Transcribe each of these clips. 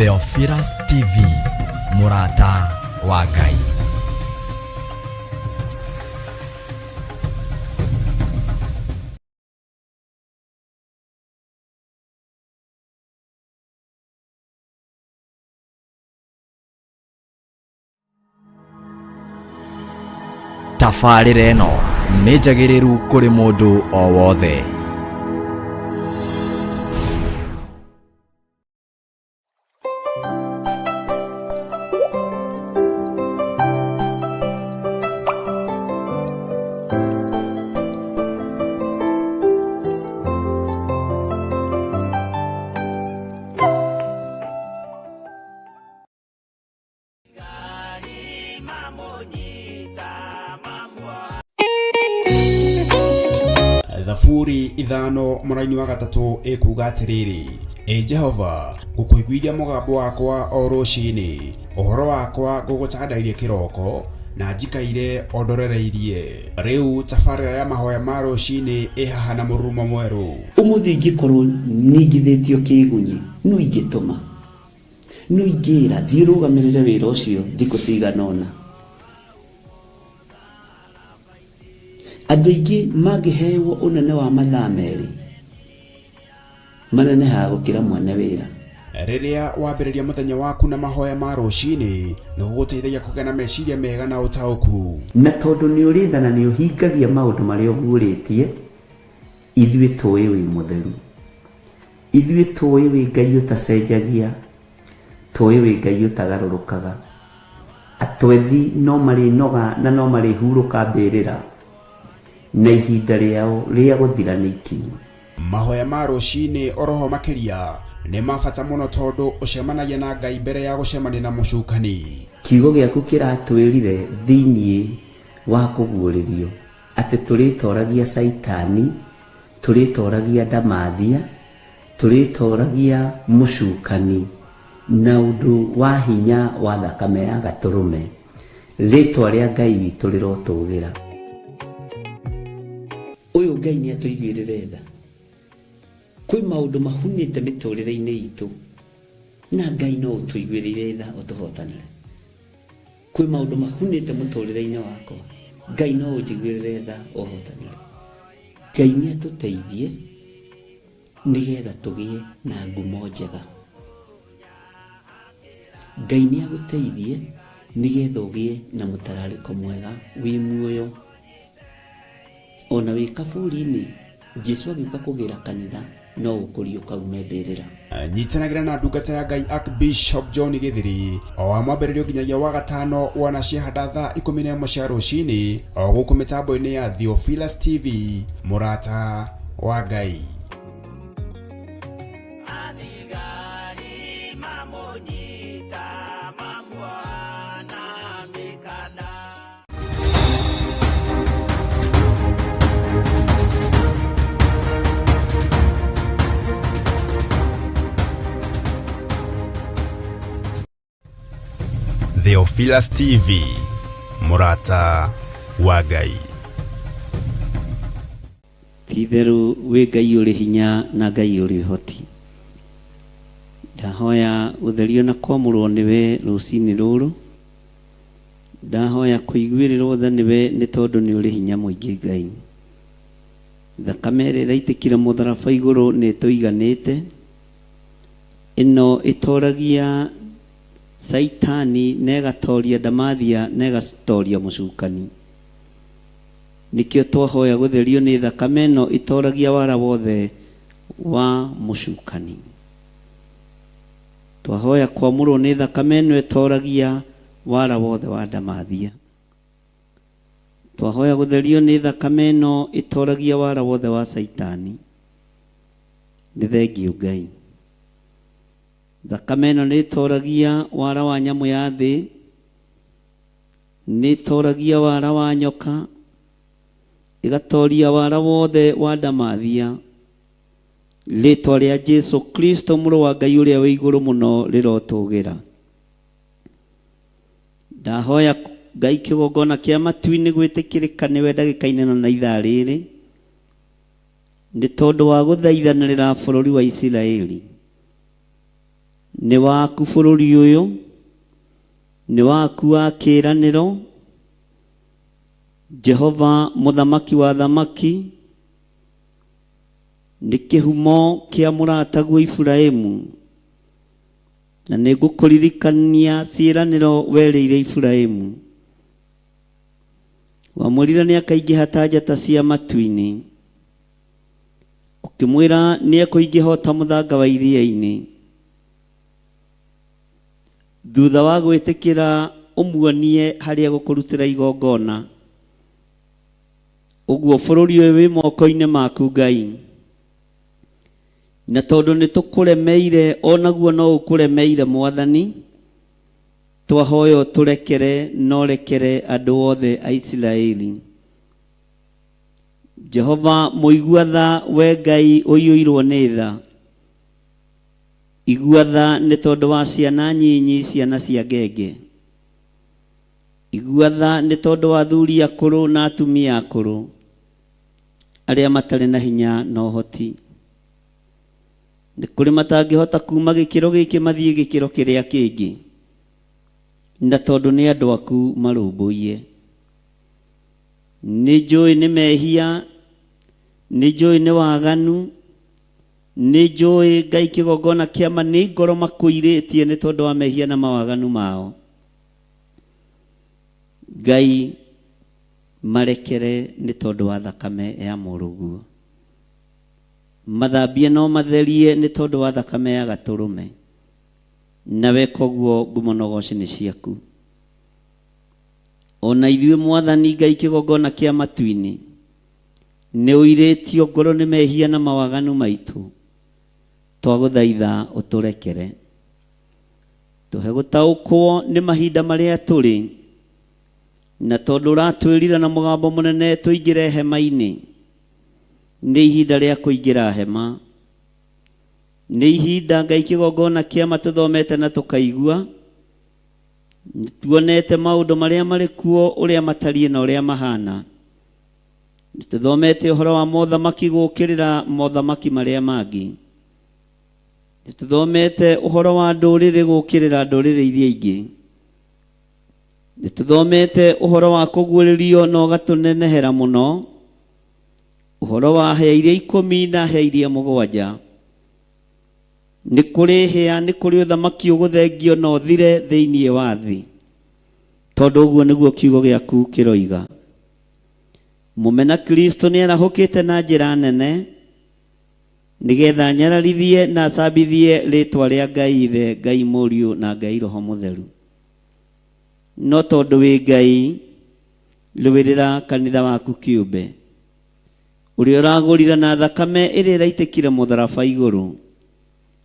Theophilus TV, Murata wa Ngai. Tabarĩra ĩno nĩ njagĩrĩru kũrĩ mũndũ o wothe. Thaburi ithano mũraini wa gatatũ ĩkuuga atĩrĩrĩ: Jehova, ngũkũiguithia mũgambo wakwa o rũciinĩ, ũhoro wakwa ngũgũcandairie kĩroko, na njikaire ondorereirie. Rĩu tabarĩra ya mahoya ma rũciinĩ ĩhaha na mũrurumo mwerũ. Ũmũthĩ ingĩkorwo nĩngithĩtio kĩgunyi, no ingĩtũma, no ingĩra thiĩ rũgamĩrĩre wĩra ũcio thikũ cigana ũna. Andũ aingĩ mangĩheyo ũnene wa mathaa merĩ, manenehaga gũkĩra mwene wĩra. Rĩrĩa wambĩrĩria mũthenya waku na mahoya ma rũciinĩ, nĩ gũgũteithagia kũgĩa na meciria mega na ũtaũku. Na tondũ nĩ ũrĩtha na nĩ ũhingagia maũndũ marĩa ũguũrĩtie, ithuĩ tũĩ wĩ mũtheru, ithuĩ tũĩ wĩ Ngai ũtacenjagia, tũĩ wĩ Ngai ũtagarũrũkaga. Atwethi no marĩnoga na no marĩhurũka mbĩrĩra, na ihinda rĩao rĩa gũthira nĩ ikinyu. Mahoya ma rũciinĩ oroho makĩria nĩ mabata mũno tondũ ũcemanagia na Ngai mbere ya gũcemania na mũcukani. Kiugo gĩaku kĩratwĩrire thĩinĩ wa kũguũrĩrio atĩ tũrĩtoragia Saitani, tũrĩtoragia Ndamathia, tũrĩtoragia mũcukani na ũndũ wa hinya wa thakame ya gatũrũme. Rĩtwa rĩa Ngai witũ rĩrotũgĩra. Ũyũ Ngai nĩ atũiguĩrĩre tha. Kwĩ maũndũ mahunĩte mĩtũrĩre-inĩ itũ, na Ngai no ũtũiguĩrĩre tha ũtũhotanĩre. Kwĩ maũndũ mahunĩte mũtũrĩre-inĩ wakwa, Ngai no ũnjiguĩrĩre tha ũhotanĩre. Ngai nĩ atũteithie nĩgetha tũgĩe na ngumo njega. Ngai nĩ agũteithie nĩgetha ũgĩe na mũtararĩko mwega wĩ muoyo. Ona wĩ kaburi-inĩ, Jesũ agĩũka kũgĩra kanitha, no ũkũrio kaume mbĩrĩra. Nyitanagĩra na ndungata ya Ngai Archbishop John Gĩthiri o wa mwambĩrĩrio nginyagia wa gatano wana ciahanda thaa 11 cia rũciinĩ o gũkũ mĩtambo-inĩ ya Theophilus TV, Murata wa Ngai. Theophilus TV, Murata wa Ngai. Ti-itherũ wĩ Ngai ũrĩ hinya na Ngai ũrĩ ũhoti. Ndahoya ũtherio na kwamũrwo nĩwe rũciinĩ rũrũ. Ndahoya kũiguĩrĩrwo tha nĩwe nĩ tondũ nĩ ũrĩ hinya mũingĩ Ngai. Thakame ĩrĩa ĩraitĩkire mũtharaba igũrũ nĩ ĩtũiganĩte. Ĩno ĩtoragia Saitani na ĩgatoria Ndamathia na ĩgatoria mũcukani. Nĩkĩo twahoya gũtherio nĩ thakame ĩno ĩtoragia wara wothe wa mũcukani. Twahoya kwamũrwo nĩ thakame ĩno ĩtoragia wara wothe wa Ndamathia. Twahoya gũtherio nĩ thakame ĩno ĩtoragia wara wothe wa Saitani. Nĩ thengiũ Ngai. Thakame ĩno nĩ ĩtoragia wara wa nyamũ ya thĩ, nĩ ĩtoragia wara wa nyoka, ĩgatoria wara wothe wa Ndamathia. Rĩtwa rĩa Jesũ Kristo mũrũ wa Ngai ũrĩa wĩ igũrũ mũno rĩrotũgĩra. Ndahoya Ngai kĩgongona kĩa matu-inĩ gwĩtĩkĩrĩka nĩwe ndagĩka-inĩ na ithaa rĩrĩ, nĩ tondũ wa gũthaithanĩrĩra bũrũri wa Isiraeli. nĩ waku bũrũri ũyũ, nĩ waku wa kĩĩranĩro, Jehova mũthamaki wa thamaki, nĩ kĩhumo kĩa mũrataguo Iburahĩmu, na nĩ ngũkũririkania ciĩranĩro werĩire Iburahĩmu. Wamwĩrire nĩ akaingĩha ta njata cia matu-inĩ, ũkĩmwĩra nĩ ekũingĩha ta mũthanga wa iria-inĩ. Thutha wa gwĩtĩkĩra ũmuonie harĩa gũkũrutĩra igongona, ũguo bũrũri ũyũ wĩ moko-inĩ maku Ngai. Na tondũ nĩ tũkũremeire, onaguo no ũkũremeire Mwathani, twahoya ũtũrekere na ũrekere andũ othe a Isiraeli. Jehova mũigua tha, we Ngai ũiyũirwo nĩ tha. Igua tha nĩ tondũ wa ciana nyinyi, ciana cia ngenge. Igua tha nĩ tondũ wa athuri akũrũ na atumia akũrũ, arĩa matarĩ na hinya na ũhoti. Nĩ kũrĩ matangĩhota kuma gĩkĩro gĩkĩ mathiĩ gĩkĩro kĩrĩa kĩngĩ, na tondũ nĩ andũ aku marũmbũiye. Nĩ njũĩ nĩ mehia, nĩ njũĩ nĩ waganu, nĩ njũĩ Ngai kĩgongona kĩama nĩ ngoro makũirĩtie nĩ tondũ wa mehia na mawaganu mao. Ngai marekere nĩ tondũ wa thakame ya mũrũguo. Mathambie no matherie nĩ tondũ wa thakame ya gatũrũme. Nawe koguo ngumonogoci nĩ ciaku. Ona ithuĩ Mwathani Ngai kĩgongona kĩa matu-inĩ, nĩ ũirĩtio ngoro nĩ mehia na mawaganu maitũ. Twagũthaitha ũtũrekere. Tũhe gũtaũkwo nĩ mahinda marĩa tũrĩ, na tondũ ũratwĩrira na mũgambo mũnene tũingĩre hema-inĩ, nĩ ihinda rĩa kũingĩra hema. Nĩ ihinda Ngai kĩgongona kĩama tũthomete na tũkaigua, tuonete maũndũ marĩa marĩ kuo ũrĩa matariĩ na ũrĩa mahana. Tũthomete ũhoro wa mothamaki gũkĩrĩra mothamaki marĩa mangĩ. Tũthomete ũhoro wa ndũrĩrĩ gũkĩrĩra ndũrĩrĩ iria ingĩ. Tũthomete ũhoro wa kũguũrĩrio na ũgatũnenehera mũno, ũhoro wa hĩa iria 10 na hĩa iria 7. Nĩ kũrĩ hĩa, nĩ kũrĩ ũthamaki ũgũthengio na ũthire thĩinĩ wa thĩ, tondũ ũguo nĩguo kiugo gĩaku kĩroiga. Mũmena Kristo nĩ arahũkĩte na njĩra nene, nĩgetha nyararithie na acambithie rĩtwa rĩa Ngai Ithe, Ngai Mũriũ na Ngai Roho Mũtheru. No tondũ wĩ Ngai, rũĩrĩra kanitha waku kĩũmbe, ũrĩa ũragũrira na thakame ĩrĩa ĩraitĩkire mũtharaba igũrũ.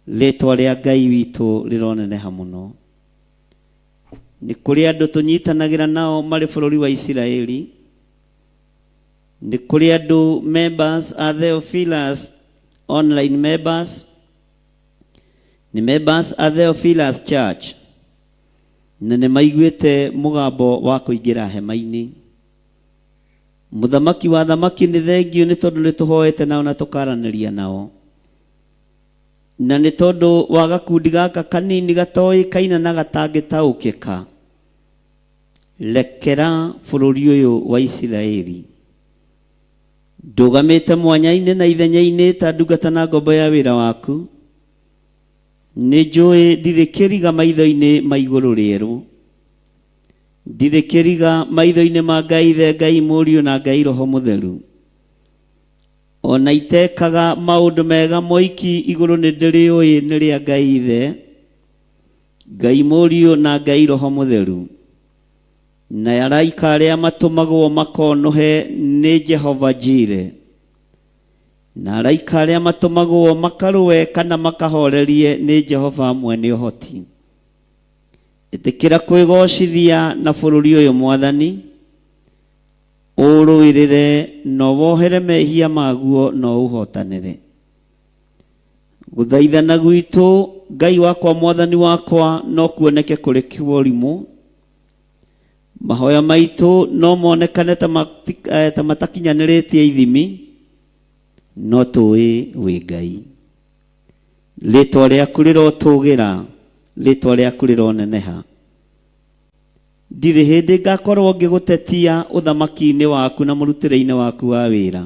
Rĩtwa rĩa Ngai witũ rĩroneneha mũno. Nĩ kũrĩ andũ tũnyitanagĩra nao marĩ bũrũri wa Isiraeli. Nĩ kũrĩ andũ members are Theophilus online members, nĩ members are Theophilus Church, na nĩ maiguĩte mũgambo wa kũingĩra hema-inĩ. Mũthamaki wa thamaki nĩ thengio nĩ tondũ nĩ tũhoete nao na tũkaranĩria nao, na nĩ tondũ wa gakundi gaka kanini gatoĩkaina na gatangĩtaũkĩka. Rekera bũrũri ũyũ wa Isiraeli. Ndũgamĩte mwanya-inĩ na ithenya-inĩ ta ndungata na ngombo ya wĩra waku. Nĩ njũĩ ndirĩ kĩriga maitho-inĩ ma igũrũ rĩerũ. Ndirĩ kĩriga maitho-inĩ ma Ngai Ithe, Ngai Mũriũ na Ngai Roho Mũtheru. Ona itekaga maũndũ mega moiki igũrũ nĩ ndĩrĩũĩ nĩ rĩa Ngai Ithe, Ngai Mũriũ na Ngai Roho Mũtheru. Na araika arĩa matũmagwo makonohe nĩ Jehova Jire. Na araika arĩa matũmagwo makarũe kana makahorerie nĩ Jehova mwene ũhoti. Ĩtĩkĩra kwĩgocithia na bũrũri ũyũ Mwathani, ũrũĩrĩre na wohere mehia maguo na ũhotanĩre. Gũthaithana gwitũ Ngai wakwa Mwathani wakwa no kuoneke kũrĩ kĩũrimũ. Mahoya maitũ no monekane ta matakinyanĩrĩtie ithimi, no tũĩ wĩ Ngai. Rĩtwa rĩaku rĩrotũgĩra rĩtwa rĩaku rĩroneneha. Ndirĩ hĩndĩ ngakorwo ngĩgũtetia ũthamaki-inĩ waku na mũrutĩre-inĩ waku wa wĩra,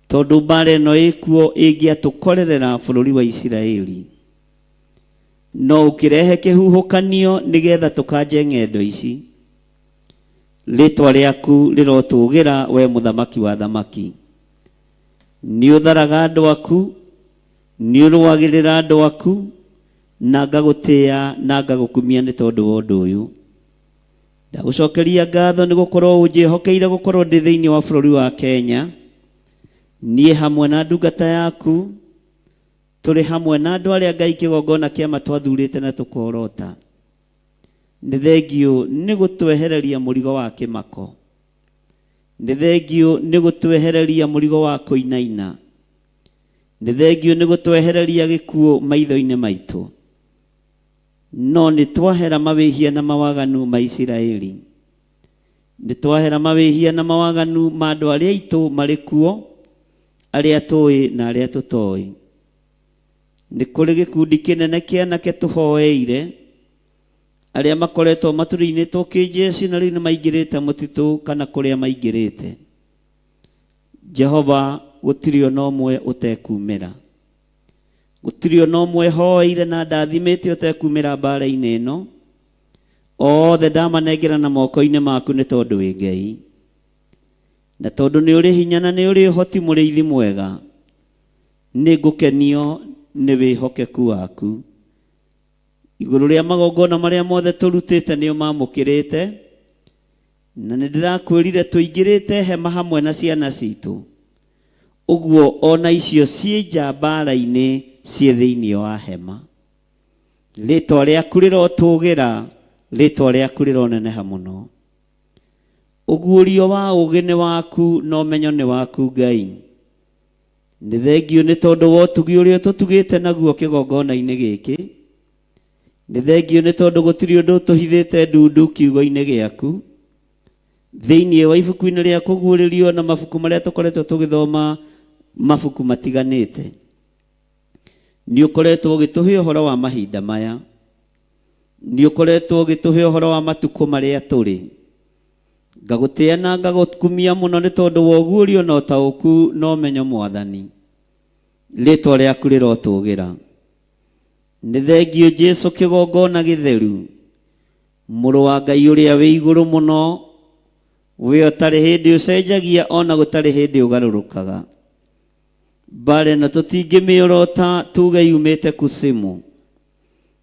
tondũ mbara ĩno ĩkuo ĩngĩatũkorerera bũrũri wa Isiraeli. No ũkĩrehe kĩhuhũkanio nĩgetha tũkanje ng'endo ici. Rĩtwa rĩaku rĩrotũgĩra we mũthamaki wa thamaki. Nĩ ũtharaga andũ aku, nĩ ũrũagĩrĩra andũ aku, na ngagũtĩĩa na ngagũkumia nĩ tondũ wa ũndũ ũyũ. Ndagũcokeria ngatho nĩ gũkorwo ũnjĩhokeire gũkorwo ndĩ thĩinĩ wa bũrũri wa Kenya. Niĩ hamwe na ndungata yaku tũrĩ hamwe na andũ arĩa Ngai kĩgongona kĩama twathurĩte na tũkorota. Nĩ thengio nĩ gũtwehereria mũrigo wa kĩmako. Nĩ thengio nĩ gũtwehereria mũrigo wa kũinaina. Nĩ thengio nĩ gũtwehereria gĩkuũ maitho-inĩ maitũ. No nĩ twahera mawĩhia na mawaganu ma Isiraeli. Nĩ twahera mawĩhia na mawaganu ma andũ arĩa aitũ marĩ kuo, arĩa tũĩ na arĩa tũtoĩ. Nĩ kũrĩ gĩkundi kĩnene kĩa anake tũhoeire, arĩa makoretwo matũrĩinĩtwo kĩnjeci na rĩu nĩ maingĩrĩte mũtitũ kana kũrĩa maingĩrĩte. Jehova, gũtirĩ ona ũmwe ũtekumĩra. Gũtirĩ ona ũmwe hoeire na ndathimĩte ũtekumĩra mbara-inĩ ĩno. Othe ndamanengera na moko-inĩ maku nĩ tondũ wĩ Ngai. Na tondũ nĩ ũrĩ hinya na nĩ ũrĩ ũhoti mũrĩithi mwega, nĩ ngũkenio nĩ wĩhokeku waku. Igũrũ rĩa magongona marĩa mothe tũrutĩte nĩo mamũkĩrĩte, na nĩ ndĩrakwĩrire tũingĩrĩte hema hamwe na ciana citũ. Ũguo ona icio ciĩ nja mbara-inĩ ciĩ thĩinĩ wa hema. Rĩtwa rĩaku rĩrotũgĩra, rĩtwa rĩaku rĩroneneha mũno. Ũguũrio wa ũũgĩ nĩ waku na ũmenyo nĩ waku Ngai. Nĩ thengio nĩ tondũ wa ũtugi ũrĩa tũtugĩte naguo kĩgongona-inĩ gĩkĩ. Nĩ thengio nĩ tondũ gũtirĩ ũndũ tũhithĩte ndundu kiugo-inĩ gĩaku. Thĩinĩ wa ibuku-inĩ rĩa kũguũrĩrio na mabuku marĩa tũkoretwo tũgĩthoma mabuku matiganĩte, nĩ ũkoretwo ũgĩtũhe ũhoro wa mahinda maya. Nĩ ũkoretwo ũgĩtũhe ũhoro wa matukũ marĩa tũrĩ. Ngagũtĩĩa na ngagũkumia mũno nĩ tondũ wa ũguũrio na ũtaũku na ũmenyo Mwathani. Rĩtwa rĩaku rĩrotũgĩra. Nĩ thengio Jesũ kĩgongona gĩtheru, mũrũ wa Ngai ũrĩa wĩ igũrũ mũno, we ũtarĩ hĩndĩ ũcenjagia ona gũtarĩ hĩndĩ ũgarũrũkaga. Mbara ĩno tũtingĩmĩorota tuge yumĩte kusimu.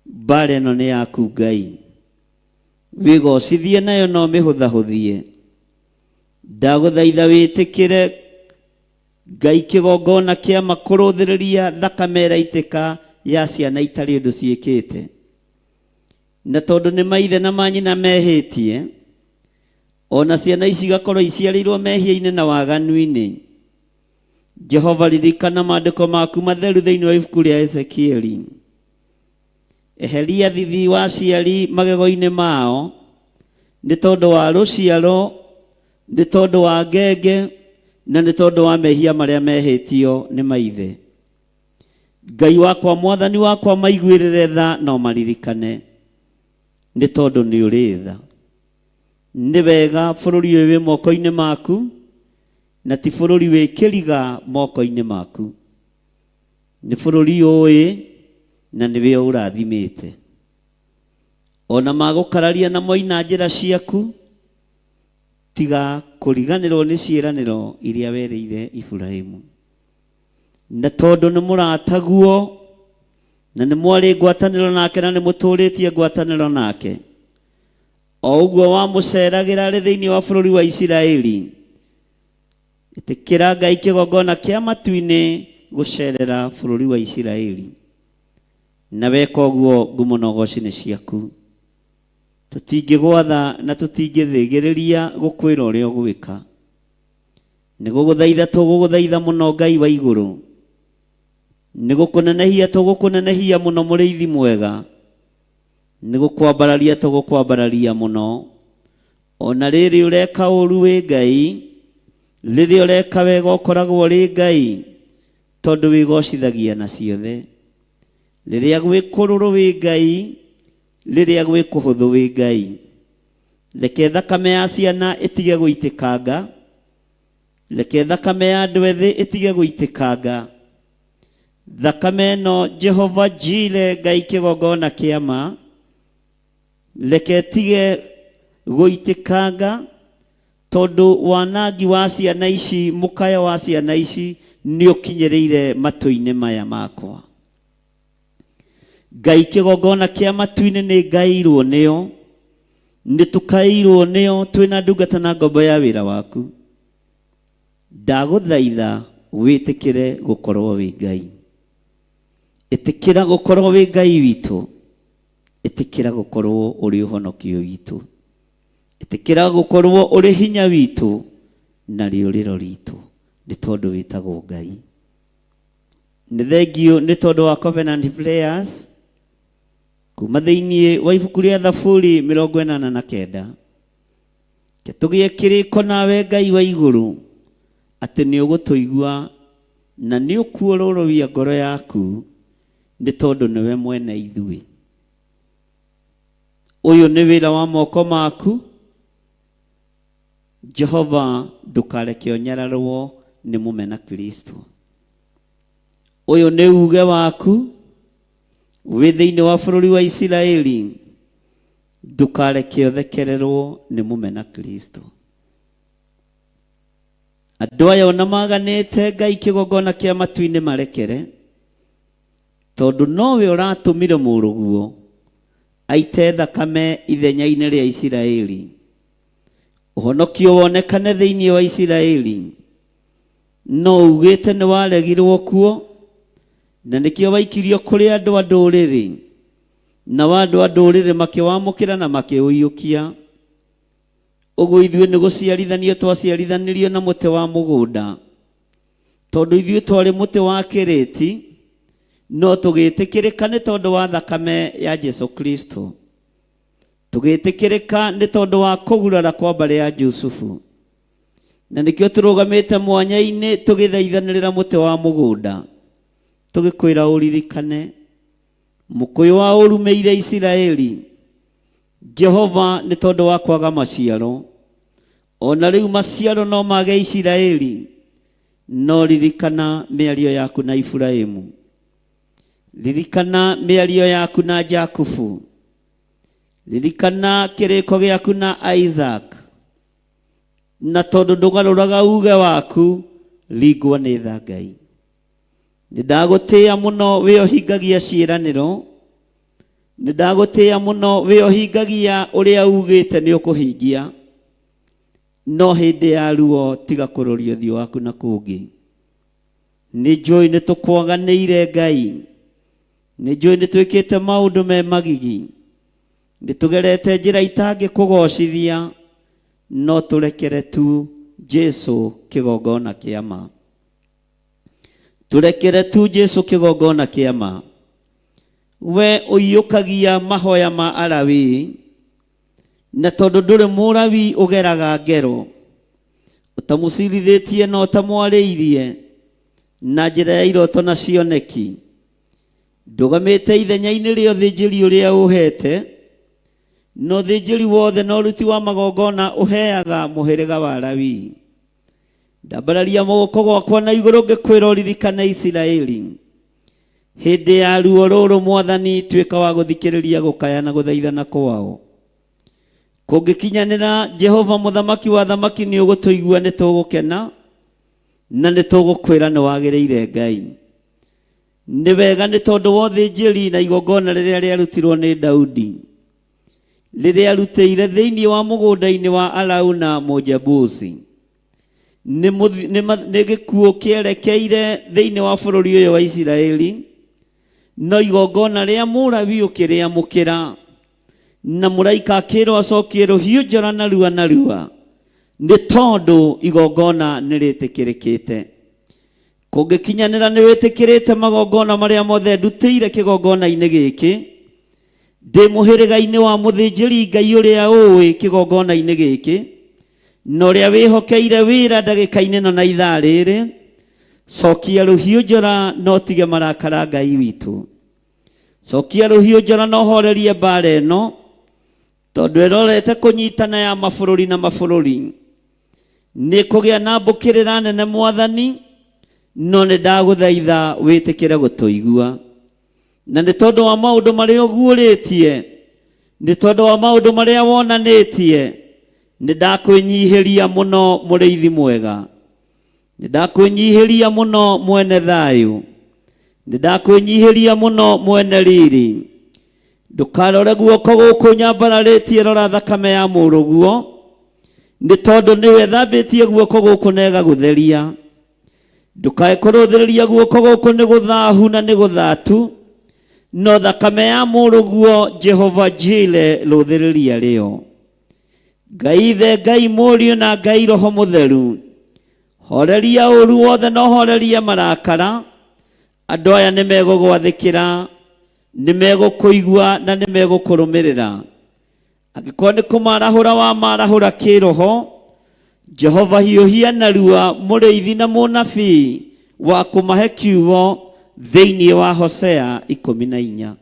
Mbara ĩno nĩ yaku Ngai. Wĩgocithie nayo no mĩhũthahũthie. Ndagũthaitha wĩtĩkĩre Ngai kĩgongona kĩama kũrũthĩrĩria thakame ĩraitĩka ya ciana itarĩ ũndũ ciĩkĩte. Na tondũ nĩ maithe na manyina mehĩtie, ona ciana ici igakorwo iciarĩirwo mehia-inĩ na waganu-inĩ. Jehova, ririkana maandĩko maku matheru thĩinĩ wa ibuku rĩa Ezekieli. Eheria thithi wa aciari magego-inĩ mao, nĩ tondũ wa rũciaro, nĩ tondũ wa ngenge, na nĩ tondũ wa mehia marĩa mehĩtio nĩ maithe. Ngai wakwa, Mwathani wakwa, maiguĩrĩre tha no maririkane, nĩ tondũ nĩ ũrĩ tha. Nĩ wega bũrũri ũyũ wĩ moko-inĩ maku, na ti bũrũri wĩ kĩriga moko-inĩ maku. Nĩ bũrũri ũĩ na nĩwe ũrathimĩte. Ona magũkararia na moina njĩra ciaku, tiga kũriganĩrwo nĩ ciĩranĩro iria werĩire Iburahĩmu. Na tondũ nĩ mũrataguo na nĩ mwarĩ ngwatanĩro nake na nĩ mũtũrĩtie ngwatanĩro nake, o ũguo wamũceragĩra arĩ thĩinĩ wa bũrũri wa Isiraeli, ĩtĩkĩra Ngai kĩgongona kĩa matu-inĩ gũcerera bũrũri wa Isiraeli. Na weka ũguo ngumo na ũgooci nĩ ciaku. Tũtingĩgwatha na tũtingĩthĩgĩrĩria gũkwĩra ũrĩa ũgwĩka. Nĩ gũgũthaitha tũgũgũthaitha mũno Ngai wa igũrũ. Nĩ gũkũnenehia tũgũkũnenehia mũno mũrĩithi mwega. Nĩ gũkwambararia tũgũkwambararia mũno. Ona rĩrĩ ũreka ũũru wĩ Ngai, rĩrĩ ũreka wega ũkoragwo ũrĩ Ngai, tondũ wĩgocithagia na ciothe. Riria gwikũrũrũ wĩ Ngai, riria gwĩkũhũthũ wĩ Ngai. Reke thakame ya ciana ĩtige gũitĩkanga, reke thakame ya andũ ethĩ ĩtige gũitĩkanga. Thakame ĩno Jehova Jire, Ngai kĩgongona kĩa ma, reke ĩtige gũitĩkanga, tondũ wanangi wa ciana ici, mũkaya wa ciana ici nĩ ũkinyĩrĩire matũ-inĩ maya makwa. Ngai kĩgongona kĩa matu-inĩ nĩ ngaĩirwo nĩyo, nĩ tũkaĩirwo nĩyo, twĩna ndungata na ngombo ya wĩra waku. Ndagũthaitha wĩtĩkĩre gũkorwo wĩ Ngai. Ĩtĩkĩra gũkorwo wĩ Ngai witũ. Ĩtĩkĩra gũkorwo ũrĩ ũhonokio witũ. Ĩtĩkĩra gũkorwo ũrĩ hinya witũ na rĩũrĩro ritũ, nĩ tondũ wĩtagwo Ngai. Nĩ thengio nĩ tondũ wa Covenant Prayers kuma thĩinĩ wa ibuku rĩa Thaburi 89. Ke tũgĩe kĩrĩko nawe Ngai wa igũrũ, atĩ nĩ ũgũtũigua na nĩ ũkuũrũrũia ngoro yaku, nĩ tondũ nĩwe mwene ithuĩ. Ũyũ nĩ wĩra wa moko maku. Jehova, ndũkareke ũnyararwo nĩ mũmena Kristo. Ũyũ nĩ uge waku wĩ thĩinĩ wa bũrũri wa Isiraeli. Ndũkareke ũthekererwo nĩ mũmena Kristo. Andũ aya ona maganĩte Ngai kĩgongona kĩa matu-inĩ marekere, tondũ nowe ũratũmire mũrũguo aite thakame ithenya-inĩ rĩa Isiraeli. Ũhonokio wonekane thĩinĩ wa Isiraeli, no ugĩte nĩ waregirwo kuo, na nĩkĩo waikirio kũrĩ andũ a ndũrĩrĩ, na andũ a ndũrĩrĩ makĩwamũkĩra na makĩũiyũkia. Ũguo ithuĩ nĩ gũciarithanio twaciarithanĩrio na mũtĩ wa mũgũnda, tondũ ithuĩ twarĩ mũtĩ wa kĩrĩti, no tũgĩtĩkĩrĩka nĩ tondũ wa thakame ya Jesu Kristo. Tũgĩtĩkĩrĩka nĩ tondũ wa kũgurara kwa mbarĩ ya Jusufu, na nĩkĩo tũrũgamĩte mwanya-inĩ tũgĩthaithanĩrĩra mũtĩ wa mũgũnda, tũgĩkwĩra ũririkane mũkũyũ wa ũrumĩire Isiraeli. Jehova, nĩ tondũ wa kwaga maciaro, ona rĩu maciaro no mage Isiraeli, no ririkana mĩario yaku na Iburahĩmu, ririkana mĩario yaku na Jakubu, ririkana kĩrĩko gĩaku na Isaac, na tondũ ndũgarũraga uge waku, ringwo nĩ tha Ngai. Nĩ ndagũtĩĩa mũno wĩ ũhingagia ciĩranĩro, nĩ ndagũtĩĩa mũno wĩ ũhingagia ũrĩa ugĩte nĩ ũkũhingia, no hĩndĩ ya ruo tiga kũroria ũthiũ waku na kũngĩ. Nĩ njũĩ nĩ tũkwaganĩire Ngai, nĩ njũĩ nĩ twĩkĩte maũndũ me magigi, nĩ tũgerete njĩra itangĩkũgocithia, no tũrekere tu Jesu kĩgongona kĩa ma. Tũrekere tu Jesu kĩgongona kĩa ma. We ũiyũkagia mahoya ma Alawii, na tondũ ndũrĩ mũrawi ũgeraga ngero, ũtamũcirithĩtie na ũtamwarĩirie na njĩra ya iroto na cioneki, ndũgamĩte ithenya-inĩ rĩa ũthĩnjĩri ũrĩa ũhete, no ũthĩnjĩri wothe na ũruti wa magongona ũheaga mũhĩrĩga wa Alawii. Ndambararia moko gwakwa na igũrũ ngĩkwĩra ũririkane Isiraeli. Hĩndĩ ya ruo rũrũ Mwathani, tuĩka wa gũthikĩrĩria gũkaya na gũthaithana kwao. Kũngĩkinyanĩra Jehova mũthamaki wa thamaki, nĩ ũgũtũigua, nĩ tũgũkena na nĩ tũgũkwĩra nĩ wagĩrĩire Ngai. Nĩ wega nĩ tondũ wa ũthĩnjĩri na igongona rĩrĩa rĩarutirwo nĩ Daudi, rĩrĩa arutĩire thĩinĩ wa mũgũnda-inĩ wa Arauna Mũjebusi. Nĩ gĩkuũ kĩerekeire thĩinĩ wa bũrũri ũyũ wa Isiraeli, no igongona rĩa mũrawi ũkĩrĩamũkĩra, na mũraika akĩrwo acokie rũhiũ njora narua narua, nĩ tondũ igongona nĩ rĩtĩkĩrĩkĩte. Kũngĩkinyanĩra nĩ wĩtĩkĩrĩte magongona marĩa mothe ndutĩire kĩgongona-inĩ gĩkĩ, ndĩ mũhĩrĩga-inĩ wa mũthĩnjĩri Ngai ũrĩa ũĩ kĩgongona-inĩ gĩkĩ, na ũrĩa wĩhokeire wĩra ndagĩka-inĩ ĩno na ithaa rĩrĩ, cokia rũhiũ njora no tige marakara Ngai witũ. cokia ruhiũ njora na ũhorerie mbara ĩno, tondũ ĩrorete kũnyitana ya mabũrũri na mabũrũri. Nĩ kũgĩa na mbũkĩrĩra nene Mwathani, no nĩ ndagũthaitha wĩtĩkĩre gũtũigua. Na nĩ tondũ wa maũndũ marĩa ũguũrĩtie, nĩ tondũ wa maũndũ marĩa wonanĩtie, nĩ ndakwĩnyihĩria mũno mũrĩithi mwega. Nĩ ndakwĩnyihĩria mũno mwene thayũ. Nĩ ndakwĩnyihĩria mũno mwene riri. Ndũkarore guoko gũkũ nyambararĩtie, rora thakame ya mũrũguo, nĩ tondũ nĩwe thambĩtie guoko gũkũ na ĩgagũtheria. Ndũkae kũrũthĩrĩria guoko gũkũ nĩ gũthahu na nĩ gũthatu, no thakame ya mũrũguo Jehova Jire rũthĩrĩria rĩo. Ngai Ithe, Ngai Mũriũ na Ngai Roho Mũtheru, horeria ũru wothe na horeria marakara. Andũ aya nĩ megũgwathĩkĩra, nĩ megũkũigua na nĩ megũkũrũmĩrĩra. Angĩkorwo nĩ kũmarahũra wa marahũra kĩroho, Jehova hiũhia narua mũrĩithi na mũnabii wa kũmahe kiugo thĩinĩ wa Hosea 14.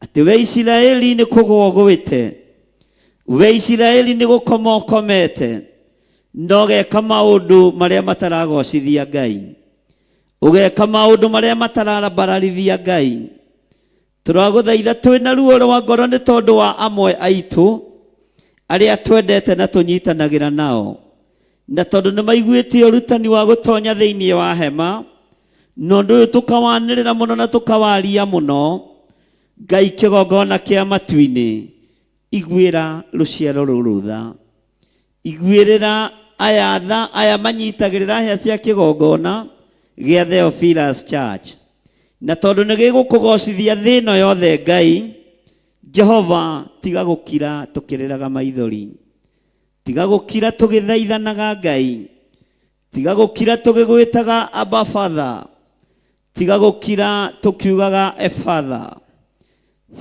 Atĩ we Isiraeli nĩ kũgũa ũgũĩte, we Isiraeli nĩ gũkoma ũkomete, no ũgeka maũndũ marĩa mataragocithia Ngai, ũgeka maũndũ marĩa matararabararithia Ngai. Tũragũthaitha twĩna ruo rwa ngoro nĩ tondũ wa amwe aitũ arĩa twendete na tũnyitanagĩra nao, na tondũ nĩ maiguĩte ũrutani wa gũtonya thĩinĩ wa hema, no ũndũ ũyũ tũkawanĩrĩra mũno na tũkawaria mũno. Ngai kĩgongona kĩa matu-inĩ, iguĩra rũciaro rũrũ tha. Iguĩrĩra aya tha, aya manyitagĩrĩra hĩa cia kĩgongona gĩa Theophilus Church. Na tondũ nĩ gĩgũkũgocithia thĩ ĩno yothe Ngai, Jehova, tiga gũkira tũkĩrĩraga maithori, tiga gũkira tũgĩthaithanaga Ngai, tiga gũkira tũgĩgwĩtaga Abba Father, tiga gũkira tũkiugaga Efatha.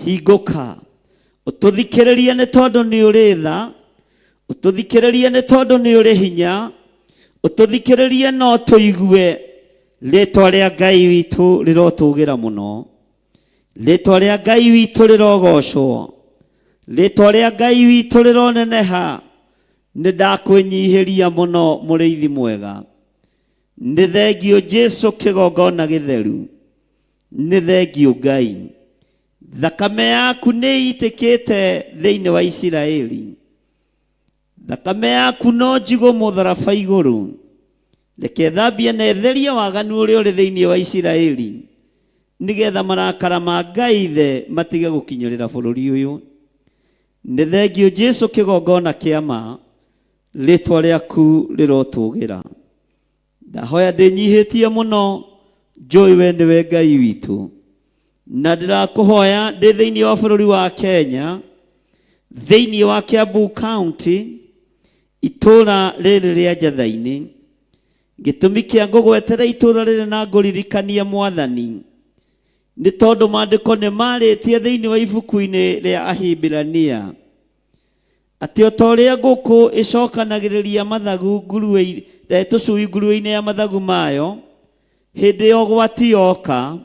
Hingũka ũtũthikĩrĩrie nĩ tondũ nĩ ũrĩ tha, ũtũthikĩrĩrie nĩ tondũ nĩ ũrĩ hinya, ũtũthikĩrĩrie no tũigue. Rĩĩtwa rĩa Ngai witũ rĩrotũgĩra mũno, rĩĩtwa rĩa Ngai witũ rĩrogocwo, rĩĩtwa rĩa Ngai witũ rĩroneneha. Nĩ ndakwĩnyihĩria mũno mũrĩithi mwega. Nĩ thengio Jesu kĩgongona gĩtheru, nĩ thengio Ngai. Thakame yaku nĩ itĩkĩte thĩinĩ wa Isiraeli, thakame yaku no njigũ mũtharaba igũrũ. Reke thambie na etherie waganu ũrĩa ũrĩ thĩinĩ wa Isiraeli, nĩgetha marakara ma Ngai Ithe matige gũkinyĩrĩra bũrũri ũyũ. Nĩ thengio Jesu kĩgongona kĩa ma, rĩĩtwa rĩaku rĩrotũgĩra. Ndahoya ndĩnyihĩtie mũno, njũĩ we nĩwe Ngai witũ, na ndĩrakũhoya ndĩ thĩinĩ wa bũrũri wa Kenya, thĩinĩ wa Kiambu County, itũũra rĩrĩ rĩa Njatha-inĩ. Gĩtũmi kĩa ngũgwetera itũũra rĩrĩ na ngũririkania Mwathani, nĩ tondũ maandĩko nĩ marĩtie thĩinĩ wa ibuku-inĩ rĩa Ahibirania atĩ o ta ũrĩa ngũkũ ĩcokanagĩrĩria mathagu tũcui ngurue-inĩ ya mathagu mayo hĩndĩ ya ũgwati yoka,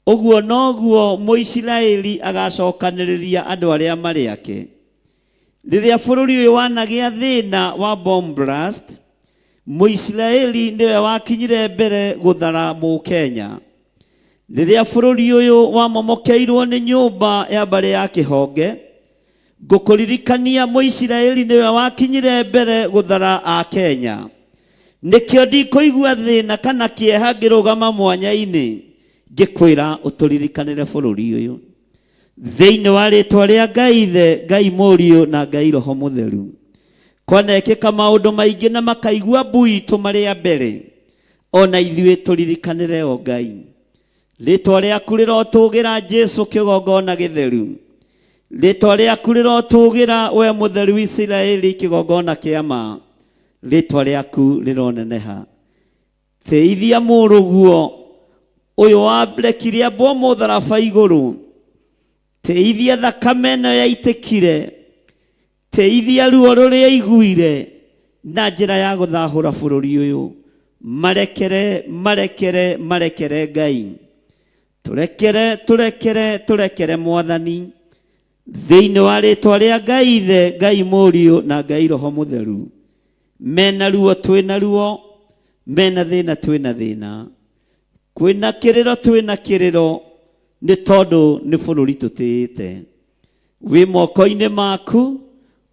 ũguo noguo Mũisiraeli agacokanĩrĩria andũ arĩa marĩ ake. Rĩrĩa bũrũri ũyũ wanagĩa thĩna wa bomb blast, Mũisiraeli nĩwe wakinyire mbere gũthara Mũkenya. Rĩrĩa bũrũri ũyũ wamomokeirwo nĩ nyũmba ya mbarĩ ya kĩhonge, ngũkũririkania Mũisiraeli nĩwe wakinyire mbere gũthara a Kenya. Nĩkĩo ndikũigua thĩna kana kĩeha ngĩrũgama mwanya-inĩ ngĩkwĩra ũtũririkanĩre bũrũri ũyũ. Thĩinĩ wa rĩĩtwa rĩa Ngai Ithe, Ngai Mũriũ na Ngai Roho Mũtheru, kwanekĩka maũndũ maingĩ na makaigua mbu itũ marĩa mbere, ona ithuĩ tũririkanĩre o Ngai. Rĩĩtwa rĩaku rĩrotũgĩra Jesu kĩgongona gĩtheru, rĩĩtwa rĩaku rĩrotũgĩra we mũtheru Isiraeli kĩgongona kĩa ma, rĩĩtwa rĩaku rĩroneneha. Teithia mũrũguo ũyũ warekire ambwo mũtharaba igũrũ, teithia thakame ĩno yaitĩkire, teithia ruo rũrĩa iguire na njĩra ya gũthahũra bũrũri ũyũ. Marekere Ngai, turekere mwathani thiini wa ritwa ria Ngai Ithe, Ngai Mũriũ na Ngai Roho Mũtheru, mena ruo twina ruo, mena thina twina thina, kwina kiriro twina kiriro, ni tondu ni bururi tutiite. Wi moko-ini maku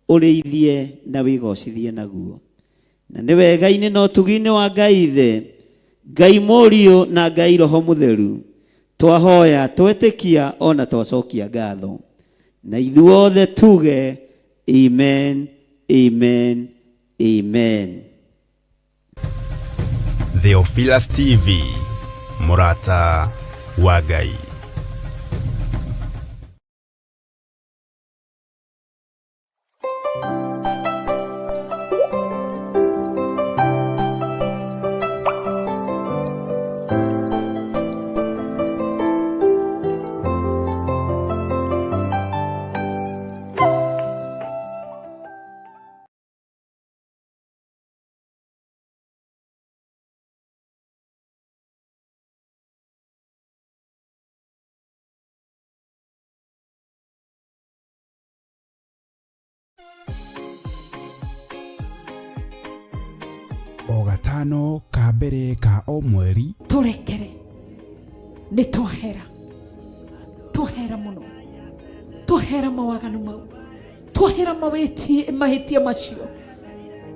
urithie na wigocithie naguo, na ni wega-ini na utugi-ini wa Ngai Ithe, Ngai Mũriũ na Ngai Roho Mũtheru, twahoya twetikia ona twacokia ngatho, na ithuothe tuge amen, amen, amen. Theophilus TV, Murata wa Ngai. O gatano ka mbere ka o mweri turekere ni twahera muno, twahera mawaganu mau, twahera mahitia macio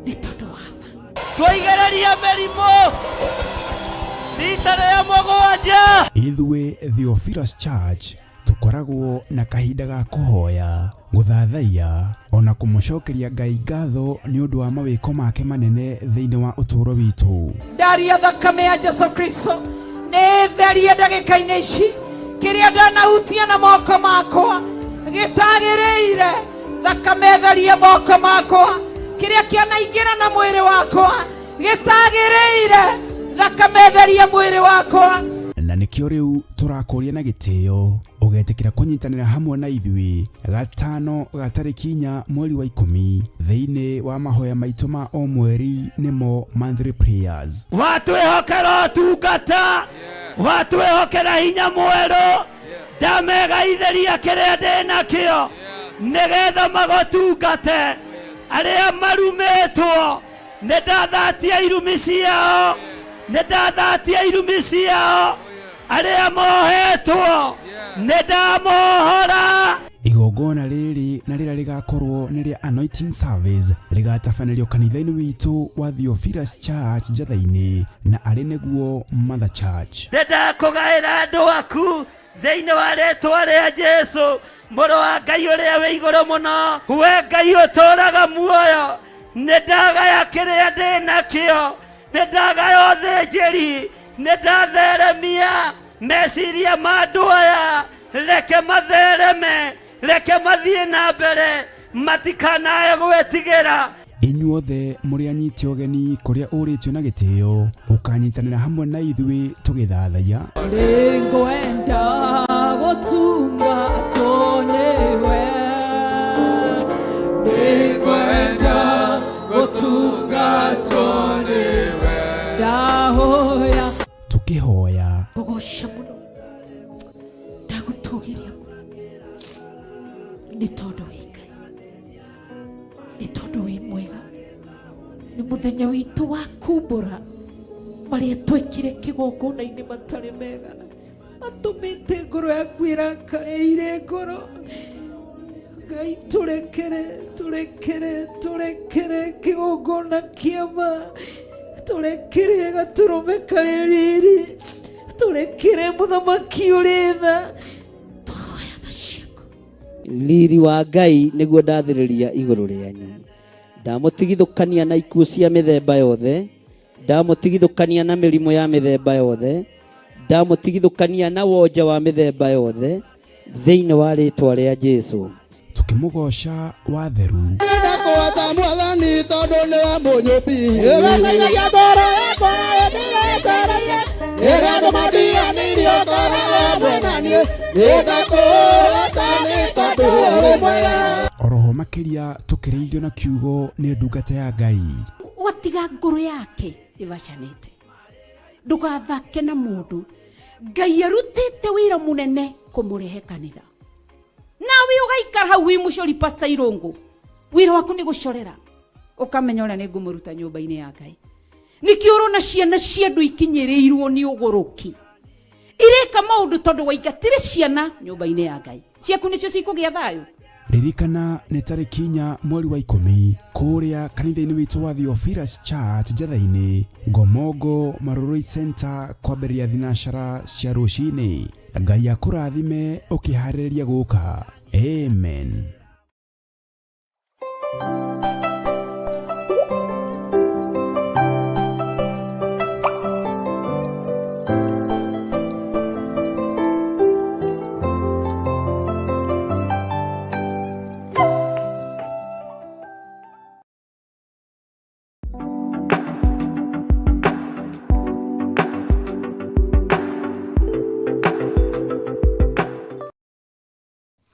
ni tondu watha Twigereria merimu rita ria mũgwanja. Ithuĩ Theophilus Church tukoragwo na kahinda ga kuhoya, guthathaia ona kumucokeria Ngai ngatho ni undu wa mawiko make manene thiini wa uturo witu. Ndaria thakame ya Jesu Kristo ni therie ndagika-ini ici, kiria ndanahutia na moko makwa gitagireire, thakame therie moko makwa, kiria kianaingira na mwiri wakwa gitagireire, thakame therie mwiri wakwa. Na nikio riu turakuria na gitio ugetikira kunyitanira hamwe na ithui gatano ga tariki 4 mweri wa 10 thiini wa mahoya maitu ma o mweri nimo monthly prayers. Watwihokera tungata, watwihokera hinya mweru, ndamegaithiria kiria ndi nakio nigetha magotungate aria marumitwo. Nindathatia irumi ciao, nindathatia irumi ciao, aria mohetwo nindamohora. Igongona riri na rira rigakorwo ni ria anointing service rigatabanĩrio kanitha-ini witu wa Theophilus Church Njatha-ini na ari niguo Mother Church. Ndakũgaĩra andũ aku thĩinĩ wa rĩtwa rĩa Jesu, mũrũ wa Ngai ũrĩa wĩ igũrũ mũno, we Ngai ũtũũraga muoyo. Nĩndagaya kĩrĩa ndĩ nakĩo, nĩndagaya ũthĩnjĩri, nĩndatheremia meciria ma andũ aya, reke mathereme, reke mathiĩ na mbere, matikanae gwĩtigĩra. Inyuothe muri anyiti ogeni kuria uritio na gitio ukanyitanira hamwe na ithui tugithathaia. Ningwenda gutungatwo niwe, ningwenda gutungatwo niwe, ndahoya tukihoya gugoca muno, ndagutugiria muno, ni tondu wi Ngai, ni tondu wi mwega, ni muthenya witu wa kumbura maria twekire kigongona-ini matari mega, matumite ngoro yaku irakareire ngoro. Ngai turekere kigongona kiama, turekere gaturume kareriri, turekere muthamaki uri tha, twoya tha ciaku. Riri wa Ngai niguo ndathiriria iguru rianyu, ndamutigithukania na ikuũ cia mĩthemba yothe, ndamutigithukania na mĩrimũ ya mĩthemba yothe, ndamutigithukania na wonja wa mĩthemba yothe thĩinĩ wa rĩtwa rĩa Jesu. Tukimugoca wa theru ndakwata mwathani tondu ni wa munyubi, Ĩgathaithagia ngoro yakwa ĩndĩretereire, ĩrĩa ndũmathianirie ũkoragwo mwenanie, nĩngakũũrata nĩ tondũ ũrĩ mwega. oroho makiria tukiriithio na kiugo ni ndungata ya Ngai. Watiga ngoro yake ivacanite, ndugathake na mundu Ngai arutite wira munene kumurehe kanitha nawe ugaikara hau wi mucori Pastor Irungu wira waku ni gucorera ukamenya ora ni ngumuruta nyumba-ini ya Ngai nikio urona ciana cia ndu ikinyirirwo ni uguruki ireka maundu tondu waigatire ciana nyumba-ini ya Ngai ciaku nicio cikugia thayo. Ririkana nĩ tarĩki 4 mweri wa 10 kũrĩa kanitha-inĩ witũ wa Theophilus Church Njatha-inĩ Ngomongo Maroroi Center kwambĩrĩria thinacara cia rũcinĩ. Ngai akũrathime ũkĩharĩrĩria gũka. Amen.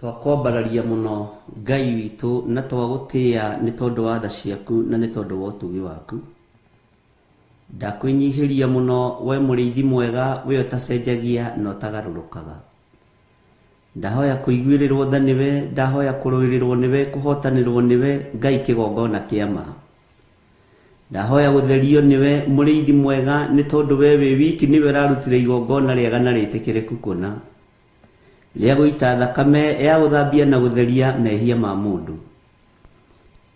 Twakwambararia muno Ngai witu na twagutia ni tondu wa tha ciaku na ni tondu wa utugi waku. Ndakwinyihiria muno we muriithi mwega we utacenjagia na utagarurukaga. Ndahoya kuiguirirwo tha niwe, ndahoya kuruirirwo niwe, kuhotanirwo niwe Ngai kigongona kiama. Ndahoya gutherio niwe muriithi mwega ni tondu we wi wiki niwe rarutire igongona riega na ritikireku kuna. Ria guita thakame ya guthambia na gutheria mehia ma mundu.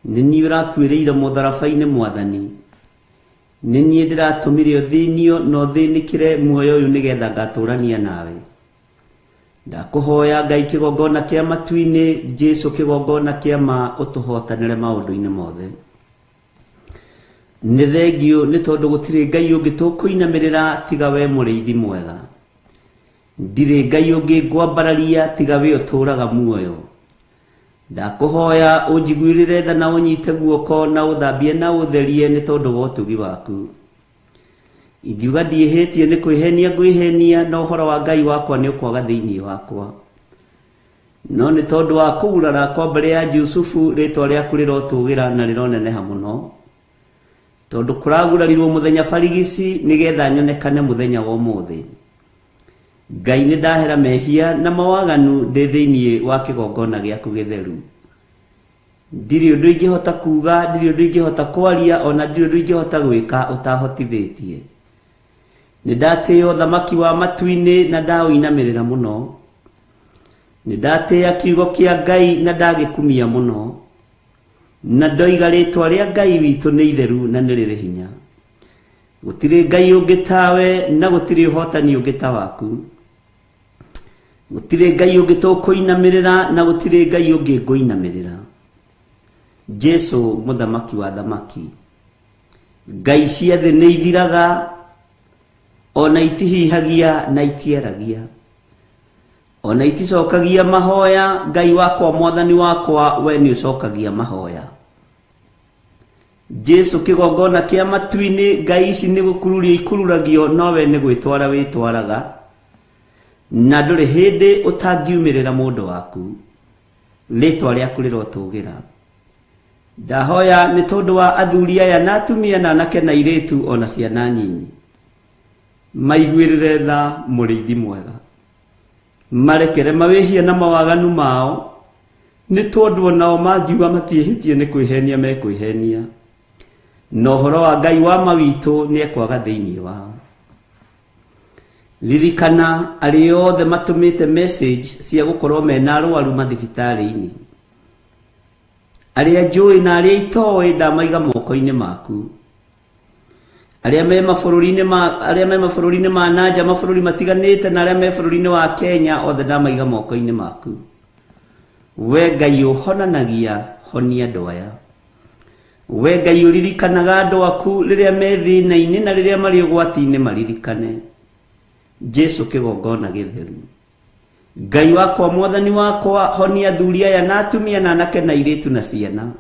Nini urakwiriire mutharafa-ini Mwathani. Nini ndiratumire uthinio no thinikire muoyo uyu nigetha ngaturania nawe. Ndakuhoya Ngai kigongona kia matu-ini Jesu kigongona kia ma utuhotanire maundu-ini mothe. Ni thengio ni tondu gutire Ngai ungi tukuinamirira tiga we muriithi mwega. Ndire Ngai ungi ngwambararia tiga we uturaga muoyo. Ndakuhoya unjiguirire tha na unyite guoko na uthambie na utherie ni tondu wa utugi waku. Ingiuga ndiihitie ni kwihenia ngwihenia na uhoro wa Ngai wakwa ni ukwaga thiini wakwa. No ni tondu wa kugurara kwa mbere ya Jusufu ritwa riaku rirotugira na rironeneha muno. Tondu kuragurarirwo muthenya barigisi nigetha nyonekane muthenya wa umuthi. Ngai ni ndahera mehia na mawaganu ndi thiini wa kigongona giaku githeru. Ndiri undu ingihota kuga, ndiri undu ingihota kwaria, ona ndiri undu ingihota gwika utahotithitie. Ni ndatio thamaki wa matu-ini na ndawinamirira muno. Ni ndatia kiugo kia Ngai na ndagikumia muno. Na ndoiga ritwa ria Ngai witu ni itheru na ni riri hinya. Gutire Ngai ungi tawe na gutire uhotani ungi ta waku. Gutire Ngai ungi tukuinamirira na gutire Ngai ungi nguinamirira. Jesu muthamaki wa thamaki. Ngai cia thi ni ithiraga ona itihihagia na itieragia. Ona iticokagia mahoya. Ngai wakwa Mwathani wakwa we ni ucokagia mahoya. Jesu kigongona kia matu-ini Ngai ici ni gukururia ikururagio no we ni gwitwara witwaraga. Na nduri hindi utangiumirira mundu waku. Ritwa riaku rirotugira. Ndahoya ni tondu wa athuri aya na atumia na anake na iritu ona ciana nyinyi. Maiguirire tha muriithi mwega. Marekere mawihia na mawaganu mao. Ni tondu nao mangiuga matihitie ni kwihenia me kwihenia. No horo wa Ngai wa mawitu ni ekwaga thiini wao. Lirikana ari othe matumite message cia gukorwo mena arwaru mathibitari-ini. Aria njui na aria itoi ndamaiga moko-ini maku. Aria me mabũrũri-inĩ ma nanja mabũrũri matiganĩte na aria me bũrũri-inĩ wa Kenya othe ndamaiga moko-ini maku. We Ngai uhonanagia honia andũ aya. We Ngai uririkanaga andũ aku riria me thĩna-inĩ na riria mari ũgwati-inĩ maririkane. Jesu kigongona githeru. Ngai wakwa Mwathani wakwa honia athuri aya na atumia na anake na iritu na ciana.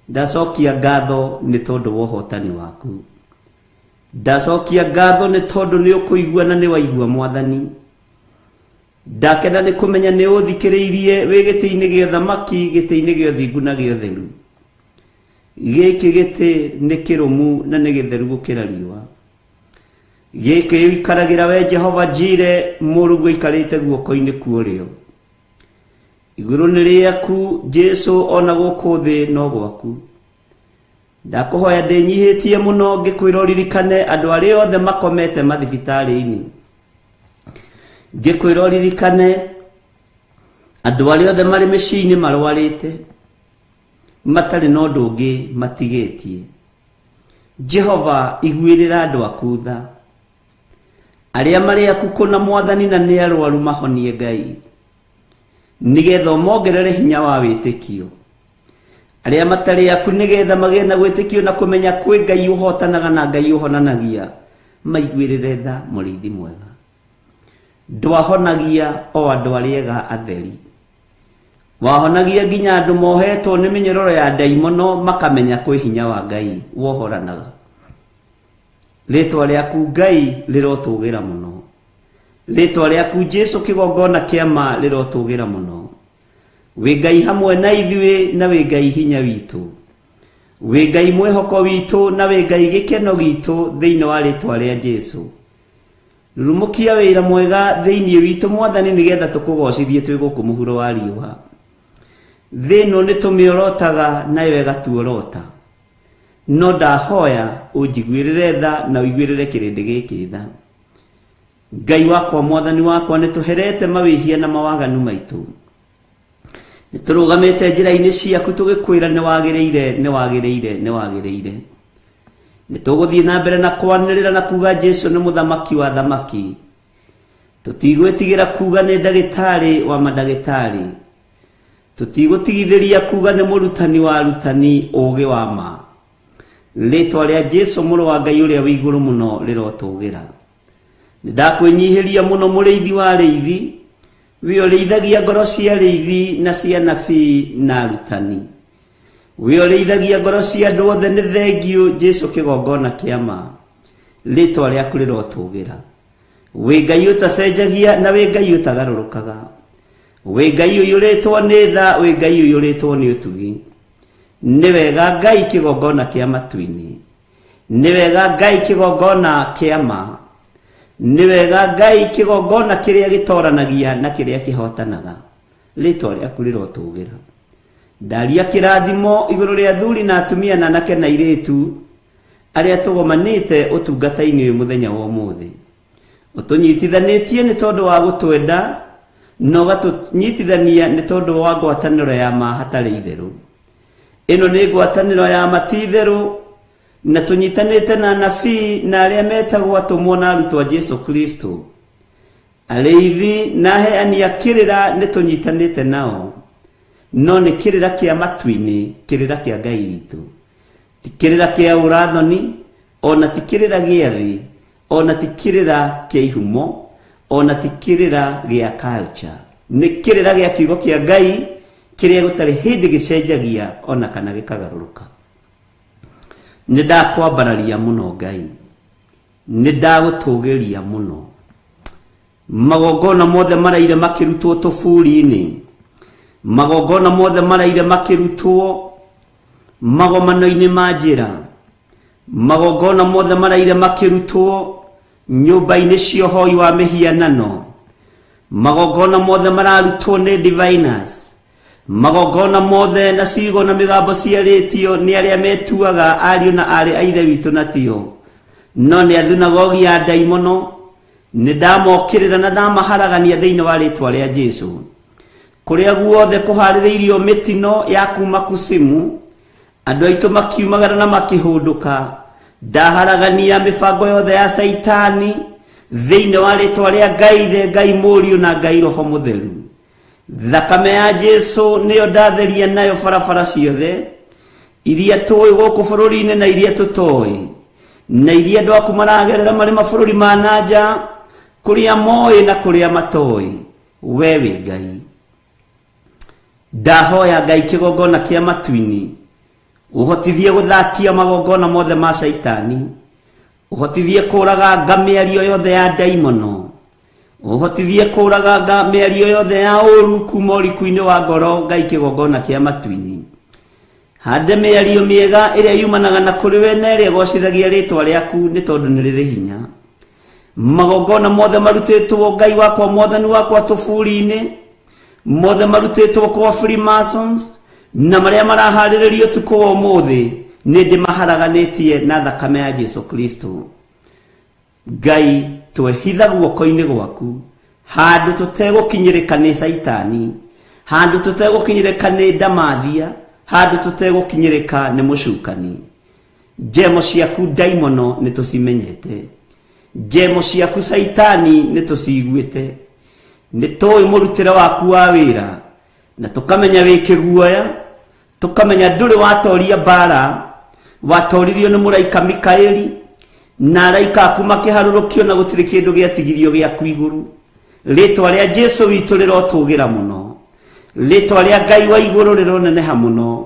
Ndacokia ngatho ni tondu wa uhotani waku. Ndacokia ngatho ni tondu ni ukuigua na ni waigua Mwathani. Ndakena ni kumenya ni uthikiriirie wi giti-ini gia thamaki, giti-ini gia thingu na gia theru. Giki giti ni kirumu na ni githeru gukira riua. gĩkĩ ikaragĩra we Jehova Jire, Mũrungu aikarĩte guoko-inĩ kuorio. Igũrũ nĩ rĩaku Jesu, ona gũkũ thĩ no gwaku. Ndakũhoya ndĩnyihĩtie mũno ngĩkwĩra ũririkane andũ arĩa othe makomete mathibitarĩ-inĩ. Ngĩkwĩra ũririkane andũ arĩa othe marĩ mĩciĩ-inĩ marwarĩte, matarĩ na ũndũ ũngĩ matigĩtie. Jehova, iguĩrĩra andũ aku tha. Arĩa marĩ aku kũna Mwathani na nĩ arwaru mahonie Ngai, nĩgetha ũmongerere hinya wa wĩtĩkio. Arĩa matarĩ aku nĩgetha magĩe na gwĩtĩkio na kũmenya kwĩ Ngai ũhotanaga na Ngai ũhonanagia, maiguĩrĩre tha Mũrĩithi mwega. Ndwahonagia o andũ arĩa ega atheri, wahonagia nginya andũ mohetwo nĩ mĩnyororo ya ndaimono makamenya kwĩ hinya wa Ngai wohoranaga. Rĩtwa rĩaku Ngai rĩrotũgĩra mũno. Rĩtwa rĩaku Jesu kĩgongona kĩa ma rĩrotũgĩra mũno. Wĩ Ngai hamwe na ithuĩ, na wĩ Ngai hinya witũ. Wĩ Ngai mwĩhoko witũ, na wĩ Ngai gĩkeno gitũ thĩinĩ wa rĩtwa rĩa Jesu. Rurumũkia wĩra mwega thĩinĩ witũ Mwathani, nĩgetha tũkũgocithie twĩ gũkũ mũhuro wa riũa. Thĩ ĩno nĩ tũmĩorota nayo ĩgatuorota. No ndahoya ũnjiguĩrĩre tha na ũiguĩrĩre kĩrĩndĩ gĩkĩ tha. Ngai wakwa, Mwathani wakwa, nĩ tũherete mawĩhia na mawaganu maitũ. Nĩ tũrũgamĩte njĩra-inĩ ciaku tũgĩkwĩra nĩ wagĩrĩire, nĩ wagĩrĩire, nĩ wagĩrĩire. Nĩ tũgũthiĩ na mbere na kwanĩrĩra na kuga Jesu nĩ mũthamaki wa thamaki. Tũtigwĩtigĩra kuga nĩ ndagĩtarĩ wa mandagĩtarĩ. Tũtigũtigithĩria kuga nĩ mũrutani wa arutani, ũũgĩ wa ma. Rĩtwa rĩa Jesu mũrũ wa Ngai ũrĩa wĩ igũrũ mũno rĩrotũgĩra. Nĩ ndakwĩnyihĩria mũno Mũrĩithi wa arĩithi, we ũrĩithagia ngoro cia arĩithi na cia anabii na arutani. We ũrĩithagia ngoro cia andũ othe, nĩ thengiũ Jesu kĩgongona kĩa ma. Rĩtwa rĩaku rĩrotũgĩra. Wĩ Ngai ũtacenjagia, na wĩ Ngai ũtagarũrũkaga. Wĩ Ngai ũiyũrĩtwo nĩ tha, wĩ Ngai ũiyũrĩtwo nĩ ũtugi. Nĩ wega Ngai kĩgongona kĩa matu-inĩ. Nĩ wega Ngai kĩgongona kĩa ma. Nĩ wega Ngai kĩgongona kĩrĩa gĩtoranagia na kĩrĩa kĩhotanaga. Rĩtwa rĩaku rĩrotũgĩra. Ndaria kĩrathimo igũrũ rĩa athuri na atumia na anake na airĩtu arĩa tũgomanĩte ũtungata-inĩ ũyũ mũthenya wa ũmũthĩ. Ũtũnyitithanĩtie nĩ tondũ wa gũtwenda, na ũgatũnyitithania nĩ tondũ wa ngwatanĩro ya ma hatarĩ itherũ. Ĩno nĩ ngwatanĩro ya ma ti itherũ, na tũnyitanĩte na anabii na arĩa metagwo atũmwo na arutwo a Jesu Kristo. Arĩithi na aheani a kĩrĩra nĩ tũnyitanĩte nao, no nĩ kĩrĩra kĩa matu-inĩ, kĩrĩra kĩa Ngai witũ. Ti kĩrĩra kĩa ũrathoni, ona ti kĩrĩra gĩa thĩ, ona ti kĩrĩra kĩa ihumo, ona ti kĩrĩra gĩa culture. Nĩ kĩrĩra gĩa kiugo kĩa Ngai kĩrĩa gũtarĩ hĩndĩ gĩcenjagia ona kana gĩkagarũrũka. Nĩ ndakwambararia mũno Ngai, nĩ ndagũtũgĩria mũno. Magongona mothe maraire makĩrutwo tũburi-inĩ, magongona mothe maraire makĩrutwo magomano-inĩ ma njĩra, magongona mothe maraire makĩrutwo nyũmba-inĩ cia ũhoi wa mĩhianano, magongona mothe mararutwo nĩ diviners, magongona mothe na ciugo na mĩgambo ciarĩtio nĩ arĩa metuaga ariũ na arĩ a ithe witũ na tio, no nĩ athunagogi ya ndaimono. Nĩ ndamokĩrĩra na ndamaharagania thĩinĩ wa rĩtwa rĩa Jesu. Kũrĩa guothe kũharĩrĩirio mĩtino ya kuma kusimu, andũ aitũ makiumagara na makĩhũndũka, ndaharagania mĩbango yothe ya Saitani thĩinĩ wa rĩtwa rĩa Ngai Ithe, Ngai Mũriũ na Ngai Roho Mũtheru. Thakame ya Jesu nĩyo ndatheria nayo barabara ciothe iria tũĩ gũkũ bũrũri-inĩ na iria tũtoĩ, na iria andũ aku maragerera marĩ mabũrũri ma nanja, kũrĩa moĩ na kũrĩa matoĩ. We wĩ Ngai. Ndahoya Ngai kĩgongona kĩa matu-inĩ, ũhotithie gũthakia magongona mothe ma Saitani, ũhotithie kũraga mĩario yothe ya ndaimono, ũhotithie kũraga mĩario yothe ya ũru kuma ũriku-inĩ wa ngoro. Ngai kĩgongona kĩa matu-inĩ, hande mĩario mĩega ĩrĩa yumanaga na kũrĩ we na ĩrĩa ĩgocithagia rĩtwa rĩaku, nĩ tondũ nĩ rĩrĩ hinya. magongona mothe marutĩtwo Ngai wakwa mwathani wakwa tũburi-inĩ, mothe marutĩtwo kwa Freemasons na marĩa maraharĩrĩrio ũtukũ wa ũmũthĩ nĩ ndĩmaharaganĩtie na thakame ya Jesu Kristo. Ngai twehitha guoko-inĩ gwaku handũ tũtegũkinyĩrĩka nĩ Saitani, handũ tũtegũkinyĩrĩka nĩ ndamathia, handũ tũtegũkinyĩrĩka nĩ mũcukani. Njemo ciaku daimono nĩ tũcimenyete, njemo ciaku Saitani nĩ tũciguĩte, nĩ tũĩ mũrutĩre waku wa wĩra na tũkamenya wĩ kĩguoya, tũkamenya ndũrĩ watoria mbara, watoririo nĩ mũraika Mikaeli na araika aku makĩharũrũkio na gũtirĩ kĩndũ gĩatigirio gĩaku igũrũ. Rĩtwa rĩa Jesu witũ rĩrotũgĩra mũno, rĩtwa rĩa Ngai wa igũrũ rĩroneneha mũno.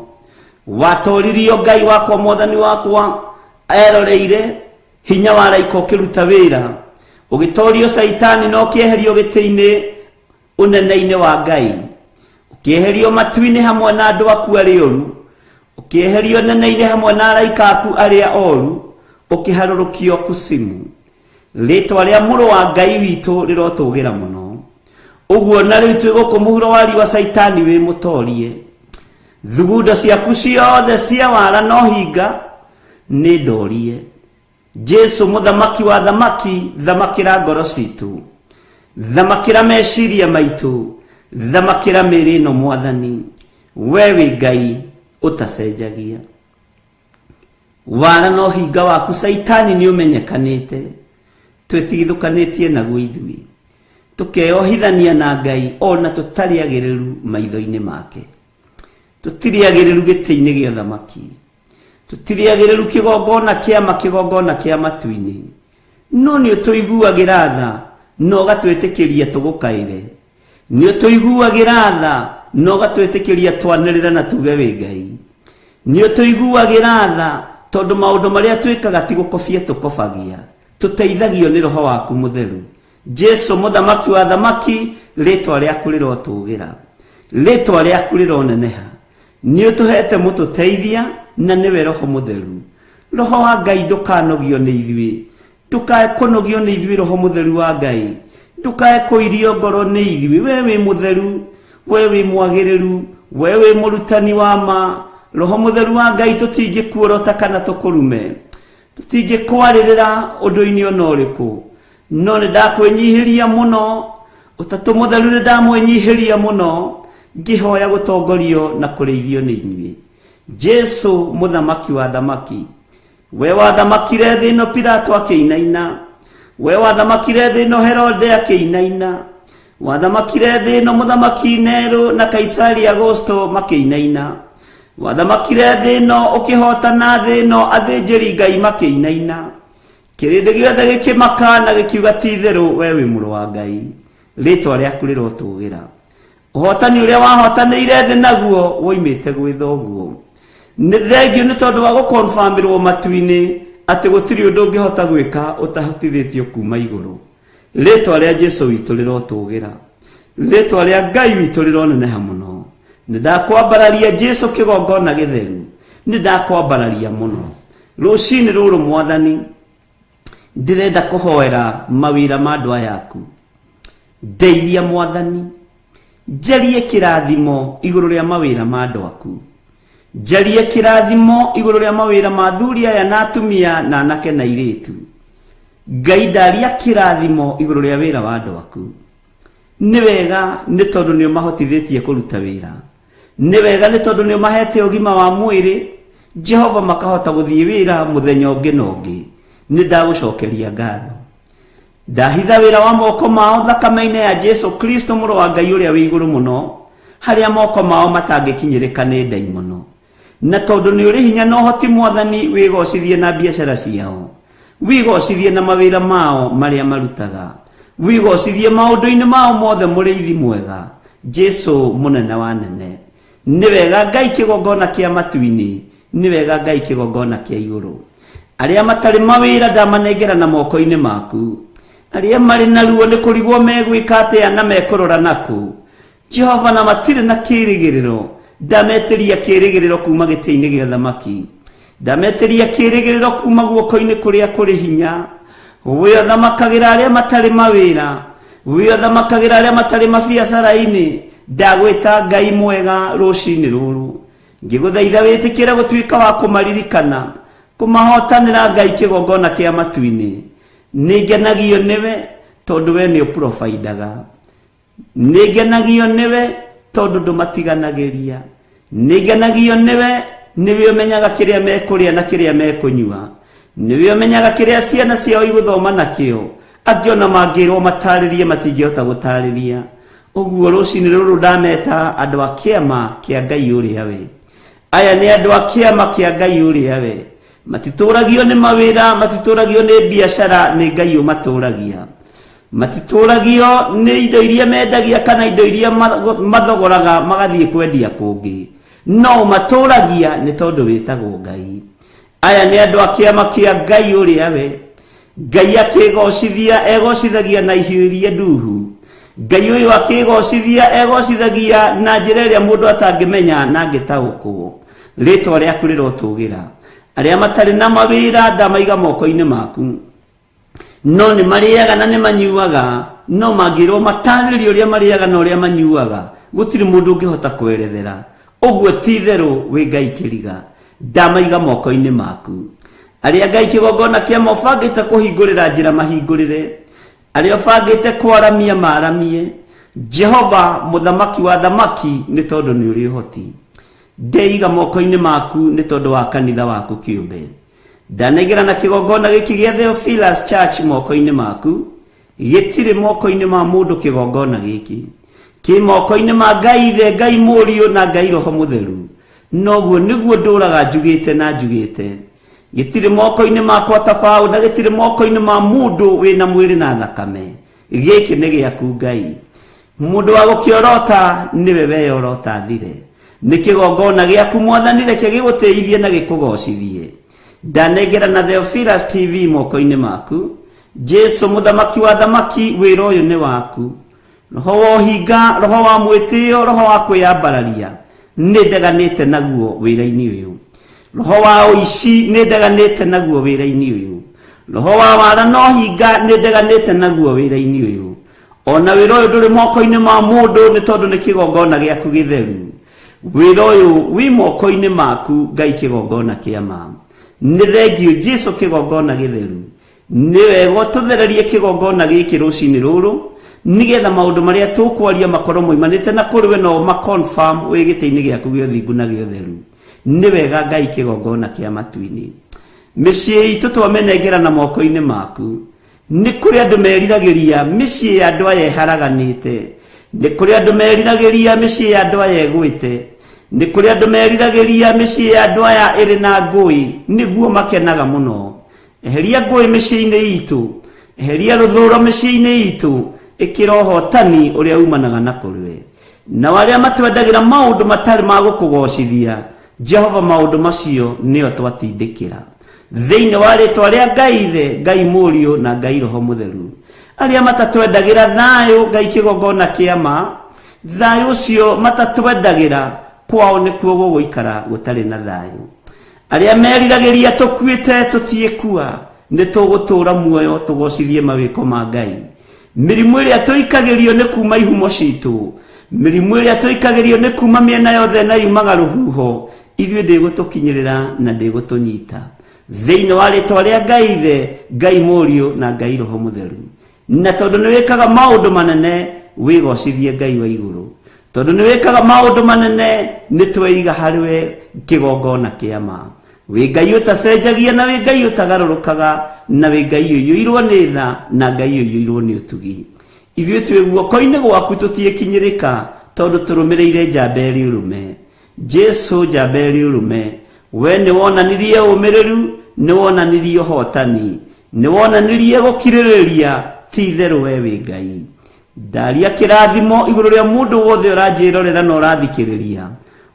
Watoririo Ngai wakwa mwathani wakwa eroreire hinya wa araika ũkĩruta wĩra, ũgĩtorio Saitani na ũkĩeherio gĩtĩ-inĩ ũnene-inĩ wa Ngai, ũkĩeherio matu-inĩ hamwe na andũ aku arĩa oru, ũkĩeherio nene-inĩ hamwe na araika aku arĩa oru, ũkĩharũrũkio kusimu. Rĩtwa rĩa mũrũ wa Ngai witũ rĩrotũgĩra mũno. Ũguo na rĩu twĩgũkũ mũhuro wa riũa Saitani wĩ mũtorie, thugundo ciaku ciothe cia wara no hinga nĩ ndorie. Jesu mũthamaki wa thamaki, thamakĩra ngoro citũ, thamakĩra meciria maitũ, thamakĩra mĩĩrĩ ĩno mwathani. We wĩ Ngai ũtacenjagia. Wara no hinga waku Saitani nĩ ũmenyekanĩte, twĩtigithũkanĩtie naguo ithuĩ, tũkeyohithania na Ngai ona tũtarĩ agĩrĩru maitho-inĩ make. Tũtirĩ agĩrĩru gĩtĩ-inĩ gĩa thamaki, tũtirĩ agĩrĩru kĩgongona kĩa matu-inĩ, no nĩ ũtũiguagĩra tha na ũgatwĩtĩkĩria tũgũkaĩre, nĩ ũtũiguagĩra tha na ũgatwĩtĩkĩria twanĩrĩra na tuge wĩ Ngai, nĩ ũtũiguagĩra tha tondũ maũndũ marĩa twĩkaga ti gũkobia tũkobagia, tũteithagio nĩ Roho waku mũtheru. Jesu mũthamaki wa thamaki, rĩtwa rĩaku rĩrotũgĩra, rĩtwa rĩaku rĩroneneha. Nĩ ũtũhete mũtũteithia na nĩwe Roho mũtheru. Roho wa Ngai ndũkanogio nĩ ithuĩ, ndũkae kũnogio nĩ ithuĩ. Roho mũtheru wa Ngai ndũkae kũirio ngoro nĩ ithuĩ. We wĩ mũtheru, we wĩ mwagĩrĩru, we wĩ mũrutani wa ma. Roho mũtheru wa Ngai tũtingĩkuorota kana tũkũrume, tũtingĩkwarĩrĩra ũndũ-inĩ ona ũrĩkũ, no nĩ ndakwĩnyihĩria mũno. Ũtatũ mũtheru nĩ ndamwĩnyihĩria mũno, ngĩhoya gũtongorio na kũrĩithio nĩ inyuĩ. Jesu mũthamaki wa thamaki, we wathamakire thĩ ĩno Pilato akĩinaina, we wathamakire thĩ ĩno Herode akĩinaina, wathamakire thĩ ĩno mũthamaki Nero na Kaisari Augusto makĩinaina, wathamakire thĩ ĩno ũkĩhotana thĩ ĩno athĩnjĩri Ngai makĩinaina. Kĩrĩndĩ gĩothe gĩkĩmaka na gĩkiuga ti itherũ we wĩ mũrũ wa Ngai, rĩtwa rĩaku rĩrotũgĩra. Ũhotani ũrĩa wahotanĩire thĩ naguo woimĩte gwĩ thoguo. Nĩ thengio nĩ tondũ wa gũkonfirmĩrwo matu-inĩ atĩ gũtirĩ ũndũ ũngĩhota gwĩka ũtahotithĩtio kuma igũrũ. Rĩtwa rĩa Jesu witũ rĩrotũgĩra, rĩtwa rĩa Ngai witũ rĩroneneha mũno. Nĩ ndakwambararia Jesu kĩgongona gĩtheru, nĩ ndakwambararia mũno. Rũciinĩ rũrũ mwathani, ndĩrenda kũhoera mawĩra ma andũ aya aku. Ndeithia mwathani, njarie kĩrathimo igũrũ rĩa mawĩra ma andũ aku, njarie kĩrathimo igũrũ rĩa mawĩra ma athuri aya na atumia na anake na airĩtu. Ngai ndaria kĩrathimo igũrũ rĩa wĩra wa andũ aku. Nĩ wega nĩ tondũ nĩ ũmahotithĩtie kũruta wĩra, nĩ wega nĩ tondũ nĩ ũmahete ũgima wa mwĩrĩ, Jehova makahota gũthiĩ wĩra mũthenya ũngĩ na ũngĩ. Nĩ ndagũcokeria ngatho. Ndahitha wĩra wa moko mao thakame-inĩ ya Jesu Kristo mũrũ wa Ngai ũrĩa wĩ igũrũ mũno, harĩa moko mao matangĩkinyĩrĩka nĩ ndaimono. Na tondũ nĩ ũrĩ hinya na ũhoti mwathani, wĩgocithie na biacara ciao, wĩgocithie na mawĩra mao marĩa marutaga, wĩgocithie maũndũ-inĩ mao mothe mũrĩithi mwega. Jesu mũnene wa nene, nĩ wega Ngai kĩgongona kĩa matu-inĩ, nĩ wega Ngai kĩgongona kĩa igũrũ. Arĩa matarĩ mawĩra ndamanengera na moko-inĩ maku, arĩa marĩ na ruo nĩ kũrigwo megwĩka atĩa na mekũrora naku. Jehova na matirĩ na kĩĩrĩgĩrĩro, ndametĩria kĩĩrĩgĩrĩro kuma gĩtĩ-inĩ gĩa thamaki, ndametĩria kĩĩrĩgĩrĩro kuma guoko-inĩ kũrĩa kũrĩ hinya. we othamakagira aria matari mawira, we othamakagira aria matari mabiacara-ini, ndagwita Ngai mwega rucini ruru. Ngiguthaitha witikire gutuika wa kumaririkana, kumahotanira Ngai kigongona kia matu-ini. Ningenagio niwe tondu we ni uprovidaga. Ningenagio niwe tondu ndumatiganagiria. Ningenagio niwe umenyaga kiria mekuria na kiria mekunyua. Niwe umenyaga kiria ciana ciao iguthoma nakio. Angi ona mangirwo mataririe matingihota gutariria. Uguo rucini ruru ndameta andu a kiama kia Ngai uria we. Aya ni andu a kiama kia Ngai uria we. Matituragio ni mawira, matituragio ni biashara, ni Ngai umaturagia. Matituragio ni indo iria mendagia kana indo iria mathogoraga magathie kwendia kungi. No maturagia ni tondu witagwo Ngai. Aya ni andu a kiama kia Ngai uria we. Ngai akigocithia egocithagia na ihiu iria nduhu. Ngai uyu akigocithia egocithagia na njira iria mundu atangimenya na ngitaukwo. Ritwa riaku rirotugira. Aria matari na mawira ndamaiga moko-ini maku. No ni mariaga na ni manyuaga. No magirwo matarĩrio uria mariaga na uria manyuaga. Gutiri mundu ungihota kwerethera. Uguo ti theru wi Ngai kiriga. Ndamaiga moko-ini maku. Aria Ngai kigongona kia mobangite kuhingurira njira mahingurire. Aria bangite kwaramia maramie. Jehova muthamaki wa thamaki ni tondu ni uri hoti. Ndeiga moko-ini maku ni tondu wa kanitha waku kiumbe. Ndanegera na kigongona giki gia Theophilus Church moko-ini maku. Gitire moko-ini ma mundu kigongona giki. Ki moko-ini ma Ngai Ithe, Ngai Mũriũ na Ngai Roho Mũtheru. Noguo niguo nduraga njugite na njugite. Gitire moko-ini makwa Tabaũ na gitire moko-ini ma mundu wina mwiri na thakame. Giki ni giaku Ngai. Mundu wa gukiorota niwe weyorota thire. Ni kigongona giaku Mwathani reke gigutithie na gikugocithie. Ndanegera na Theophilus TV moko-ini maku. Jesu muthamaki wa thamaki wira uyu ni waku. Roho wa hinga, roho wa mwitio, roho wa kwiyambararia. Ni ndeganite naguo wira-ini uyu. Roho wa uici ni ndeganite naguo wira-ini uyu. Roho wa wara no hinga ni ndeganite naguo wira-ini uyu. Ona wira uyu nduri moko-ini ma mundu ni tondu ni kigongona giaku githeru. Wira uyu wi moko-ini maku Ngai kigongona kia ma. Ni thengio Jesu kigongona githeru. Niwe gotuthererie kigongona giki rucini ruru. Nigetha maundu maria tukwaria makorwo moimanite na kuri we no maconfirm wi giti-ini giaku gio thingu na gio theru. Ni wega Ngai kigongona kia matu-ini. Micii itu twamenengera na moko-ini maku. Ni kuri andu meriragiria micii ya andu aya haraganite. Ni kuri andu meriragiria micii ya andu aya egwite. Ni kuri andu meriragiria micii ya andu aya iri na ngui niguo makenaga muno. Eheria ngui micii-ini itu. Eheria ruthuro micii-ini itu. Ikira uhotani uria umanaga na kuriwe. Na waria matwendagira maundu matari ma gukugocithia. Jehova maundu macio nio twatindikira. Thiini wa ritwa ria Ngai Ithe, Ngai Mũriũ na Ngai Roho Mũtheru. Aria matatwendagira thayu Ngai kigongona kia ma. Thayu ucio matatwendagira kwao nikuo guguikara gutari na thayu. Aria meriragiria tukuite tutiekua ni tugutura muoyo tugocithie mawiko ma Ngai. Mirimu iria tuikagirio ni kuma ihumo citu. Mirimu iria tuikagirio ni kuma miena yothe na yumaga ruhuho. Ithuĩ ndĩgũtũkinyĩrĩra na ndĩgũtũnyita. Thĩinĩ wa rĩtwa rĩa Ngai Ithe, Ngai Mũriũ na Ngai Roho Mũtheru. Na tondũ nĩ wĩkaga maũndũ manene wĩgocithie Ngai wa igũrũ. Tondũ nĩ wĩkaga maũndũ manene nĩ tweiga harĩwe kĩgongona kĩa ma. Wĩ Ngai ũtacenjagia na wĩ Ngai ũtagarũrũkaga na wĩ Ngai ũiyũirwo nĩ tha na Ngai ũiyũirwo nĩ ũtugi. Ithuĩ twĩ guoko-inĩ gwaku tũtiĩkinyĩrĩka tondũ tũrũmĩrĩire njamba ĩrĩ ũrũme. Jesu njamba ĩrĩ ũrũme. We nĩ wonanirie ũmĩrĩru, nĩ wonanirie ũhotani, nĩ wonanirie gũkirĩrĩria, ti itherũ we wĩ Ngai. Ndaria kĩrathimo igũrũ rĩa mũndũ wothe ũranjĩrorera na ũrathikĩrĩria.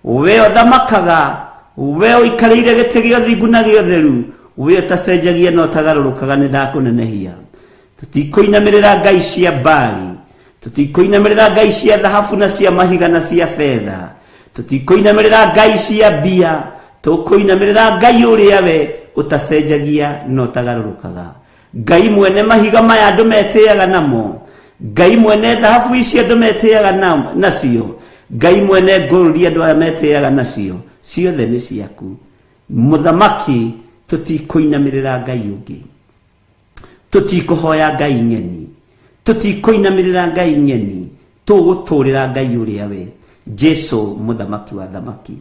We ũthamakaga, we ũikarĩire gĩtĩ gĩa ũthingu na gĩa ũtheru, we ũtacenjagia na ũtagarũrũkaga nĩ ndakũnenehia. Tũtikũinamĩrĩra ngai cia Baali, tũtikũinamĩrĩra ngai cia thahabu na cia mahiga na cia fedha, tũtikũinamĩrĩra ngai cia mbia, tũkũinamĩrĩra Ngai ũrĩa we ũtacenjagia na ũtagarũrũkaga. Ngai mwene mahiga maya andu meteaga namo, Ngai mwene thahabu ici andu meteaga nacio, Ngai mwene ngururi andu aya meteaga nacio, ciothe ni ciaku. Muthamaki, tutikuinamirira Ngai ungi, tutikuhoya Ngai ng'eni, tutikuinamirira Ngai ng'eni, tuguturira Ngai uria we Jesu muthamaki wa thamaki.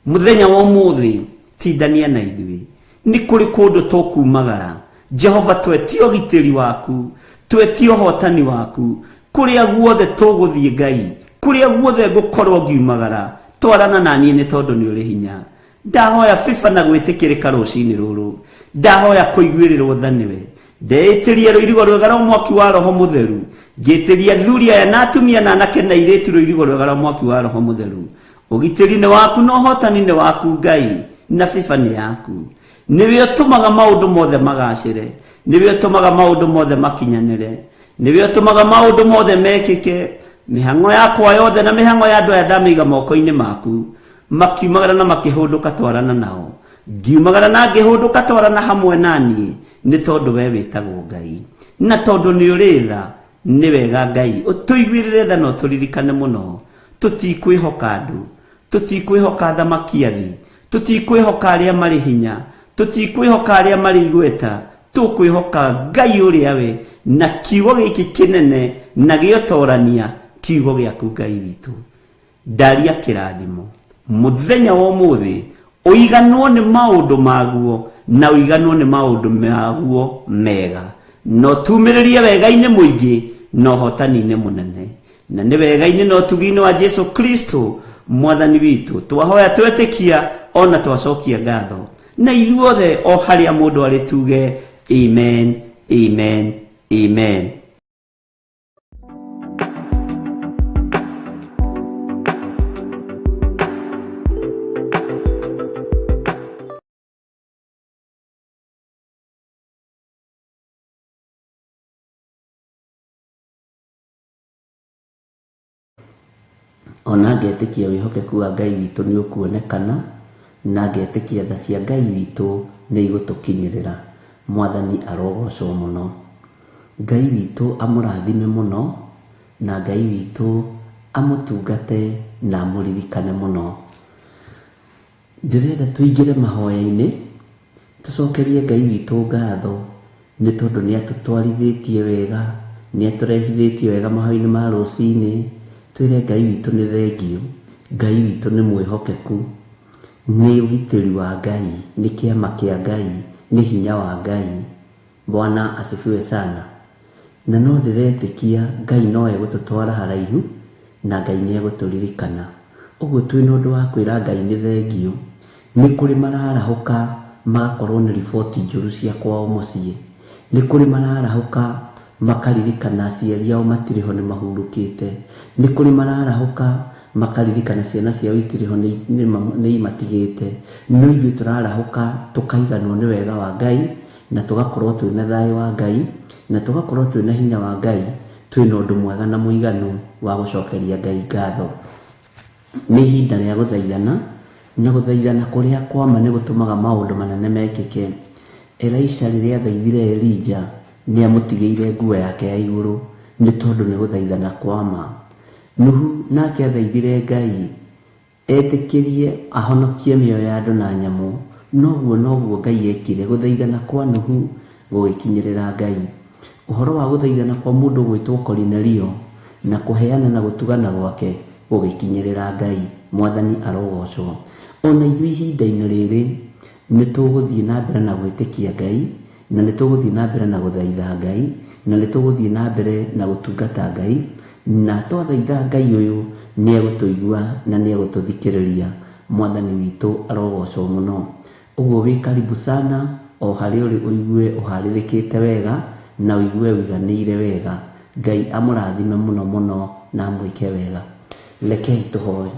Muthenya wa umuthi tindania na ithuĩ, ni kuri kundu tukumagara. Jehova twetie ũgitĩri waku, twetie ũhotani waku, kuria guothe tuguthie Ngai, kuria guothe ngukorwo ngiumagara, twarana na niĩ nĩ tondũ nĩ ũrĩ hinya. Ndahoya FIFA na gwĩtĩkĩrĩka rũcinĩ rũrũ, ndahoya kũiguĩrĩrwo tha nĩwe, ndeĩtĩria rũirigo rwega rwa mwaki wa Roho Mũtheru, ngĩtĩria athuri aya na atumia na anake na airĩtu rũirigo rwega rwa mwaki wa Roho Mũtheru. Ũgitĩri nĩ waku na ũhotani nĩ waku Ngai, na FIFA nĩ yaku. Niwe ũtũmaga maũndũ mothe magacĩre, niwe ũtũmaga maũndũ mothe makinyanĩre, niwe ũtũmaga maũndũ mothe mekĩke. Mĩhang'o yakwa yothe na mĩhang'o ya andũ aya ndamĩiga moko-inĩ maku, makiumagara na makĩhũndũka twarana nao, ngiumagara na ngĩhũndũka twarana hamwe naniĩ, nĩ tondũ we wĩtagwo Ngai, na tondũ nĩ ũrĩ tha. Nĩ wega Ngai ũtũiguĩrĩre tha na ũtũririkane mũno. Tũtikwĩhoka andũ, tũtikwĩhoka thamaki athi, tũtikwĩhoka arĩa marĩ hinya, tũtikwĩhoka arĩa marĩ igweta, tũkwĩhoka Ngai ũrĩa we na kiugo gĩkĩ kĩnene na gĩotorania, kiugo gĩaku Ngai witũ. Ndaria kĩrathimo muthenya wa ũmũthĩ, ũiganwo nĩ maũndũ maguo na ũiganwo nĩ maũndũ maguo mega, no tumĩrĩrie wega-inĩ mũingĩ na ũhotani-inĩ mũnene, na nĩ wega-inĩ na ũtugi-inĩ wa Jesu Kristo mwathani witũ twahoya twetĩkia ona twacokia ngatho, na ithuothe o harĩa mũndũ arĩ tuge amen, amen, amen. Ona ngetĩkia wĩhokeku wa Ngai witũ nĩ ũkuonekana, na ngetĩkia tha cia Ngai witũ nĩ igũtũkinyĩrĩra. Mwathani arogocwo mũno. Ngai witũ amũrathime mũno, na Ngai witũ amũtungate na amũririkane mũno. Ndĩrenda tũingĩre mahoya-inĩ, tũcokerie Ngai witũ ngatho nĩ tondũ nĩ atũtwarithĩtie wega, nĩ atũrehithĩtie wega mahoya-inĩ ma rũcinĩ. Twĩre Ngai witũ nĩ thengio, Ngai witũ nĩ mwĩhokeku, nĩ ũgitĩri wa Ngai, nĩ kĩama kĩa Ngai, nĩ hinya wa Ngai. Bwana asifiwe sana. Na no ndĩretĩkia Ngai no egũtũtwara haraihu, na Ngai nĩ egũtũririkana. Ũguo twĩna ũndũ wa kwĩra Ngai nĩ thengio. Nĩ kũrĩ mararahũka magakorwo nĩ riboti njũru cia kwao mũciĩ, nĩ kũrĩ mararahũka makaririkana aciari ao matirĩ ho nĩ mahurũkĩte, nĩ kũrĩ mararahũka makaririkana ciana ciao itirĩ ho nĩ imatigĩte. No ithuĩ tũrarahũka tũkaiganwo nĩ wega wa Ngai, na tũgakorwo twĩna thayũ wa Ngai, na tũgakorwo twĩna hinya wa Ngai, twĩna ũndũ mwega na mũiganu wa gũcokeria Ngai ngatho. Nĩ ihinda rĩa gũthaithana, na gũthaithana kũrĩa kwama nĩ gũtũmaga maũndũ manene mekĩke. Elisha rĩrĩa athaithire Elija nĩ amũtigĩire nguo yake ya igũrũ, nĩ tondũ nĩ gũthaithana kwama. Nuhu nake athaithire Ngai etĩkĩrie ahonokie mĩoyo ya andũ na nyamũ, noguo Ngai ekire. Gũthaithana kwa Nuhu gũgĩkinyĩrĩra Ngai. Ũhoro wa gũthaithana kwa mũndũ gwĩtwo Kornelio na kũheana na gũtugana gwake gũgĩkinyĩrĩra Ngai. Mwathani arogocwo. Ona ithuĩ ihinda-inĩ rĩrĩ nĩ tũgũthiĩ na mbere na gwĩtĩkia Ngai, na nĩ tũgũthiĩ na mbere na gũthaitha Ngai, na nĩ tũgũthiĩ na mbere na gũtungata Ngai, na twathaitha Ngai ũyũ nĩ egũtũigua na nĩ egũtũthikĩrĩria. Mwathani witũ arogocwo mũno. Ũguo wĩ karibu sana, o harĩa ũrĩ ũigue ũharĩrĩkĩte wega na ũigue ũiganĩire wega. Ngai amũrathime mũno mũno na amwĩke wega. Rekei tũhoe.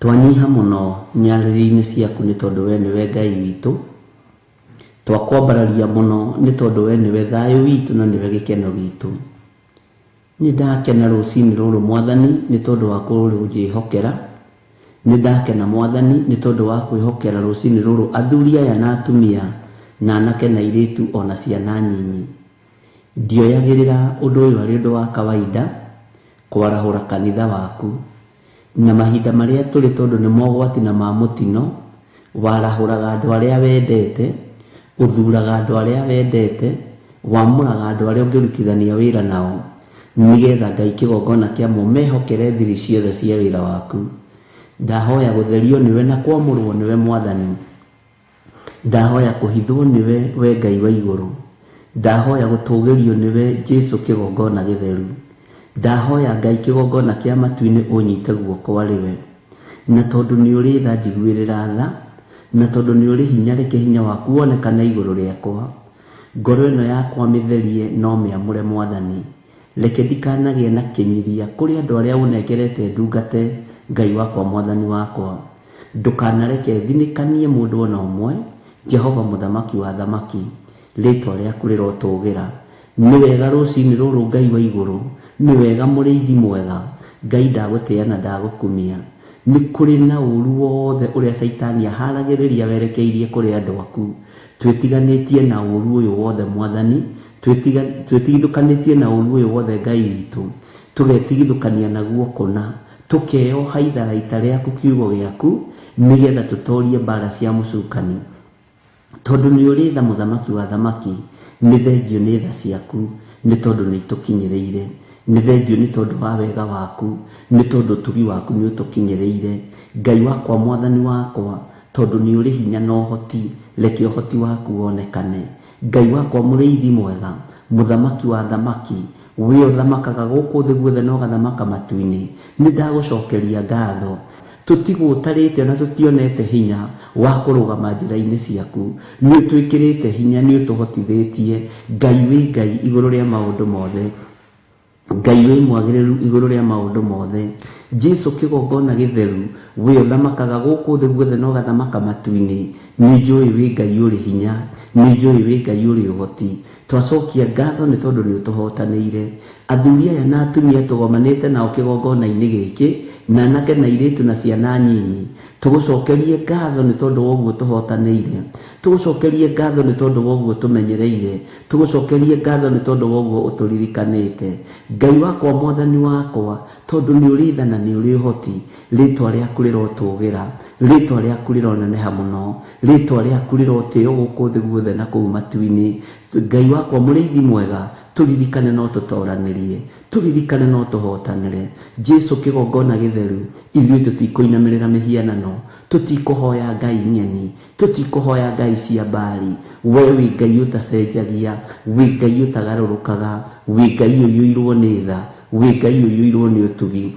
Twanyiha mũno nyarĩrĩ-inĩ ciaku nĩ tondũ we nĩwe Ngai witũ. Twakwambararia mũno nĩ tondũ we nĩwe thayũ witũ na nĩwe gĩkeno gitũ. Nĩ ndakena rũcinĩ rũrũ Mwathani nĩ tondũ wa kũnjĩhokera. Nĩ ndakena Mwathani nĩ tondũ wa kwĩhokera rũcinĩ rũrũ athuri aya na atumia na anake na iritu ona ciana nyinyi. Ndioyagirira undu uyu ari undu wa kawaida kwarahura kanitha waku na mahinda maria turi tondu ni mogwati na ma mutino warahuraga andu aria wendete, uthuraga andu aria wendete, wamuraga andu aria ungirutithania wira nao nigetha Ngai kigongona kia mumehokere thiri ciothe cia wira waku. Ndahoya gutherio niwe na kwamurwo niwe Mwathani. Ndahoya kuhithwo niwe we Ngai wa iguru. Ndahoya gutugirio niwe Jesu kigongona githeru. Ndahoya Ngai kigongona kia matuini unyite guoko wariwe. Na tondu ni uri tha njiguirira tha, na tondu ni uri hinya reke hinya waku wonekane iguru riakwa. Ngoro ino yakwa mitherie no miamure Mwathani. Reke ndikanagie na kinyiria kuri andu aria unekerete ndungate Ngai wakwa Mwathani wakwa. Ndukanareke thinikanie mundu ona umwe. Jehova muthamaki wa thamaki, ritwa riaku rirotugira. Ni wega rucini ruru Ngai wa iguru, ni wega muriithi mwega. Ngai ndagutia na ndagukumia. Ni kuri na uru wothe uria Saitani aharagiriria werekeirie kuri andu aku. Twitiganitie na uru uyu wothe Mwathani, twetigithukanitie na uru uyu wothe Ngai witu. Tugetigithukania naguo kona, tukeoha itharaita riaku kiugo giaku, nigetha tutorie mbara cia mucukani. Tondu ni uri tha muthamaki wa thamaki, ni thengio ni tha ciaku, ni tondu ni tukinyireire. Ni thengio ni tondu wa wega waku, ni tondu tugi waku ni utukinyireire. Ngai wakwa Mwathani wakwa, tondu ni uri hinya na uhoti, reke uhoti waku wonekane. Ngai wakwa muriithi mwega, muthamaki wa thamaki, we uthamakaga guku thi guothe no gathamaka matuini. Ni ndagucokeria ngatho. Tutigutarite na tutionete hinya wa kurugama njira-ini ciaku. Ni utwikirite hinya, ni utuhotithitie. Ngai wi Ngai iguru ria maundu mothe. Ngai wi mwagiriru iguru ria maundu mothe. Jesu kigongona githeru, we uthamakaga guku thi guothe no gathamaka matuini. Ni njui wi Ngai uri hinya, ni njui wi Ngai uri uhoti. Twacokia ngatho ni tondu ni utuhotanĩire. Athuri aya na atumia tugomanite nao kigongona-ini giki, na anake na iritu na ciana nyinyi. Tugucokerie ngatho ni tondu woguo tuhotanĩire. Tugucokerie ngatho ni tondu woguo tumenyereire. Tugucokerie ngatho ni tondu woguo uturirikanite. Ngai wakwa Mwathani wakwa, tondu ni uri tha na ni uri uhoti, ritwa riaku rirotugira, ritwa riaku rironeneha muno, ritwa riaku rirotio guku thi guothe na kuu matuini. Ngai wakwa muriithi mwega, turirikane no tutoranirie, turirikane no tuhotanire. Jesu kigongona githeru, ithuĩ tutikuinamirira mihianano, tutikuhoya ngai nyeni, tutikuhoya ngai cia mbari. We wi Ngai utacenjagia, wi Ngai utagarurukaga, wi Ngai uyuirwo ni tha, wi Ngai uyuirwo ni utugi.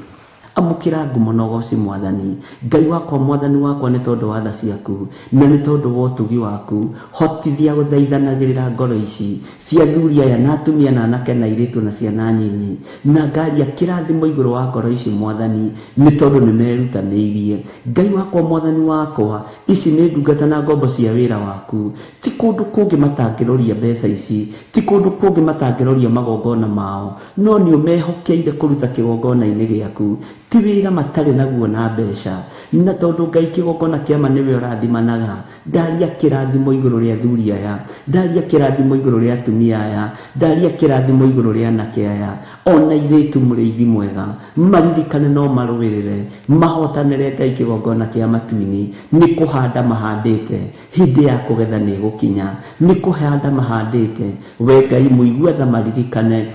Amukira ngumo na ugoci Mwathani. Ngai wakwa Mwathani wakwa ni tondu wa tha ciaku, na ni tondu wa utugi waku. Hotithia guthaithanagirira ngoro ici cia thuri aya na atumia na anake na iritu na ciana nyinyi, na ngaria kirathimo iguru wa ngoro ici Mwathani, ni tondu ni merutaniirie. Ngai wakwa Mwathani wakwa, ici ni ndungata na ngombo cia wira waku. Ti kundu kungi matangiroria mbeca ici, ti kundu kungi matangiroria magongona mao, no ni umehokeire kuruta kigongona-ini giaku. Ti wira matari naguo na mbeca, na tondu Ngai kigongona kiama niwe urathimanaga. Ndaria kirathimo iguru ria thuri aya, ndaria kirathimo iguru ria atumia aya, ndaria kirathimo iguru ria anake aya, ona iritu muriithi mwega. Maririkane no maruirire, mahotanire Ngai kigongona kia matuini. Ni kuhanda mahandite, hindi ya kugetha ni gukinya. Ni kuhanda mahandite, we Ngai muigua tha maririkane.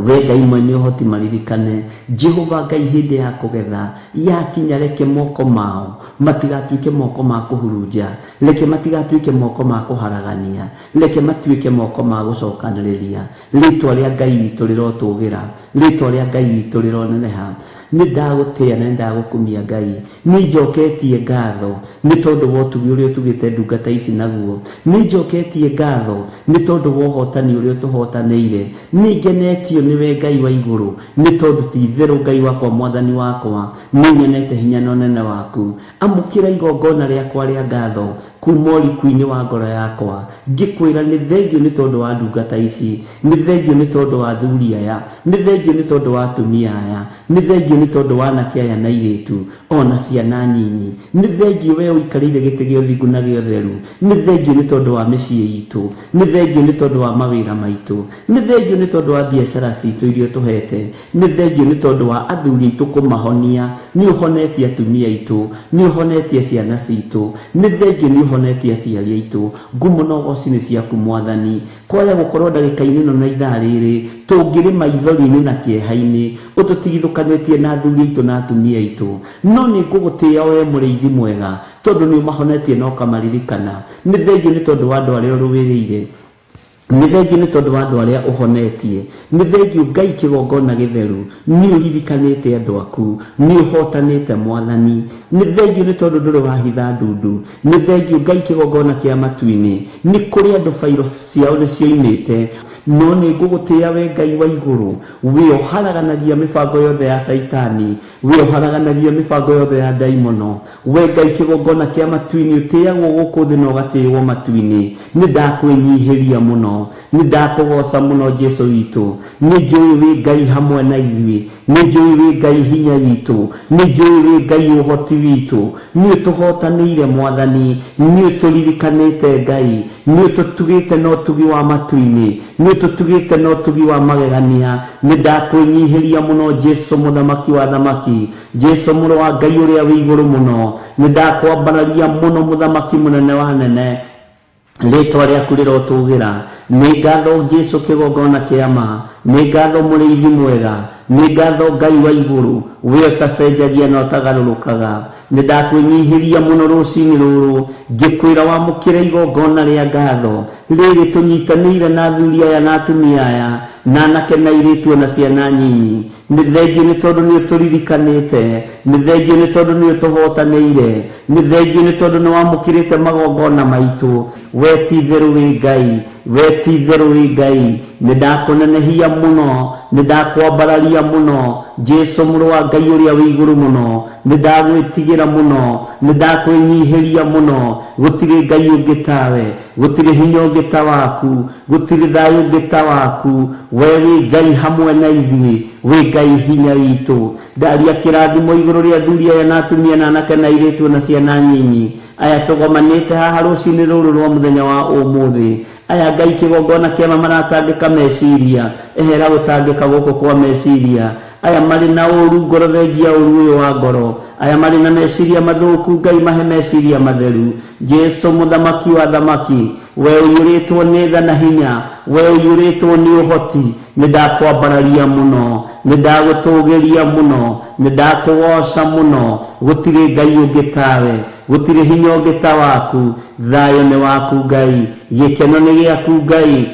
We Ngai mwene uhoti maririkane. Jehova Ngai hindi ya kugetha yakinya, reke moko mao matigatuike moko ma kuhurunja, reke matigatuike moko ma kuharagania, reke matuike moko ma gucokaniriria. Ritwa ria Ngai witu rirotugira, ritwa ria Ngai witu rironeneha. Ni ndagutia na ndagukumia Ngai, ni njoketie ngatho ni tondu wa utugi uria utugite ndungata ici naguo. Ni njoketie ngatho ni tondu wa uhotani uria tuhotanĩire. Ni ngenetio niwe Ngai wa iguru, ni tondu ti theru Ngai wakwa Mwathani wakwa, ni nyonete hinya na unene waku. Amukira igongona riakwa ria ngatho, kumori kuini wa ngoro yakwa ngikwira ni thengio ni tondu wa ndungata ici ni thengio ni tondu wa thuri aya ni thengio ni tondu wa atumia aya ni thengio ni tondu wa anake aya na iritu ona ciana nyinyi ni thengio we uikarire gite gio thingu na gio theru ni thengio ni tondu wa micii itu ni thengio ni tondu wa mawira maitu ni thengio ni tondu wa biashara citu irio tuhete ni thengio ni tondu wa athuri itu kumahonia ni uhonetie atumia itu ni uhonetie ciana citu ni thengio ni uhonetie aciari itu ngumo no goci ni ciaku mwathani kwaya gukorwo ndagika-ini no na ithaa riri tungiri maithori-ini na kieha-ini ututigithukanetie na athuri itu na atumia itu no ni ngugutia we muriithi mwega tondu ni umahonetie no kamaririkana ni thengio ni tondu wa andu aria uruwiriire ni thengio ni tondu wa andu aria uhonetie ni thengio Ngai kigongona githeru ni uririkanite andu aku ni uhotanite mwathani ni thengio ni tondu nduri wahitha ndundu ni thengio Ngai kigongona kia matu-ini ni kuri andu fairo ciao ni cioinite no ni ngugutia we Ngai wa iguru we oharaganagia mibango yothe ya saitani we oharaganagia mibango yothe ya daimono we Ngai kigongona kia matu-ini utiagwo guku thi na ugatiiwo matu-ini ni ndakwenyihiria muno ni ndakugoca muno Jesu witu ni njui wi Ngai hamwe na ithui ni njui wi Ngai hinya witu ni njui wi Ngai uhoti witu ni tuhotanire mwathani ni turirikanite Ngai ni tutugite no tugi wa matu-ini ni tutugite no tugi wa magegania ni ndakwenyihiria muno Jesu muthamaki wa thamaki Jesu muru wa Ngai uria wi iguru muno ni ndakwambararia muno muthamaki munene wa nene ritwa riaku rirotugira ni ngatho Jesu kigongona kiama ni ngatho muriithi mwega ni ngatho Ngai wa iguru we utacenjagia no tagarurukaga ni ndakwenyihiria muno rucini ruru ngikwira wamukire igongona ria ngatho riri tunyitanire na thuri aya na atumia aya na anake na iritu na ciana nyinyi ni thengio ni tondu ni uturirikanite ni thengio ni tondu ni utuhotanire ni thengio ni tondu ni wamukirite magongona maitu we ti theru wi Ngai we ti theru wi Ngai ni ndakunenehia muno ni ndakwambararia muno Jesu muru wa Ngai uria wi iguru muno ni ndagwitigira muno ni ndakwenyihiria muno gutiri Ngai ungi tawe gutiri hinya ungi ta waku gutiri thayu ungi ta waku we wi Ngai hamwe na ithui wi Ngai hinya witu ndaria kirathimo iguru ria thuri aya na atumia na anake na iritu na ciana nyinyi aya tugomanite haha rucini ruru rwa muthenya wa umuthi aya Ngai kigongona kiama maratangika meciria ehera gutangika guku kwa meciria aya mari na uru ngoro thengia uru uyu wa ngoro aya mari na meciria mathuku Ngai mahe meciria matheru Jesu muthamaki wa thamaki we uyuritwo ni tha na hinya we uyuritwo ni uhoti ni ndakwambararia muno ni ndagutugiria muno ni ndakugoca muno gutiri Ngai ungi tawe gutiri hinya ungi ta waku thayo ni waku Ngai gikeno ni giaku Ngai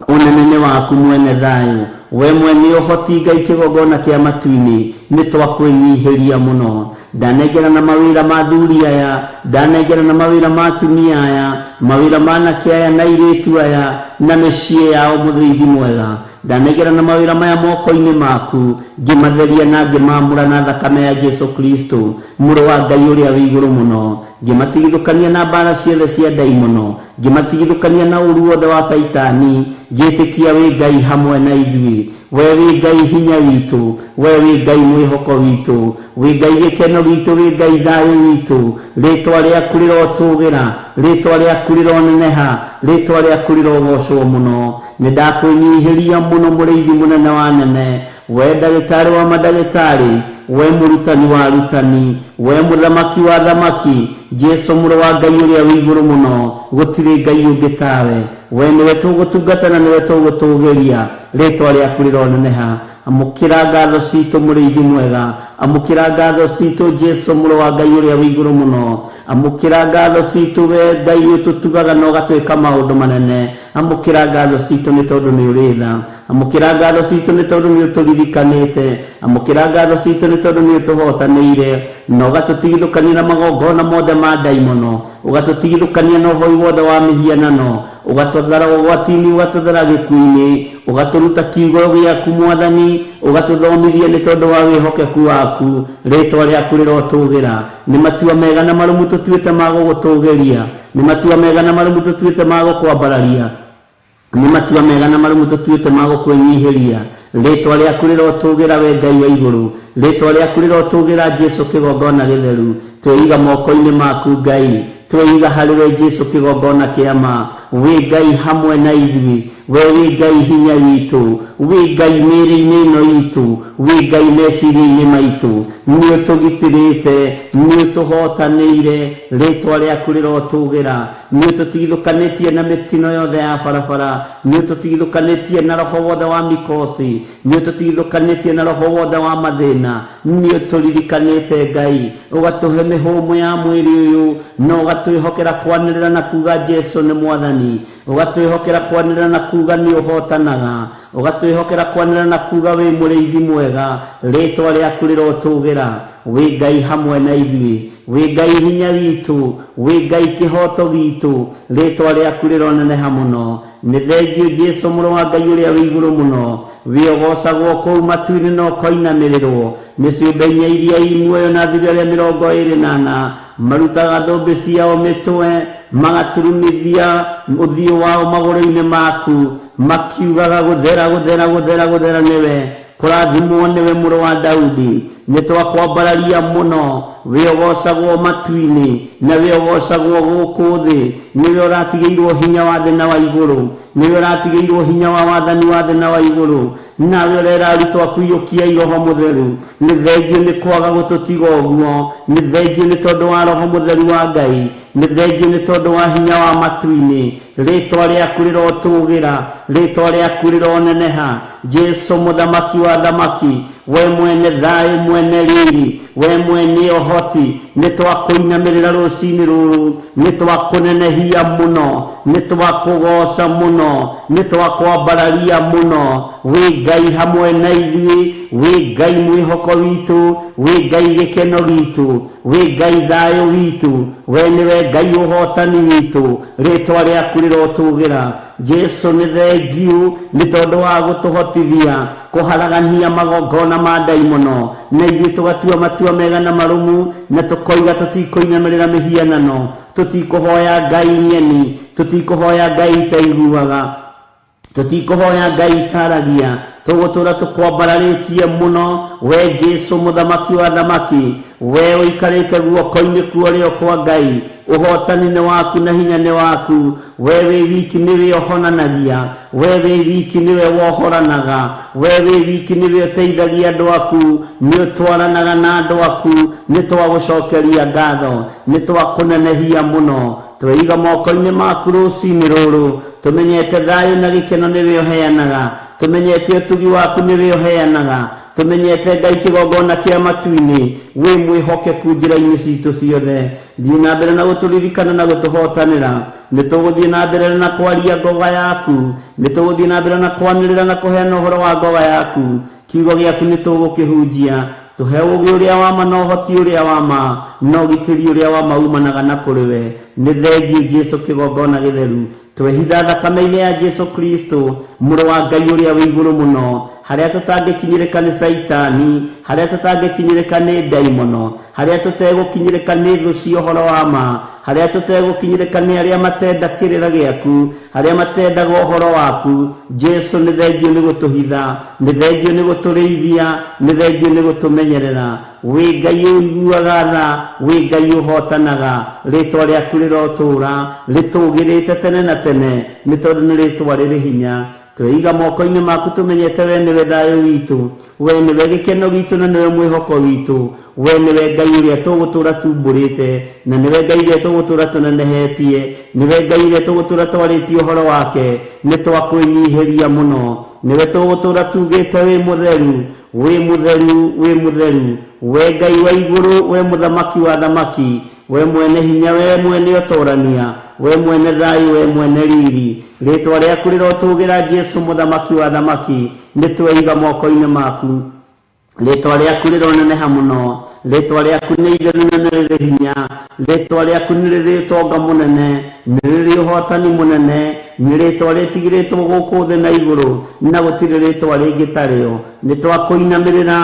unene waku mwene thayo we mwene uhoti Ngai kigongona kia matu-ini ni twakwenyihiria muno ndanengera na mawira ma thuri aya ndanengera na mawira ma atumia aya mawira ma anake aya na iritu aya na micii yao muthiithi mwega ndanengera na mawira maya moko-ini maku ngimatheria na ngimamura na thakame ya Jesu Kristo muru wa Ngai uria wi iguru muno ngimatigithukania na mbara ciothe cia daimono ngimatigithukania na uru wothe wa saitani ngitikia wi Ngai hamwe na ithui we wi Ngai hinya witu we wi Ngai mwihoko witu wi Ngai gikeno gitu wi Ngai thayu witu ritwa riaku rirotugira ritwa riaku rironeneha ritwa riaku rirogocwo muno ni ndakwenyihiria muno muriithi munene wa nene we ndagitari wa madagitari we murutani wa rutani we muthamaki wa thamaki Jesu muru wa Ngai uria wi iguru muno gutiri Ngai ungi tawe we niwe tugutungatana niwe tugutugiria ritwa riaku rironeneha amukira ngatho citu muriithi mwega amukira ngatho citu Jesu muru wa Ngai uria wi iguru muno amukira ngatho citu we Ngai ututugaga no gatwika maundu manene amukira ngatho citu ni tondu ni uritha amukira ngatho citu ni tondu ni uturirikanite amukira ngatho citu ni tondu ni utuhotanire no gatutigithukania na magongona mothe ma daimono ugatutigithukania no hoi wothe wa mihianano ugatuthara ugwatini ugatuthara gikuini ugaturuta kiugo giaku Mwathani ugatuthomithia ni tondu wa wihokeku waku ritwa riaku rirotugira ni matua mega na marumu tutuite magugutugiria ni matua mega na marumu tutuite magukwambararia ni matua mega na marumu tutuite magukwenyihiria ritwa riaku rirotugira we Ngai wa iguru ritwa riaku rirotugira Jesu kigongona githeru twiga moko-ini maku Ngai twiga hariwe Jesu kigongona kiama we Ngai hamwe na ithui we Ngai hinya witu we Ngai miri-ini ino itu we Ngai meciria-ini maitu ni utugitirite ni utuhotanire ritwa riaku rirotugira ni ututigithukanitie na mitino yothe ya barabara ni ututigithukanitie na roho wothe wa mikosi ni ututigithukanitie na roho wothe wa mathina ni uturirikanite Ngai ugatuhe mihumu ya mwiri uyu no ugatuihokera kwanirira na kuga Jesu ni Mwathani ugatuihokera kwanirira na kuga ni uhotanaga ugatuihokera kwanirira na kuga we muriithi mwega ritwa riaku rirotugira we Ngai hamwe na ithui we Ngai hinya witu we Ngai kihoto gitu ritwa riaku rironeneha muno ni thengio Jesu muru wa Ngai uria wi iguru muno wiogocagwo kou matu-ini no koinamirirwo ni ciumbe-inya iria imuoyo na thiri aria 24 marutaga thũmbĩ ciao mitwe magaturumithia uthio wao magũrũ-inĩ maku makiugaga guthera guthera guthera guthera niwe kurathimwo niwe mũrũ wa Daudi nitwakwambararia muno wiogocagwo matu-ini na wiogocagwo gũkũ thĩ niwe ũratigĩirwo hinya wa thĩ na wa igũrũ niwe ũratigĩirwo hinya wa wathani wa thĩ na wa igũrũ nawe ũrera arutwo aku iyũkia iroho mũtheru nĩ thengio nĩ kwaga gũtũtiga ũguo nĩ thengio nĩ tondũ wa roho mũtheru wa Ngai nĩ thengio nĩ tondũ wa hinya wa matu-ini ritwa riaku rirotũgĩra ritwa riaku rironeneha Jesu mũthamaki wa thamaki we mwene thayũ mwene riri we mwene ũhoti nĩtwakũinamirĩra rũcinĩ rũrũ nĩtwakũnenehia mũno nĩtwakũgoca mũno nĩtwakwambararia mũno we Ngai hamwe na ithuĩ we Ngai mwĩhoko witũ we Ngai gĩkeno gitũ we Ngai thayũ witũ we nĩwe Ngai ũhotani witũ ritwa riaku rirotũgĩra Jesu nĩ thengiũ nĩ tondũ wa gũtũhotithia kũharagania magongona ma ndaimono na ithuĩ tũgatua matua mega na marumu na tũkoiga tũtikũinamĩrĩra mĩhianano tũtikũhoya Ngai nyeni tũtikũhoya Ngai itaiguaga tũtikũhoya Ngai itaragia tũgũtũra tũkwambararĩtie mũno we Jesu mũthamaki wa thamaki we ũikarĩte guoko-inĩ kuorĩo kwa Ngai ũhotani nĩ waku na hinya nĩ waku we wĩ wiki nĩwe ũhonanagia we wĩ wiki nĩwe wohoranaga we wĩ wiki nĩwe ũteithagia andũ aku nĩ ũtwaranaga na andũ aku nĩ twagũcokeria ngatho nĩ twakũnenehia mũno tweiga moko-inĩ maku rũcinĩ rũrũ tũmenyete thayũ na gĩkeno nĩwe ũheanaga tũmenyete ũtugi waku nĩwe ũheanaga tũmenyete Ngai kĩgongona kĩa matu-inĩ wĩ mwĩhokeku njĩra-inĩ citũ ciothe thiĩ na mbere na gũtũririkana na gũtũhotanĩra nĩ tũgũthiĩ na mbere na kwaria ngoga yaku nĩ tũgũthiĩ na mbere na kwanĩrĩra na kũheana ũhoro wa ngoga yaku kiugo gĩaku nĩ tũgũkĩhunjia tũhe ũũgĩ ũrĩa wa ma na ũhoti ũrĩa wa ma na ũgitĩri ũrĩa wa ma umanaga na kũrĩ we nĩ thengiũ Jesu kĩgongona gĩtheru twehitha thakame-inĩ ya Jesu Kristo mũrũ wa Ngai ũrĩa wĩ igũrũ mũno harĩa tũtangĩkinyĩrĩka nĩ Saitani harĩa tũtangĩkinyĩrĩka nĩ ndaimono harĩa tũtegũkinyĩrĩka nĩ thũ cia ũhoro wa ma harĩa tũtegũkinyĩrĩka nĩ arĩa matenda kĩrĩra gĩaku arĩa matendaga ũhoro waku Jesu nĩ thengiũ nĩ gũtũhitha nĩ thengiũ nĩ gũtũrĩithia nĩ thengiũ nĩ gũtũmenyerera wĩ Ngai ũiguaga tha wĩ Ngai ũhotanaga ritwa rĩaku rĩrotũra rĩtũgĩrĩte tene na tene nĩ tondũ nĩ ritwa rĩrĩ hinya tweiga moko-inĩ maku tũmenyete we nĩwe thayũ witũ we nĩwe gĩkeno gitũ na nĩwe mwĩhoko witũ we nĩwe Ngai ũrĩa tũgũtũra tumbũrĩte na nĩwe Ngai ũrĩa tũgũtũra tũnenehetie nĩwe Ngai ũrĩa tũgũtũra twarĩtie ũhoro wake nĩ twakwĩnyihĩria mũno nĩwe tũgũtũra tugĩte wĩ mũtheru wĩ mũtheru wĩ mũtheru we Ngai wa igũrũ we mũthamaki wa thamaki we mwene hinya we mwene ũtũrania we mwene thayũ we mwene riri ritwa rĩaku rĩrotũgĩra Jesu mũthamaki wa thamaki nĩ tweiga moko-inĩ maku Ritwa rĩaku rĩroneneha mũno, ritwa rĩaku nĩ itheru na rĩrĩ hinya, ritwa rĩaku nĩ rĩrĩ ũtonga mũnene, nĩ rĩrĩ ũhotani mũnene, nĩ ritwa rĩtigĩrĩtwo gũkũ thĩ na igũrũ, na gũtirĩ ritwa rĩngĩ tarĩo. Nĩ twakũinamĩrĩra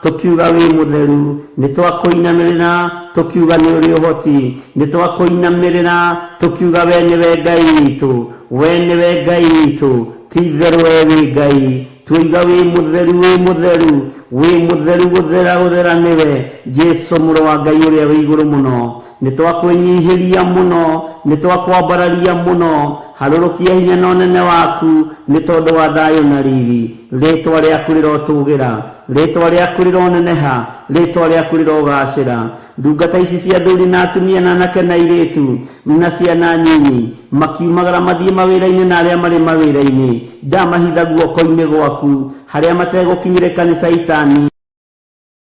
tukiuga wĩ mũtheru, nĩ twakũinamĩrĩra tukiuga nĩ ũrĩ ũhoti, nĩ twakũinamĩrĩra tukiuga we nĩwe Ngai witũ, we nĩwe Ngai witũ, ti itherũ we wĩ Ngai. Tuiga wĩ mũtheru, wĩ mũtheru, wĩ mũtheru gũthera nĩwe Jesu mũrũ wa Ngai ũrĩa wĩ igũrũ mũno. Nĩ twakwĩnyihĩria mũno, nĩ twakwambararia mũno, harũrũkia hinya na ũnene waku nĩ tondũ wa thayũ na riri. Rĩtwa rĩaku rĩrotũgĩra, rĩtwa rĩaku rĩroneneha, rĩtwa rĩaku rĩrogacĩra. Ndungata ici cia athuri na atumia na anake na airĩtu na ciana nyinyi makiumagara mathiĩ mawĩra-inĩ na arĩa marĩ mawĩra-inĩ, ndamahitha guoko-inĩ gwaku harĩa mategũkinyĩrĩka nĩ Saitani,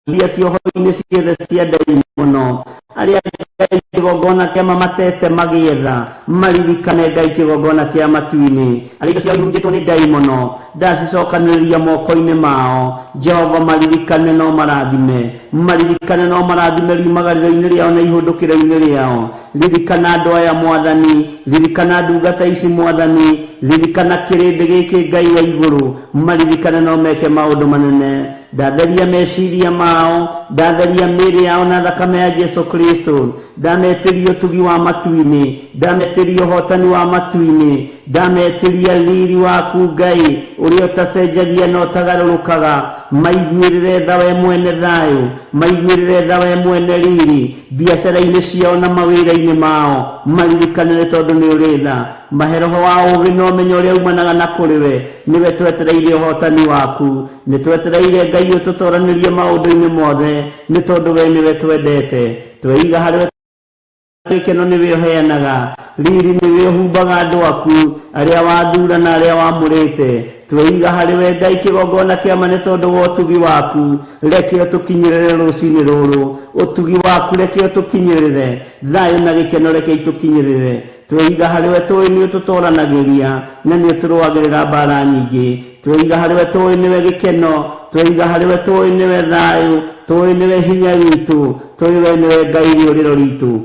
iria cioho-inĩ ciothe cia ndaimono, arĩa Ngai kĩgongona kĩa mamatete magĩetha, maririkane Ngai kĩgongona kĩa matu-inĩ, arĩa indo ciao ihurunjĩtwo nĩ ndaimono, ndacicokanĩrĩria moko-inĩ mao. Jehova maririkane no marathime, maririkane no marathime riumagarĩro-inĩ rĩao na ihũndũkĩro-inĩ rĩao. Ririkana andũ aya Mwathani, ririkana ndungata ici Mwathani, ririkana kĩrĩndĩ gĩkĩ Ngai wa igũrũ, maririkane no meke maũndũ manene. Ndatheria meciria mao, ndatheria mĩĩrĩ yao na thakame ya Jesu Kristo, ndametĩria ũtugi wa matu-inĩ, ndametĩria ũhotani wa matu-inĩ, ndametĩria riri waku Ngai ũrĩa ũtacenjagia na ũtagarũrũkaga. Maiguĩrĩre tha we mwene thayũ, maiguĩrĩre tha we mwene riri biacara-inĩ ciao na mawĩra-inĩ mao, maririkane nĩ tondũ nĩ ũrĩ tha. Mahe roho wa ũũgĩ na ũmenyo ũrĩa umanaga na kũrĩ we. Nĩwe twetereire ũhotani waku, nĩ twetereire Ngai ũtũtoranĩrie maũndũ-inĩ mothe, nĩ tondũ we nĩwe twendete. Tweiga harĩ we gĩkeno nĩwe ũheanaga, riri nĩwe ũhumbaga andũ aku arĩa wathura na arĩa wamũrĩte. Tweiga harĩ we Ngai kĩgongona kĩama nĩ tondũ wa ũtugi waku. Reke ũtũkinyĩrĩre rũciinĩ rũrũ, ũtugi waku reke ũtũkinyĩrĩre, thayũ na gĩkeno reke itũkinyĩrĩre. Tweiga harĩ we tũĩ nĩ ũtũtoranagĩria na nĩ ũtũrũagĩrĩra mbara nyingĩ. Tweiga harĩ we tũĩ nĩwe gĩkeno, tweiga harĩ we tũĩ nĩwe thayũ, tũĩ nĩwe hinya witũ, tũĩ we nĩwe Ngai rĩũrĩro ritũ.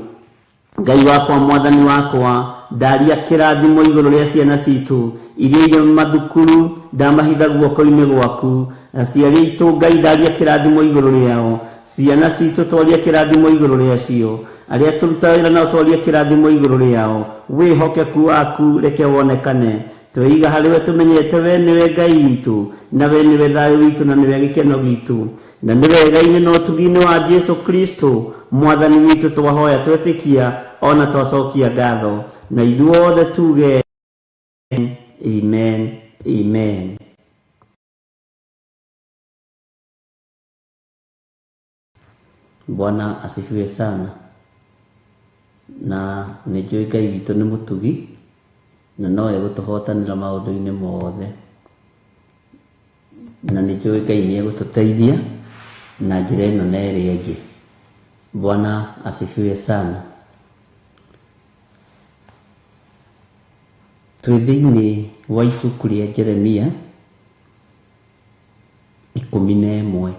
Ngai wakwa Mwathani wakwa, ndaria kĩrathimo igũrũ rĩa ciana citũ iria irĩ mathukuru, ndamahitha guoko-inĩ gwaku. Aciari aitũ Ngai, ndaria kĩrathimo igũrũ rĩao, ciana citũ twaria kĩrathimo igũrũ rĩacio, arĩa tũruta wĩra nao twaria kĩrathimo igũrũ rĩao. Wĩhokeku waku reke wonekane. Tweiga harĩ we tũmenyete we nĩwe Ngai witũ, na we nĩwe thayũ witũ, na nĩwe gĩkeno gitũ, na nĩ wega-inĩ na ũtugi-inĩ wa Jesu Kristo Mwathani witũ twahoya twetĩkia ona twacokia ngatho, na ithuothe tuge amen, amen. Bwana asifiwe sana. Na nĩnjũĩ Ngai witũ nĩ mũtugi na no egũtũhotanĩra maũndũ-inĩ mothe, na nĩnjũĩ Ngai nĩ egũtũteithia na njĩra ĩno na ĩrĩa ĩngĩ. Bwana asifiwe sana. Twĩ thĩinĩ wa ibuku rĩa Jeremia 11,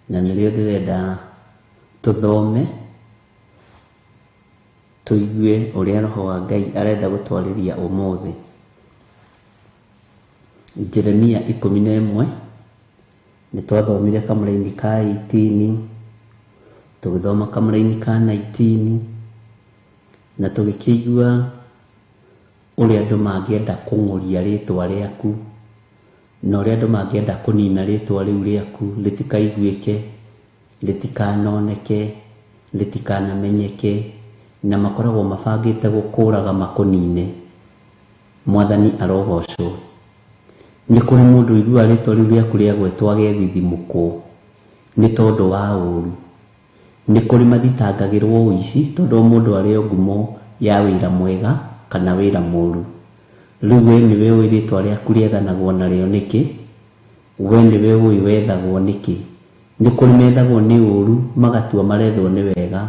na nĩrĩo ndĩrenda tũthome tũigue ũrĩa Roho wa Ngai arenda gũtwarĩria ũmũthĩ. Jeremia 11 nĩ twathomire kamũra-inĩ ka 18, tũgĩthoma kamũra-inĩ ka 19, na tũgĩkĩigua ũrĩa andũ mangĩenda kũng'ũria rĩtwa rĩaku, na ũrĩa andũ mangĩenda kũnina rĩtwa rĩu rĩaku rĩtikaiguĩke, rĩtikanoneke, rĩtikanamenyeke, na makoragwo mabangĩte gũkũraga makũnine. Mwathani arogocwo. Nĩ kũrĩ mũndũ ũigua rĩtwa rĩu rĩaku rĩagwetwo agethithimũkwo nĩ tondũ wa ũũru. Nĩ kũrĩ mathitangagĩrwo ũici tondũ mũndũ arĩ o ngumo ya wĩra mwega kana wĩra mũũru. Rĩu we nĩwe ũĩ rĩtwa rĩaku rĩethanagwo narĩo nĩkĩ? We nĩwe ũĩ wethagwo nĩkĩ? Nĩ kũrĩ methagwo nĩ ũũru magatua marethwo nĩ wega.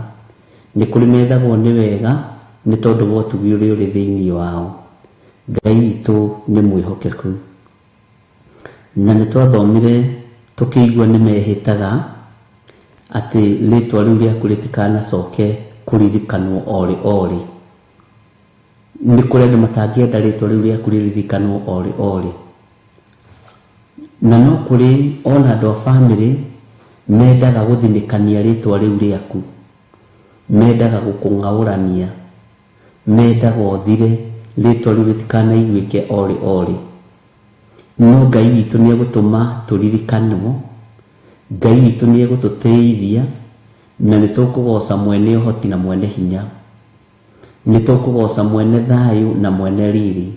Nĩ kũrĩ methagwo nĩ wega nĩ tondũ wa ũtugi ũrĩa ũrĩ thĩinĩ wao. Ngai witũ nĩ mwĩhokeku. Na nĩ twathomire tukigwa nimehitaga ati ritwa riu riaku ritikanacoke kuririkanwo ori ni kuri andu matangienda ritwa riu riaku riririkanwo ori na no kuri ona andu a family mendaga guthinikania ritwa riu riaku, mendaga gukungaurania, mendaga uthire ritwa riu ritikanaiguike ori no Ngai witu ni egutuma turirikanwo, Ngai witu ni egututeithia na nitukugoca mwene uhoti na mwene hinya, nitukugoca mwene thayu na mwene riri,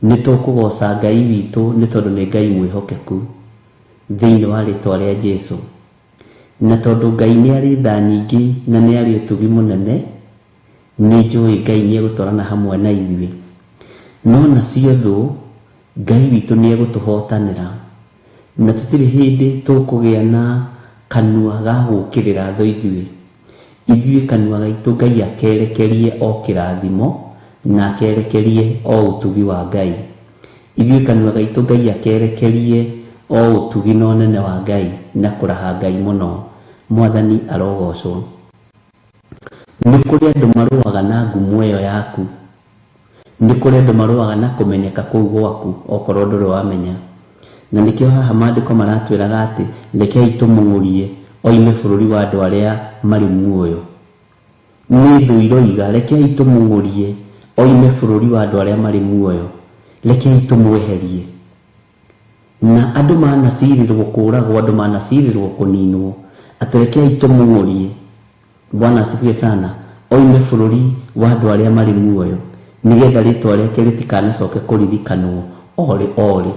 nitukugoca Ngai witu ni tondu ni Ngai mwihokeku thiini wa ritwa ria Jesu, na tondu Ngai ni ari tha nyingi na ni ari utugi munene, ni njui Ngai ni egutwarana hamwe na ithuĩ, no nacio thu Ngai witu ni egutuhotanira na tutiri hindi tukugia na kanua ga gukirira tho ithuĩ kanua gaitu Ngai akerekerie o kirathimo na akerekerie o utugi wa Ngai, ithuĩ kanua gaitu Ngai akerekerie o utugi no nene wa Ngai na kuraha Ngai muno. Mwathani arogocwo. Ni kuri andu maruaga na ngumo iyo yaku, ni kuri andu maruaga na kumenyeka kuu gwaku okorwo nduri wamenya, na nikio haha maandiko maratwiraga ati rekei tumung'urie oime bururi wa andu aria mari muoyo. Ni thuiro iga, rekei tumung'urie oime bururi wa andu aria mari muoyo, rekei tumweherie. Na andu manacirirwo kuragwo, andu manacirirwo kuninwo, ati rekei tumung'urie. Bwana asifiwe sana. Oime bururi wa andu aria mari muoyo, nigetha ritwa riake ritikanacoke kuririkanwo ori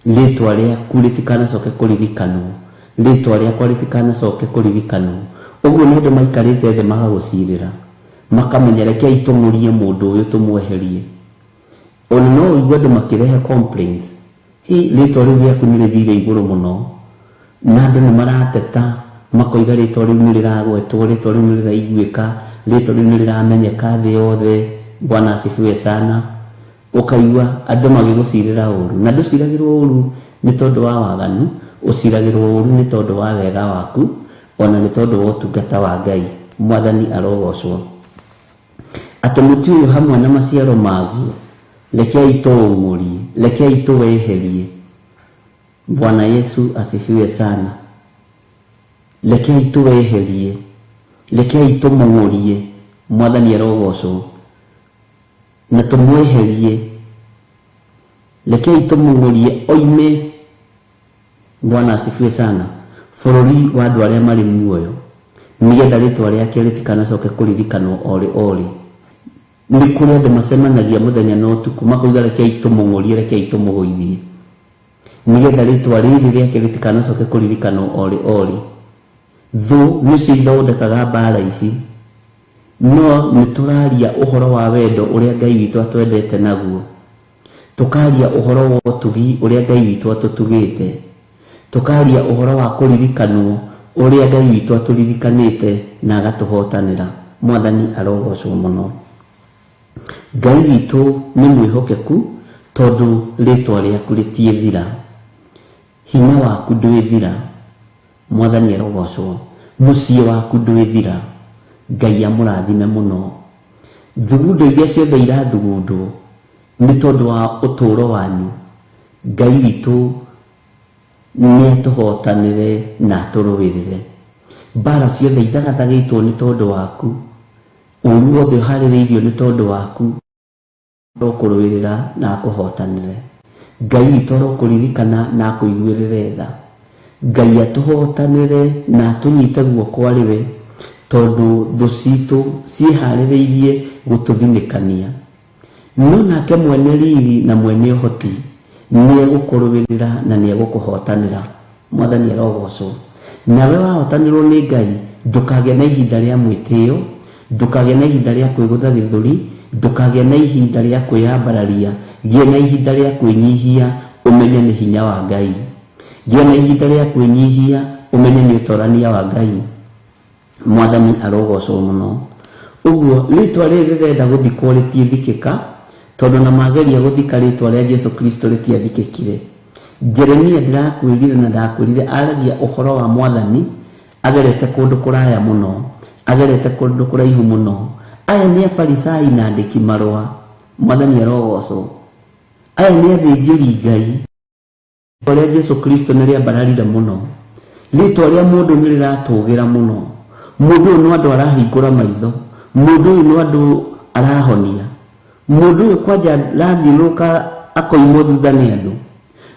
ritwa riaku ritikanacoke kuririkanwo, ritwa riakwa ritikanacoke kuririkanwo. Uguo ni andu maikarite thĩ magagucirĩra, makamenya rekei tũng'ũrie mũndũ ũyũ tũmweherie. Ona no ũigua andũ makirehe complaints, ritwa rĩu rĩaku nĩ rĩthire igũrũ mũno, na andũ nĩ marateta makoiga ritwa rĩu nĩ rĩragwetwo, ritwa rĩu nĩ rĩraiguĩka, ritwa rĩu nĩ rĩramenyeka thĩ yothe. Bwana asifiwe sana. Ukaigua andũ magĩgũcirĩra ũru, na ndũciragĩrwo ũru nĩ tondũ wa waganu, ũciragĩrwo ũru nĩ tondũ wa wega waku, ona nĩ tondũ wa ũtungata wa Ngai. Mwathani arogocwo. Atĩ mũtĩ ũyũ hamwe na maciaro maguo rekei tũũng'ũrie, rekei tũweherie. Bwana Yesu asifiwe sana. Rekei tũweherie, rekei tũmũng'ũrie. Mwathani arogocwo. Na tumweherie, rekei tumung'urie oime. Bwana asifiwe sana. Bururi wa andu aria mari muoyo, nigetha ritwa riake ritikanacoke kuririkanwo ori. Ni kuri andu macemanagia muthenya na utuku makoiga rekei tumung'urie, rekei tumugoithie, nigetha ritwa riri riake ritikanacoke kuririkanwo ori. Thu nicio ithondekaga mbara ici, no nituraria uhoro wa wendo uria Ngai witu atwendete naguo, tukaria uhoro wa utugi uria Ngai witu atutugite, tukaria uhoro wa kuririkanwo uria Ngai witu aturirikanite na agatuhotanira. Mwathani arogocwo muno. Ngai witu ni mwihokeku tondu ritwa riaku ritiethira, hinya waku ndwithira. Mwathani arogocwo. Muciĩ waku ndwithira. Ngai amurathime muno. Thugundo iria ciothe irathugundwo ni tondu wa uturo wanyu. Ngai witu ni atuhotanire na aturuwirire. Mbara ciothe ithagathagitwo ni tondu waku, uru wothe uharĩrĩirio ni tondu waku, ukuruwirira na akuhotanire. Ngai witu arokuririkana na akuiguĩrĩre tha. Ngai atuhotanire na atunyite guoko ariwe, tondu thu citu ciharĩrĩirie gututhinikania. No nake mwene riri na mwene uhoti ni egukuruwirira na ni egukuhotanira. Mwathani arogocwo. Nawe wahotanirwo ni Ngai, ndukagĩa na ihinda rĩa mwĩtĩo, ndukagĩa na ihinda rĩa kwĩgũtha gĩthũri, ndukagĩa na ihinda rĩa kwĩyambararia, gĩa na ihinda rĩa kwĩnyihia, umenye ni hinya wa Ngai. Gĩa na ihinda rĩa kwĩnyihia, umenye ni ũtorania wa Ngai. Mwathani arogocwo muno. Uguo ritwa rĩrĩ rĩrenda gũthikwo rĩtiethikĩka, tondu na mageria gũthika ritwa rĩa Jesu Kristo rĩtiathikĩkire. Jeremia ndirakwirire na ndakwirire aragia uhoro wa Mwathani agerete kundu kuraya muno, agerete kundu kuraihu muno. Aya ni Afarisai na andiki marwa. Mwathani arogocwo. Aya ni athĩnjĩri Ngai. Oria Jesu Kristo nĩ rĩambararire muno. Ritwa rĩa mũndũ nĩ rĩratũgĩra muno. Mũndũ ũyũ no andũ arahingũra maitho. Mũndũ ũyũ no andũ arahonia. Mũndũ ũyũ kwanja rathiũrũka akoimwo thutha nĩ andũ.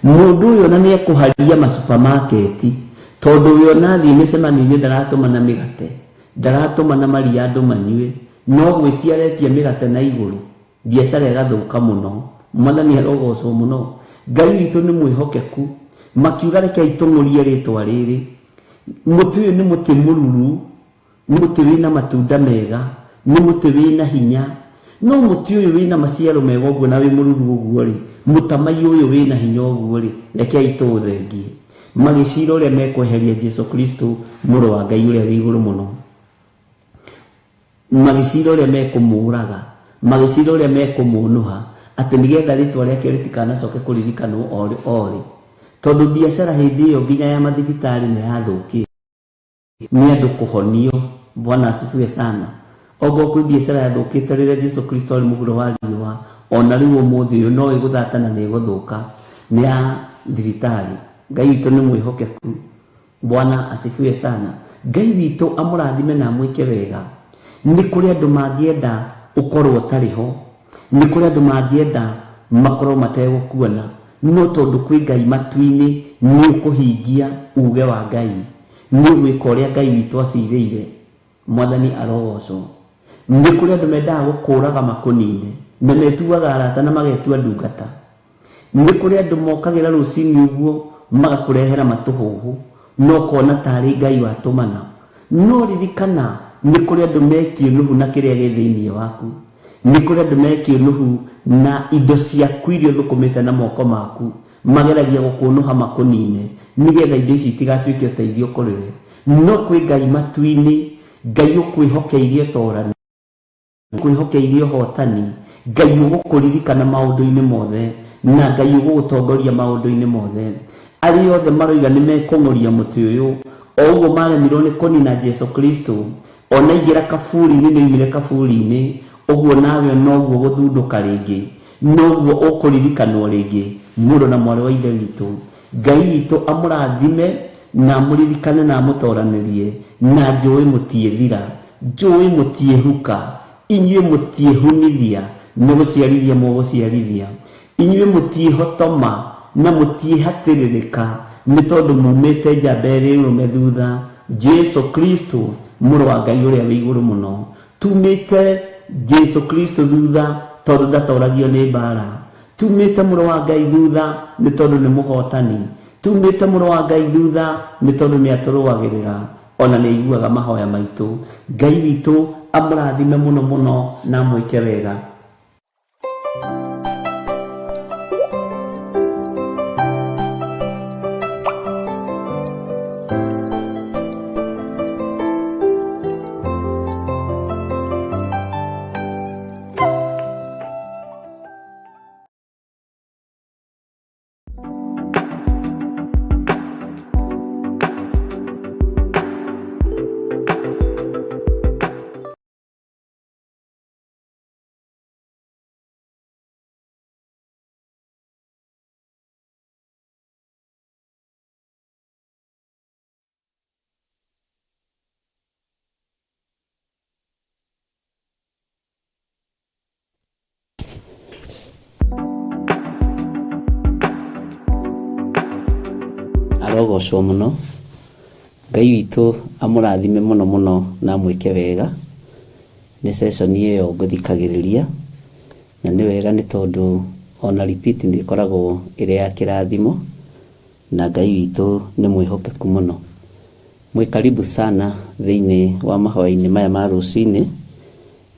Mũndũ ũyũ na nĩ ekũharia masupamaketi. Tondũ ũyũ nathi mĩcemanio-inĩ ndaratũma na mĩgate. Ndaratũma na maria andũ manyue. No gwĩtia aretia mĩgate na igũrũ. Biacara ĩgathũka muno. Mwathani arogocwo muno. Ngai witũ nĩ mwĩhokeku. Makiuga rekei tũng'ũrie rĩtwa rĩrĩ. Mũtĩ ũyũ nĩ mũtĩ mũruru. Nĩ mũtĩ wĩna matunda mega. Nĩ mũtĩ wĩna hinya. No mũtĩ ũyũ wĩna maciaro mega ũguo na wĩ mũruru ũguo rĩ, mũtamaiyũ ũyũ wĩna hinya ũguo rĩ, rekei tũũthengie. Magĩcira ũrĩa mekweheria Jesu Kristo mũrũ wa Ngai ũrĩa wĩ igũrũ mũno. Magĩcira ũrĩa mekũmũraga, magĩcira ũrĩa mekũmũnũha, atĩ nĩgetha rĩtwa rĩake rĩtikanacoke kũririkanwo orĩ. Tondũ biacara hĩndĩ ĩyo nginya ya mathibitarĩ nĩ yathũkire. Nĩ andũ kũhonio. Bwana asifiwe sana. Ogo kwĩ biacara yathũkĩte rĩrĩa Jesu Kristo arĩ mũhuro wa riũa. Ona rĩu ũmũthĩ ũyũ no ĩgũthata na nĩ ĩgũthũka. Nĩ ya thibitarĩ. Ngai witũ nĩ mwĩhokeku. Bwana asifiwe sana. Ngai witũ amũrathime na amwĩke wega. Nĩ kũrĩ andũ mangĩenda ũkorwo ũtarĩ ho. Nĩ kũrĩ andũ mangĩenda makorwo mategũkuona. No tondũ kwĩ Ngai matu-inĩ nĩ ũkũhingia uge wa Ngai. Nĩ ũgwĩka ũrĩa Ngai witũ acirĩire. Mwathani arogocwo. Nĩ kũrĩ andũ mendaga gũkũraga makũnine na metuaga arata na magetua ndungata. Nĩ kũrĩ andũ mokagĩra rũcinĩ ũguo magakũrehera matũhũhũ no kona tarĩ Ngai watũmana. No ririkana nĩ kũrĩ andũ mekio nuhu na kĩrĩa gĩ thĩinĩ waku. Nĩ kũrĩ andũ mekio nuhu na indo ciaku iria thũkũmĩte na moko maku mageragia gũkũnũha makũnine nĩgetha indo ici itigatuĩke ũteithio kũrĩ we. No kwĩ Ngai matu-inĩ. Ngai ũkwĩhokeirie ũtorani, ũkwĩhokeirie ũhotani. Ngai ũgũkũririkana maũndũ-inĩ mothe na Ngai ũgũgũtongoria maũndũ-inĩ mothe. Arĩa othe maroiga nĩ mekũng'ũria mũtĩ ũyũ o ũguo maremirwo nĩ kũnina Jesu Kristo, ona ingĩra kaburi-inĩ nĩ oimire kaburi-inĩ, ũguo nawe noguo gũthundũka rĩngĩ, noguo ũkũririkanwo rĩngĩ, mũrũ na mwarĩ wa ithe witũ. Ngai witũ amũrathime na mũririkane na mũtoranĩrie na njũĩ mũtiethira, njũĩ mũtiehuka, inyuĩ mũtiehunithia, nĩ gũciarithia mũgũciarithia, inyuĩ mũtiehotoma na mũtiehatĩrĩrĩka nĩ tondũ mumĩte njamba ĩrĩrũme thutha. Jesu Kristo mũrũ wa Ngai ũrĩa wĩ igũrũ mũno, tumĩte Jesu Kristo thutha tondũ ndatoragio nĩ mbara. Tumĩte mũrũ wa Ngai thutha nĩ tondũ nĩ mũhotani. Tumĩte mũrũ wa Ngai thutha nĩ tondũ nĩ atũrũagĩrĩra ona nĩ aiguaga mahoya maitũ. Ngai witũ amũrathime mũno mũno na amwĩke wega. Arogocwo mũno. Ngai witũ amũrathime mũno mũno na amwĩke wega. Nĩ session ĩyo ngũthikagĩrĩria na nĩ wega nĩ tondũ ona repeat nĩ ĩkoragwo ĩrĩ ya kĩrathimo na Ngai witũ nĩ mwĩhokeku mũno. Mwĩ karibu sana thĩinĩ wa mahoya-inĩ maya ma rũcinĩ,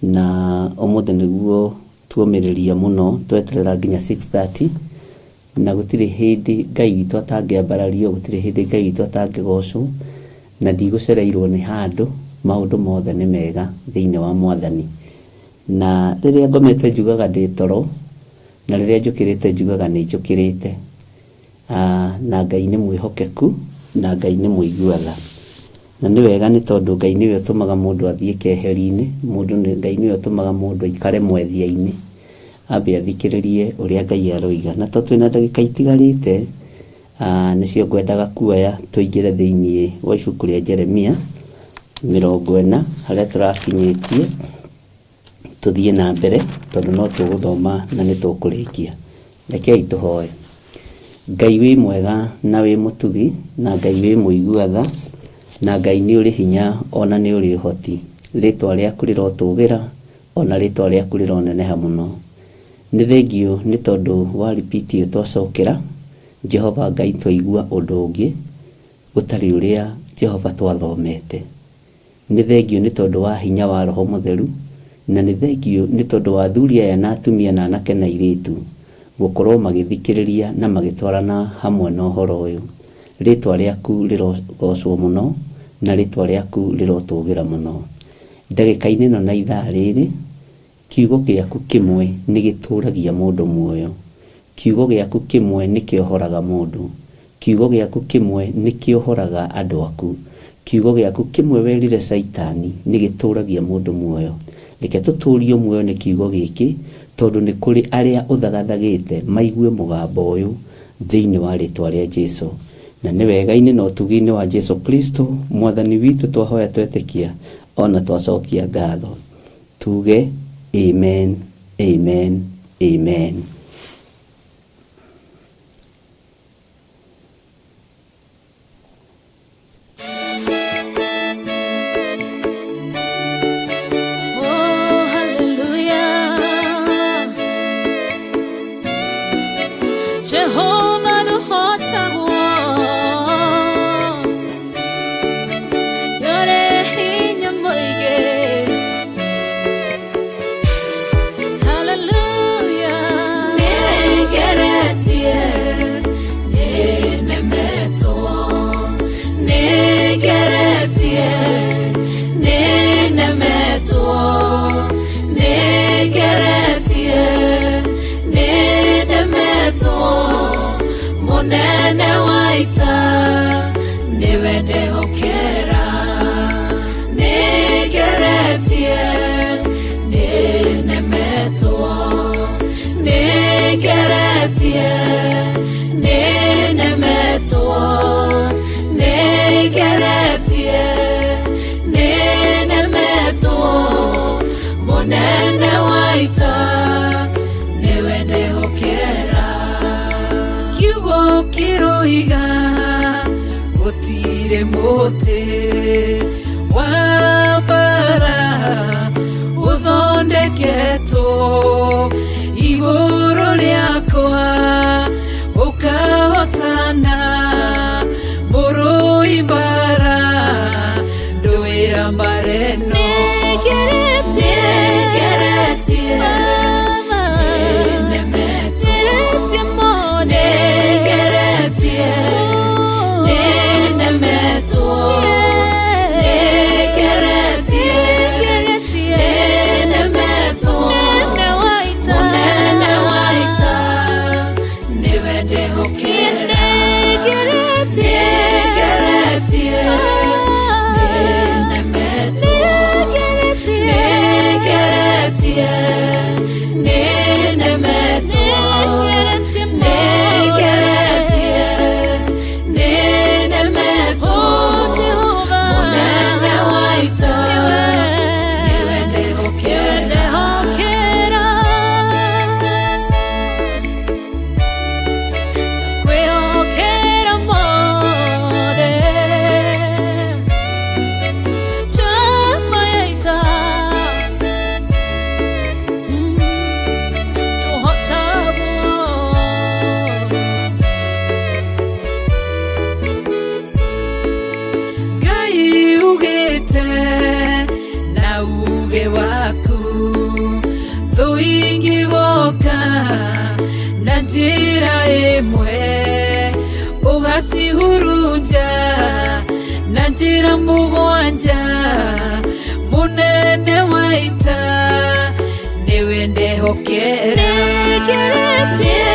na ũmũthĩ nĩguo tuomĩrĩria mũno tweterera nginya 6:30, na gũtirĩ hĩndĩ Ngai witũ atangĩambarario, gũtirĩ hĩndĩ Ngai witũ atangĩgocwo, na ndigũcereirwo nĩ handũ. Maũndũ mothe nĩ mega thĩinĩ wa Mwathani. Na rĩrĩa ngomete njugaga ndĩ toro, na rĩrĩa njũkĩrĩte njugaga nĩ njũkĩrĩte. na Ngai nĩ mwĩhokeku na Ngai nĩ mũiguatha. Na nĩ wega nĩ tondũ Ngai nĩwe ũtũmaga mũndũ athiĩ keheri-inĩ, Ngai nĩwe ũtũmaga mũndũ aikare mwethia-inĩ, ambe athikĩrĩrie ũrĩa Ngai aroiga. Na tondũ twĩna ndagĩka itigarĩte, nĩcio ngwendaga kuoya tũingĩre thĩinĩ wa ibuku rĩa Jeremia 40 harĩa tũrakinyĩtie, tuthiĩ na mbere tondũ no tũgũthoma na nĩ tũkũrĩkia. Rekei tũhoe. Ngai wĩ mwega na wĩ mũtugi, na Ngai wĩ mũiguatha, na Ngai nĩ ũrĩ hinya ona nĩ ũrĩ ũhoti. Rĩtwa rĩaku rĩrotũgĩra ona rĩtwa rĩaku rĩroneneha mũno. Nĩ thengio nĩ tondũ wa repeat twacokera Jehova Ngai twaigua ũndũ ũngĩ gũtarĩ ũrĩa Jehova twathomete. Nĩ thengio nĩ tondũ wa hinya wa Roho Mũtheru, na nĩ thengio nĩ tondũ wa athuri aya na atumia na anake na airĩtu gũkorwo magĩthikĩrĩria na magĩtwarana hamwe na ũhoro ũyũ. Rĩtwa rĩaku rĩrogocwo mũno na rĩtwa rĩaku rĩrotũgĩra mũno. Ndagĩka-inĩ ĩno na ithaa rĩrĩ, kiugo gĩaku kĩmwe nĩ gĩtũragia mũndũ muoyo. Kiugo gĩaku kĩmwe nĩ kĩohoraga mũndũ. Kiugo gĩaku kĩmwe nĩ kĩohoraga andũ aku. Kiugo gĩaku kĩmwe werire Saitani nĩ gĩtũragia mũndũ muoyo. Reke tũtũrio muoyo nĩ kiugo gĩkĩ, tondũ nĩ kũrĩ arĩa ũthagathagĩte maigue mũgambo ũyũ thĩinĩ wa rĩtwa rĩa Jesũ. Na nĩ wega-inĩ na ũtugi-inĩ wa Jesũ Kristo mwathani witũ twahoya twetĩkia ona twacokia ngatho. Tuge amen, amen, amen. Jehovah no hota yore hinya moige. Hallelujah. Negeretie nenemeto, negeretie nenemeto, negeretie nenemeto. Munene waita niwende hokera, negeretie nenemeto, negeretie nenemeto, negeretie nenemeto. Munene waita niwende hokera. Kiugo kiroiga gutire muti wa bara uthondeketwo igũrũ rĩakwa ũkahotana mũrũi mbara ndũĩra mbareno. Njĩra ĩmwe ũgacihurunja na njĩra mũgwanja. Mũnene waita nĩwe ndehokera, negeretie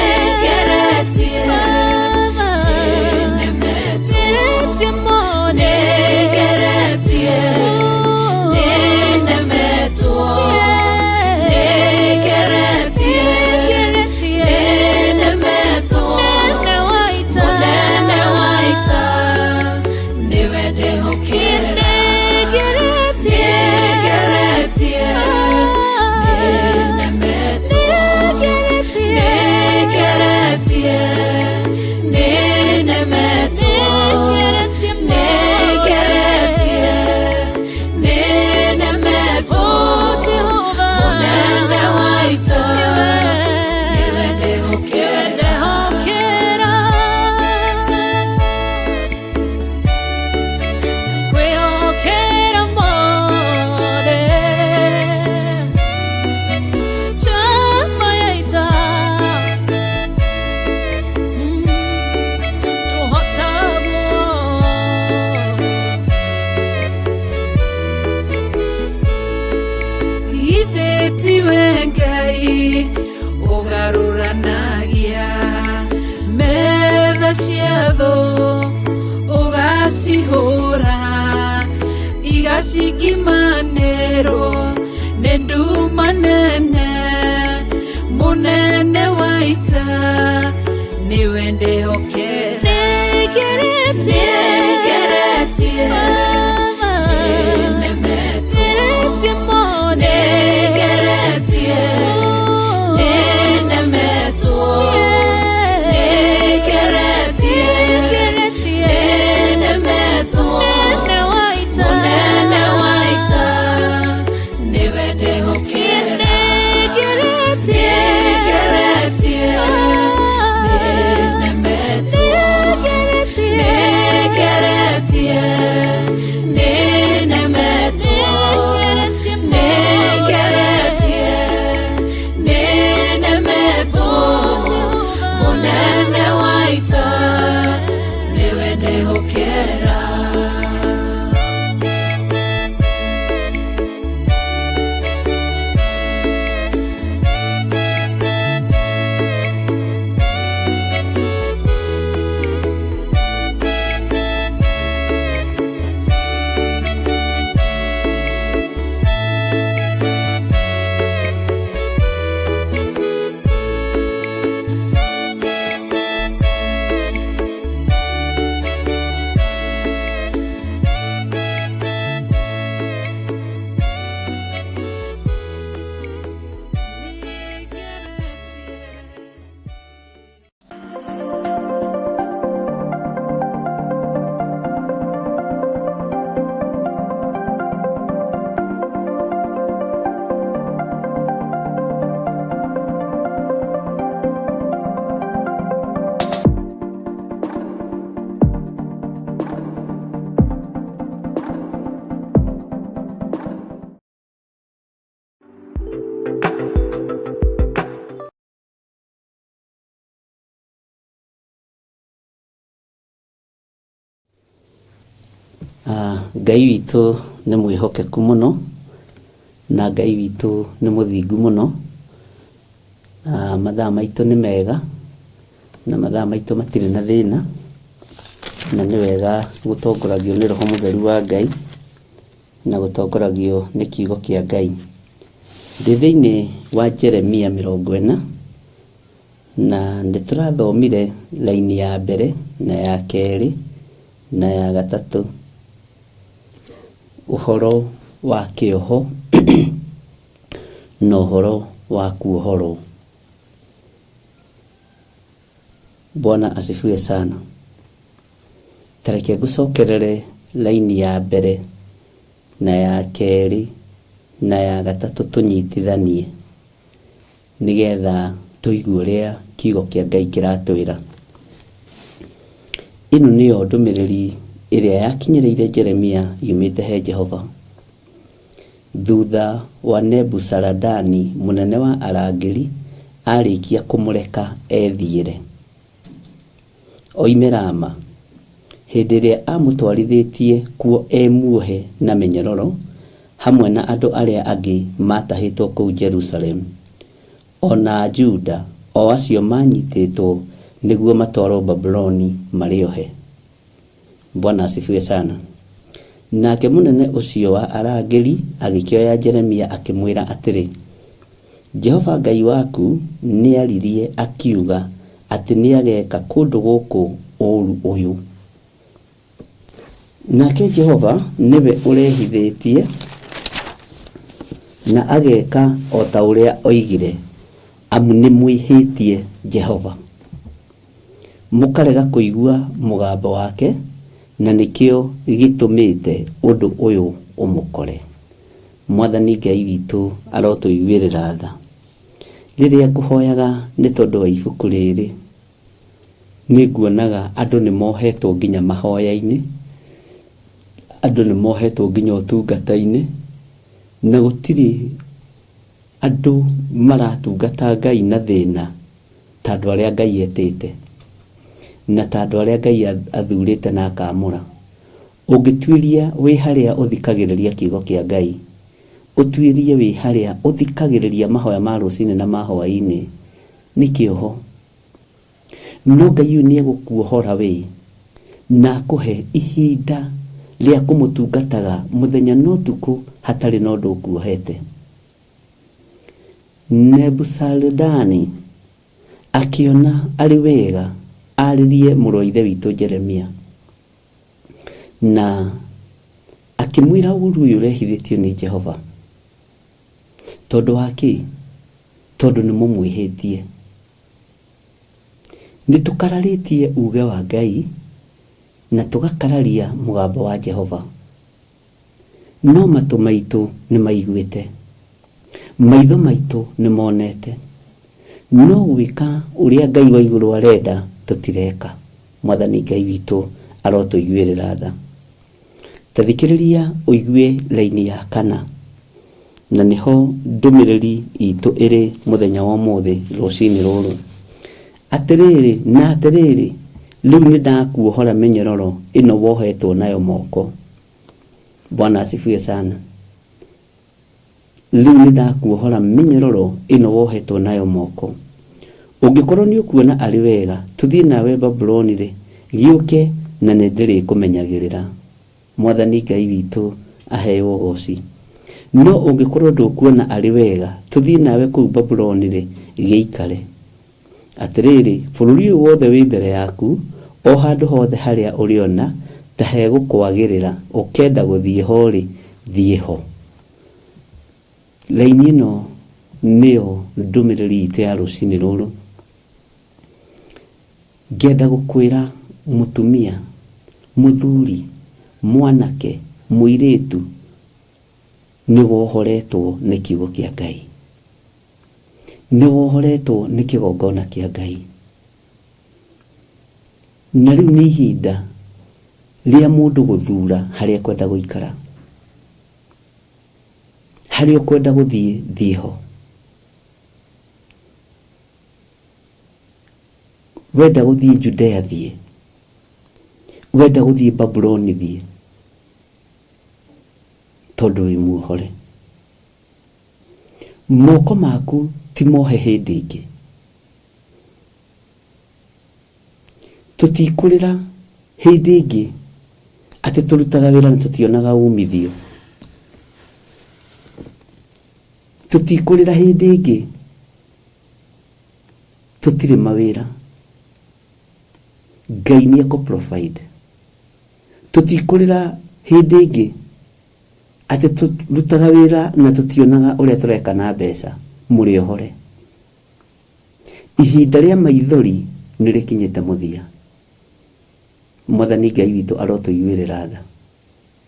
ciatho ugacihũra igacikimanĩrwo nĩ nduma nene mũnene wa ita nĩwe ndĩhokera nĩgeretie nemetwo nĩgeretie nemetwo Ngai witũ nĩ mwĩhokeku mũno na Ngai witũ nĩ mũthingu mũno. Mathaa maitũ nĩ mega na mathaa maitũ matirĩ na thĩna, na nĩ wega gũtongoragio nĩ Roho Mũtheru wa Ngai na gũtongoragio nĩ kiugo kĩa Ngai. Ndĩ thĩinĩ wa Jeremia 40 na nĩtũrathomire laini ya mbere na ya kerĩ na ya gatatũ ũhoro wa kĩoho na ũhoro wa kuohorwo. Bwana asifiwe sana. Tareke gũcokerere laini ya mbere na ya kerĩ na ya gatatũ tũnyitithanie nĩgetha tũigue ũrĩa kiugo kĩa Ngai kĩratwĩra. Ĩno nĩyo ndũmĩrĩri ĩrĩa yakinyĩrĩire Jeremia yumĩte he Jehova thutha wa Nebuzaradani mũnene wa arangĩri arĩkia kũmũreka ethiĩre. Oime Rama hĩndĩ ĩrĩa amũtwarithĩtie kuo muohe na mĩnyororo hamwe na andũ arĩa angĩ matahĩtwo kũu Jerusalem, ona Juda o acio manyitĩtwo nĩguo matwarwo Babuloni marĩohe. Bwana asifiwe sana. Nake mũnene ũcio wa arangĩri agĩkĩoya Jeremia akĩmwĩra atĩrĩ, Jehova Ngai waku nĩaririe akiuga atĩ nĩageka kũndũ gũkũ ũũru ũyũ. Nake Jehova nĩwe ũrehithĩtie na ageka o ta ũrĩa oigire, amu nĩmwĩhĩtie Jehova. Mũkarega kũigua mũgambo wake na nĩkĩo gĩtũmĩte ũndũ ũyũ ũmũkore. Mwathani Ngai witũ arotũiguĩrĩra tha. Rĩrĩa ngũhoyaga nĩ tondũ wa ibuku rĩrĩ, nĩnguonaga andũ nĩmohetwo nginya mahoya-inĩ, andũ nĩmohetwo nginya ũtungata-inĩ, na gũtirĩ andũ maratungata Ngai na thĩna ta andũ arĩa Ngai etĩte na ta andũ arĩa Ngai athurĩte na akamũra. Ũngĩtuĩria wĩ harĩa ũthikagĩrĩria kiugo kĩa Ngai, ũtuĩrie wĩ harĩa ũthikagĩrĩria mahoya ma rũcinĩ na ma hwaĩ-inĩ, nĩ kĩoho. no Ngai nĩ egũkuohora we na akũhe ihinda rĩa kũmũtungataga mũthenya na ũtukũ hatarĩ na ũndũ ũkuohete. Nebuzaradani akiona arĩ wega arĩrie mũrũ wa ithe witũ Jeremia, na akĩmwĩra ũru ũyũ ũrehithĩtio nĩ Jehova. Tondũ waki, tondũ nĩ mũmwĩhĩtie. Nĩ tũkararĩtie uge wa Ngai na tũgakararia mũgambo wa Jehova. No matũ maitũ nĩ maiguĩte, maitho maitũ nĩ monete, no gwĩka ũrĩa Ngai wa igũrũ arenda tũtireka. Mwathani Ngai witũ arotũiguĩrĩra tha. Tathikĩrĩria ũigue laini ya 4, na nĩho ndũmĩrĩri itũ ĩrĩ mũthenya wa ũmũthĩ rũcinĩ rũrũ. Atĩrĩrĩ na atĩrĩrĩ, rĩu nĩ ndakuohora mĩnyororo ĩno wohetwo nayo moko. Bwana asifiwe sana. Rĩu nĩ ndakuohora mĩnyororo ĩno wohetwo nayo moko. Ũngĩkorwo nĩ ũkuona arĩ wega tũthiĩ nawe Babuloni rĩ, gĩũke na nĩ ndĩrĩkũmenyagĩrĩra. Mwathani Ngai witũ aheo goci. No ũngĩkorwo ndũkuona arĩ wega tũthiĩ nawe kũu Babuloni rĩ, gĩikare. Atĩrĩrĩ, bũrũri ũyũ wothe wĩ mbere yaku, o handũ hothe harĩa ũrĩona ta hegũkwagĩrĩra, ũkenda gũthiĩ ho rĩ, thiĩ ho. Laini ĩno nĩyo ndũmĩrĩri itũ ya rũcinĩ rũrũ. Ngenda gũkwĩra mũtumia, mũthuri, mwanake, mũirĩtu, nĩ wohoretwo nĩ kiugo kĩa Ngai. Nĩ wohoretwo nĩ kĩgongona kĩa Ngai. Na rĩu nĩ ihinda rĩa mũndũ gũthura harĩa kwenda gũikara. Harĩa kwenda gũthiĩ, thiĩ ho. Wenda gũthiĩ Judea, thiĩ. Wenda gũthiĩ Babuloni, thiĩ. Tondũ wĩ muohore. Moko maku ti mohe hĩndĩ ĩngĩ. Tũtikũrĩra hĩndĩ ĩngĩ atĩ tũrutaga wĩra na tũtionaga umithio. Tũtikũrĩra hĩndĩ ĩngĩ tũtirĩ mawĩra. Ngai nĩ ekũ-provide. Tũtikũrĩra hĩndĩ ĩngĩ atĩ tũrutaga wĩra na tũtionaga ũrĩa tũreka na mbeca. Mũrĩohore. Ihinda rĩa maithori nĩ rĩkinyĩte mũthia. Mwathani Ngai witũ arotũiguĩrĩra tha.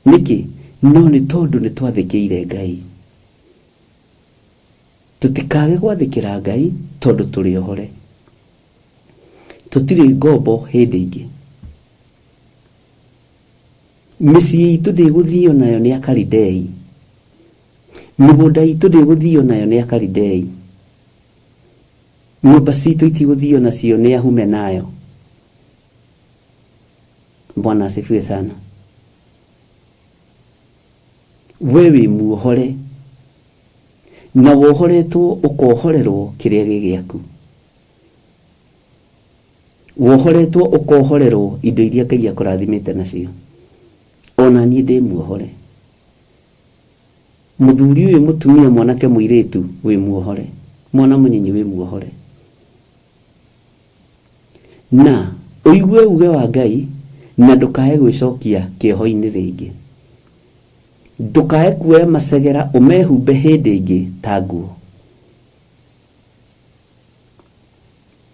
Nĩkĩ? No nĩ tondũ nĩ twathĩkĩire Ngai. Tũtikage gwathĩkĩra Ngai tondũ tũrĩohore. Tũtirĩ ngombo hĩndĩ ĩngĩ. Mĩciĩ itũ ndĩgũthio nayo nĩ Akalidei. Mĩgũnda itũ ndĩgũthio nayo nĩ Akalidei. Nyũmba citũ itigũthio nacio nĩ Ahumenayo. Bwana asifiwe sana. We wĩ muohore, na wohoretwo ũkohorerwo kĩrĩa gĩ gĩaku. Wohoretwo ũkohorerwo indo iria Ngai akũrathimĩte nacio. Ona niĩ ndĩ muohore. Mũthuri ũyũ, mũtumia, mwanake, mũirĩtu, wĩ muohore. Mwana mũnyinyi, wĩ muohore. Na ũigue uge wa Ngai na ndũkae gwĩcokia kĩoho-inĩ rĩngĩ. Ndũkae kuoya macegera ũmehumbe hĩndĩ ĩngĩ ta nguo.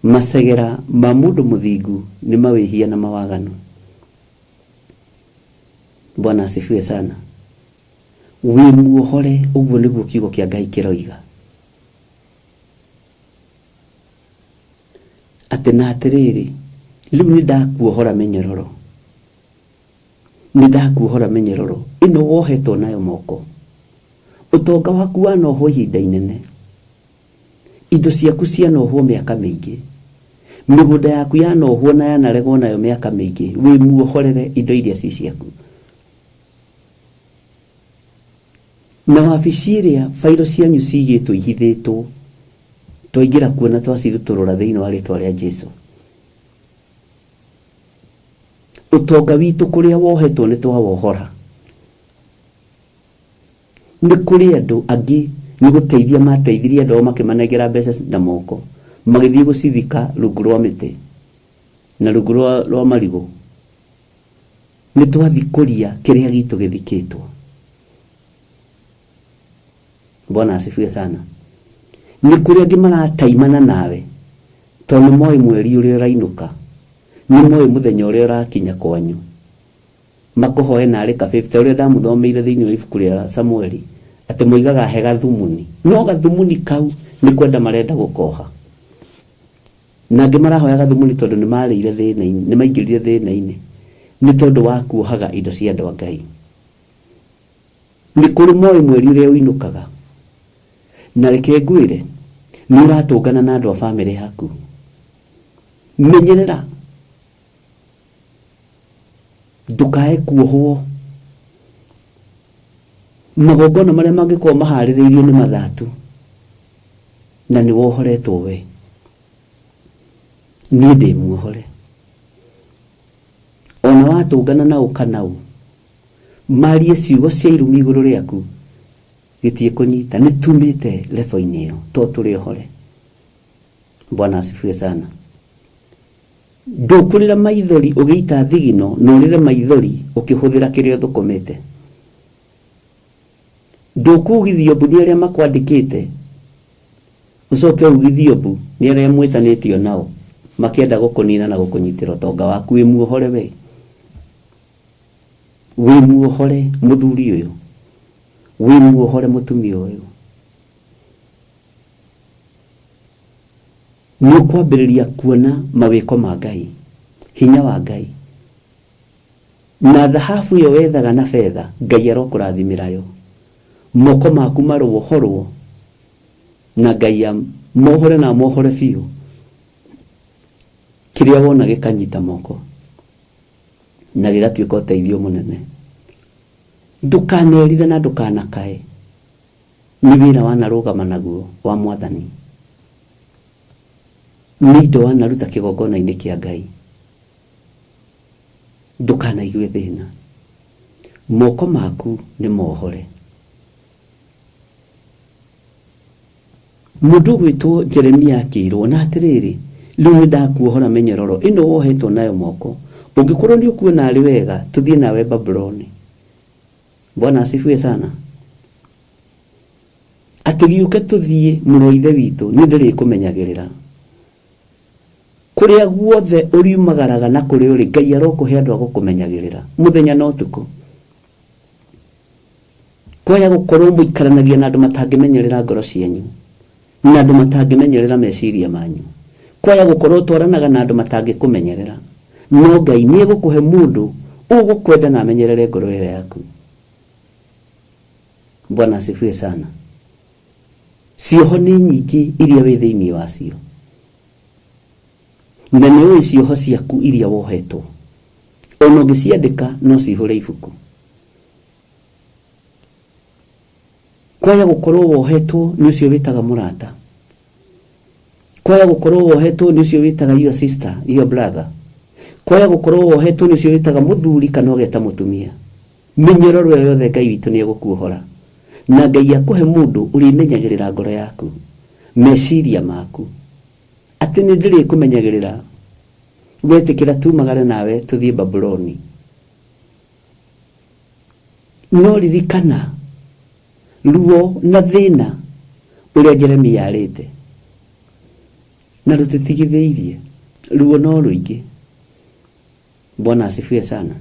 Macegera ma mũndũ mũthingu nĩ mawĩhia na mawaganu. Bwana asifiwe sana. Wĩ muohore, ũguo nĩguo kiugo kĩa Ngai kĩroiga. Atĩ na atĩrĩrĩ, rĩu nĩ ndakuohora mĩnyororo. Nĩ ndakuohora mĩnyororo ĩno wohetwo nayo moko. Ũtonga waku wanohwo ihinda inene. Indo ciaku cianohwo mĩaka mĩingĩ. Mĩgũnda yaku yanohwo na yanaregwo nayo mĩaka mĩingĩ. Wĩ muohorere indo iria ci ciaku. Na wabici ĩrĩa failo cianyu cigĩtwo ihithĩtwo, twaingĩra kuona twacirutũrũra thĩinĩ wa rĩtwa rĩa Jesũ. utonga witu kuria wohetwo ni twawohora ni kuri andu angi ni guteithia mateithirie andu makimanegera mbeca na moko magithii gucithika rungu rwa miti na rungu rwa marigo ni twathikuria kiria gitu githikitwo. Bwana asifiwe sana. Ni kuri angi marataimana nawe tondu moi mweri uria urainuka ni moi muthenya uria urakinya kwanyu makuhoe na ari ka 50 uria ndamuthomeire thiini wa ibuku ria Samueli ati muigaga he gathumuni no gathumuni kau ni kwenda marenda gukoha na angi marahoya gathumuni tondu ni marire thina-ini ni maingirire thina-ini ni tondu wa kuohaga indo cia andu a Ngai. Ni kuri moi mweri uria uinukaga na reke ngwire ni uratungana na andu a family yaku menyerera ndukae kuohwo magongona maria mangĩkorwo maharĩrĩirio nĩ mathatu na nĩ wohoretwo we niĩ ndĩ muohore ona watũngana na ũkanau marie ciugo cia irumi igũrũ rĩaku gĩtiĩ kũnyita nĩ tumĩte level-inĩ ĩyo to tũrĩ ohore. Bwana asifiwe sana. Ndũkũrĩra maithori ũgĩita thigino na ũrĩre maithori ũkĩhũthĩra kĩrĩa thũkũmĩte. Ndũkugithio mbu nĩ arĩa makwandĩkĩte ucoke ugithio mbu nĩ arĩa mwĩtanĩtio nao makĩenda gũkũnina na gũkũnyitĩra ũtonga waku. Wĩ muohore we, wĩ muohore mũthuri ũyũ, wĩ muohore mũtumia ũyũ. Nĩ ũkwambĩrĩria kuona mawĩko ma Ngai, hinya wa Ngai na thahabu ĩyo wethaga na betha Ngai arokũrathimĩra yo. Moko maku marohorwo na Ngai mohore na mohore biũ kĩrĩa wona gĩkanyita moko na gĩgatuĩka ũteithio mũnene. Ndũkanerire na ndũkanakae, nĩ wĩra wanarũgama naguo wa Mwathani, nĩ indo wanaruta kĩgongona-inĩ kĩa Ngai. Ndũkanaigue thĩna, moko maku nĩ mohore. Mũndũ gwĩtwo Jeremia akĩrwo na atĩrĩrĩ, rĩu nĩ ndakuohora mĩnyororo ĩno wohetwo nayo moko, ũngĩkorwo nĩ ũkuona arĩ wega tũthiĩ nawe Babuloni. Bwana asifiwe sana. Atĩgiũke tũthiĩ mũrũ wa ithe witũ nĩ ndĩrĩkũmenyagĩrĩra. Kũrĩa guothe ũriumagaraga na kũrĩa ũrĩ Ngai arokũhe andũ a gũkũmenyagĩrĩra mũthenya na ũtukũ. Kwaya gũkorwo mũikaranagia na andũ matangĩmenyerera ngoro cianyu na andũ matangĩmenyerera meciria manyu. Kwaya gũkorwo twaranaga na andũ matangĩkũmenyerera, no Ngai nĩ egũkũhe mũndũ ũgũkwenda na amenyerere ngoro ĩyo yaku. Bwana asifiwe sana. Cioho nĩ nyingĩ iria wĩ thĩinĩ wacio na nĩ ũĩ cioho ciaku iria wohetwo, ona ũngĩciandĩka no cihũre ibuku. Kwaya gũkorwo wohetwo nĩ ũcio wĩtaga mũrata, kwaya gũkorwo wohetwo nĩ ũcio wĩtaga your sister, your brother, kwaya gũkorwo wohetwo nĩ ũcio wĩtaga mũthuri kana ũgeta mũtumia. Mĩnyororo ĩyo yothe Ngai witũ nĩ egũkuohora na Ngai akũhe mũndũ ũrĩmenyagĩrĩra ngoro yaku, meciria maku, atĩ nĩ ndĩrĩkũmenyagĩrĩra wetĩkĩra tumagare nawe tũthiĩ Babuloni. No ririkana ruo na thĩna ũrĩa Jeremia arĩte na rũtĩtigithĩirie, ruo no rũingĩ. Bwana asifiwe sana.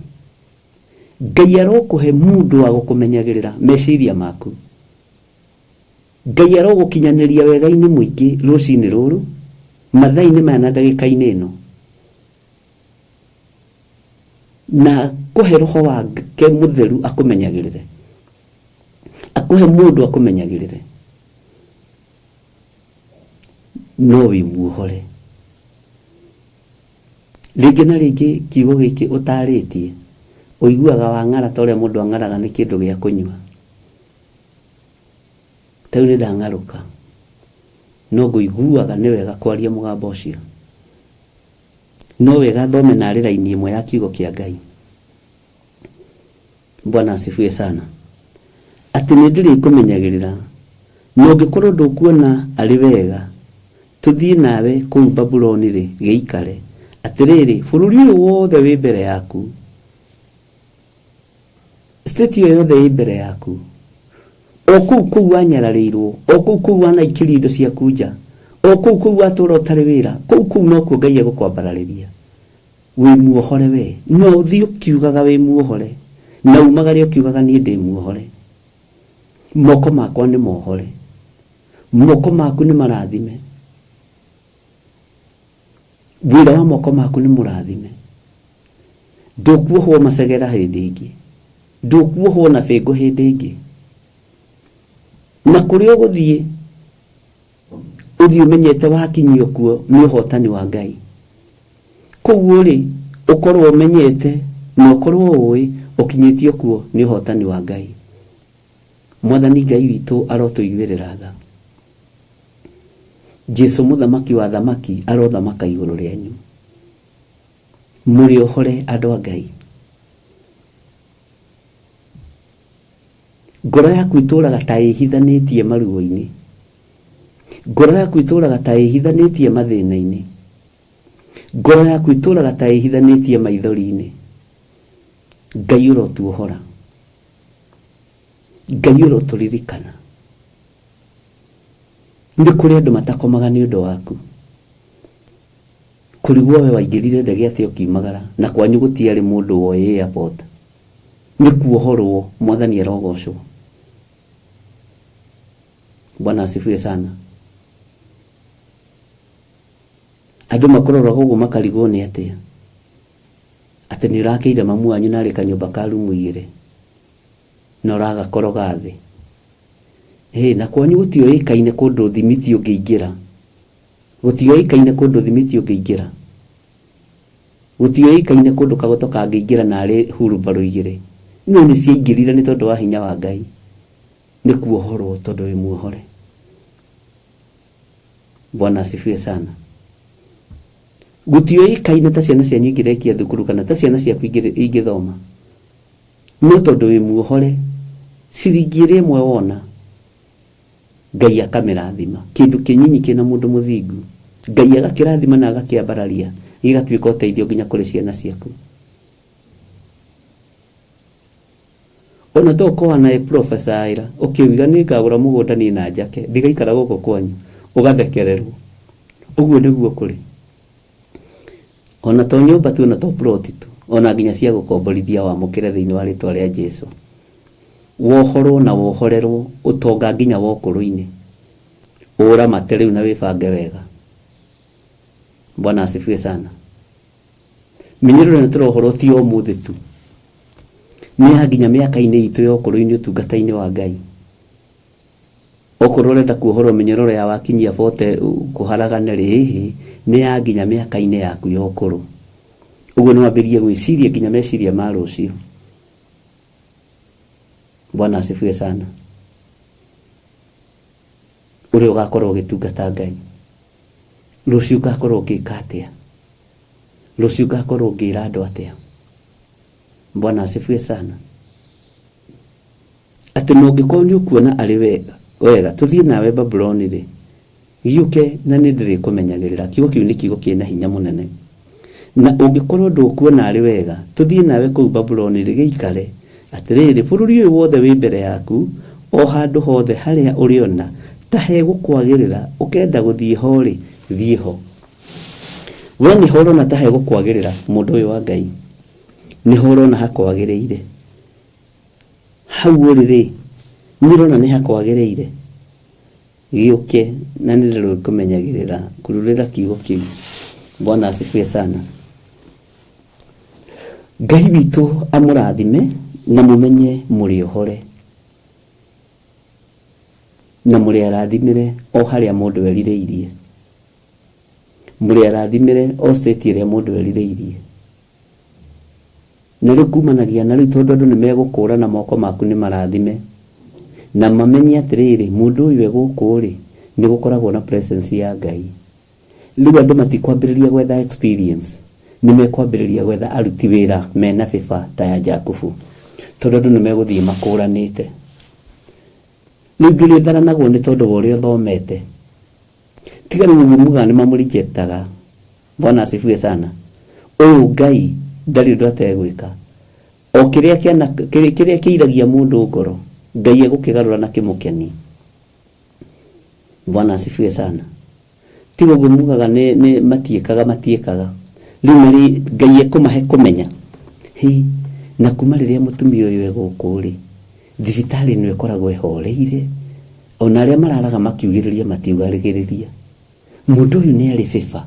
Ngai arokũhe mũndũ wa gũkũmenyagĩrĩra meciria maku. Ngai arogũkinyanĩria wega-inĩ mũingĩ rũcinĩ rũrũ, mathaa-inĩ maya na ndagĩka-inĩ ĩno, na kũhe roho wake mũtheru akũmenyagĩrĩre, akũhe mũndũ akũmenyagĩrĩre. No wĩ muohore. Rĩngĩ na rĩngĩ kiugo gĩkĩ ũtarĩtie ũiguaga wang'ara ta ũrĩa mũndũ ang'araga nĩ kĩndũ gĩa kũnyua. Tau nĩ ndang'arũka, no ngũiguaga nĩ wega kwaria mũgambo ũcio. no wega thome na rĩ raini ĩmwe ya kiugo kĩa Ngai. Bwana asifiwe sana. Atĩ nĩ ndĩrĩ kũmenyagĩrĩra no ngĩkorwo ndũkuona arĩ wega tuthiĩ nawe kũu Babuloni rĩ gĩikare. Atĩrĩrĩ, bũrũri ũyũ wothe wĩ mbere yaku, state ĩyo yothe ĩ mbere yaku, o kũu wanyararĩirwo, o kũu wanaikĩrio indo ciaku nja, o kũu watũra ũtarĩ wĩra, kũu nokuo Ngai egũkwambararĩria. Wĩ muohore we, no ũthiĩ ũkiugaga wĩ muohore, na umagare ũkiugaga niĩ ndĩ muohore. Moko makwa nĩ mohore, moko maku nĩ marathime, wĩra wa moko maku nĩ mũrathime. Ndũkuohwo macegera hĩndĩ ĩngĩ, ndũkuohwo na bĩngũ hĩndĩ ĩngĩ. Na kũrĩa ũgũthiĩ ũmenyete wakinyio kuo nĩ ũhotani wa Ngai. Kũguo rĩ, ũkorwo ũmenyete na ũkorwo ũĩ ũkinyĩtio kuo nĩ ũhotani wa Ngai. Mwathani Ngai witũ arotũiguĩrĩra tha. Jesu mũthamaki wa thamaki arothamaka igũrũ rĩanyu. Mũrĩ ohore andũ a Ngai. Ngoro yaku itũraga ta ĩhithanĩtie maruo-inĩ. Ngoro yaku itũraga ta ĩhithanĩtie mathĩna-inĩ. Ngoro yaku itũraga ta ĩhithanĩtie maithori-inĩ. Ngai ũrotuohora. Ngai ũrotũririkana. Nĩ kũrĩ andũ matakomaga nĩ ũndũ waku. Kũrigwo we waingĩrire ndege atĩ ũkiumagara na kwanyu gũtiarĩ mũndũ woĩ airport. Nĩ kuohorwo, Mwathani arogocwo. Bwana asifiwe sana. Andũ makorora gũgũ makarigwo nĩ atĩa. Atĩ nĩ ũrakĩire mamu wanyu narĩ kanyũmba ka rumu 2 na ũragakoroga thĩ. Na kwanyu gũtioĩkaine kũndũ thimiti ũngĩingĩra. Gũtioĩkaine kũndũ thimiti ũngĩingĩra. Gũtioĩkaine kũndũ kagoto kangĩingĩra na arĩ hurumbarũ 2. No nĩ ciaingĩrire nĩ tondũ wa hinya wa Ngai. Nĩ kuohorwo tondũ wĩ muohore. Bwana asifiwe sana. Gũtioĩkaine ta ciana cianyu ingĩrekia thukuru kana ta ciana ciaku ingĩthoma. No tondũ wĩ muohore, ciringi ĩrĩa ĩmwe wona Ngai akamĩrathima. Kĩndũ kĩnyinyi kĩna mũndũ mũthingu, Ngai agakĩrathima na agakĩambararia, gĩgatuĩka ũteithio nginya kũrĩ ciana ciaku. Ona to kwa na Professor Ira, ũkĩuga nĩ ngagũra mũgũnda niĩ na njake, ndigaikara gũkũ kwanyu, ũgathekererwo. Ũguo nĩguo kũrĩ. Ona to nyũmba tu na to plot tu, ona nginya cia gũkomborithia wamũkĩre thĩinĩ wa rĩtwa rĩa Jesu. Wohorwo na wohorerwo ũtonga nginya wokũrũ-inĩ. Ũramate rĩu na wĩbange wega. Bwana asifiwe sana. Minyerero nĩ tũrohorwo ti ũmũthĩ tu. Nĩ nginya mĩaka-inĩ itũ yokũrũ-inĩ ũtungata-inĩ wa Ngai. Okorwo ũrenda kuohorwo mĩnyororo ya wakinyia 40 kũharagana rĩhĩ, nĩ nginya mĩaka-inĩ yaku yokũrũ. Ũguo nĩ wambĩrĩrie gwĩciria nginya meciria ma rũciũ. Bwana asifiwe sana. Ũrĩa ũgakorwo ũgĩtungata Ngai. Rũciũ ũgakorwo ũgĩka atĩa? Rũciũ ũgakorwo ũgĩra andũ atĩa? Bwana asifiwe sana. Atĩ mũngĩkorwo nĩ ũkuona arĩ wega tuthiĩ nawe Babuloni rĩ, gĩũke na nĩ ndĩrĩ kũmenyagĩrĩra. Kiugo kĩu nĩ kiugo kĩna hinya mũnene. Na ũngĩkorwo ndũkuona arĩ wega tuthiĩ nawe kũu Babuloni rĩ, gĩikare. Atĩrĩrĩ, bũrũri ũyũ wothe wĩ mbere yaku, o handũ hothe harĩa ũrĩona ta hegũkwagĩrĩra, ũkenda gũthiĩ ho rĩ, thiĩ ho. We nĩ ho ũrona ta hegũkwagĩrĩra, mũndũ ũyũ wa Ngai. Nĩ ho ũrona hakwagĩrĩire. Hau ũrĩ rĩ, nĩ ũrona nĩ hakwagĩrĩire. Gĩũke na nĩ ndĩrĩ kũmenyagĩrĩra kũrũrĩra kiugo kĩu. Bwana asifiwe sana. Ngai witũ amũrathime na mũmenye mũrĩ ohore. Na mũrĩ arathimĩre o harĩa mũndũ erirĩirie. Mũrĩ arathimĩre o state ĩrĩa mũndũ erirĩirie. Na rĩu kumanagia na rĩu tondũ andũ nĩ megũkũra na moko maku nĩ marathime. Na mamenye atĩrĩrĩ, mũndũ ũyũ egũkũ rĩ, nĩ gũkoragwo na presence ya Ngai. Rĩu andũ matikwambĩrĩria gwetha experience. nimekwambĩrĩria gwetha aruti wĩra mena bĩba ta ya Jakubu, tondũ andũ nĩmegũthiĩ makũranĩte. Rĩu ndũrĩtharanagwo nĩ tondũ wa ũrĩa ũthomete. Tiga rĩu ũguo muga nĩ mamũrejectaga. Bwana asifiwe sana. Ũyũ Ngai ndarĩ ũndũ ategwĩka. O kĩrĩa kĩiragia mũndũ ngoro, Ngai egũkĩgarũra na kĩmũkeni. Bwana asifiwe sana. Tiga ũguo mugaga nĩ matiĩkaga. Rĩu marĩ Ngai ekũmahe kũmenya. Na kuma rĩrĩa mũtumia ũyũ egũkũ rĩ, thibitarĩ nĩ ĩkoragwo ĩhoreire, ona arĩa mararaga makiugĩrĩria matiugarĩgĩrĩria. Mũndũ ũyũ nĩ arĩ bĩba.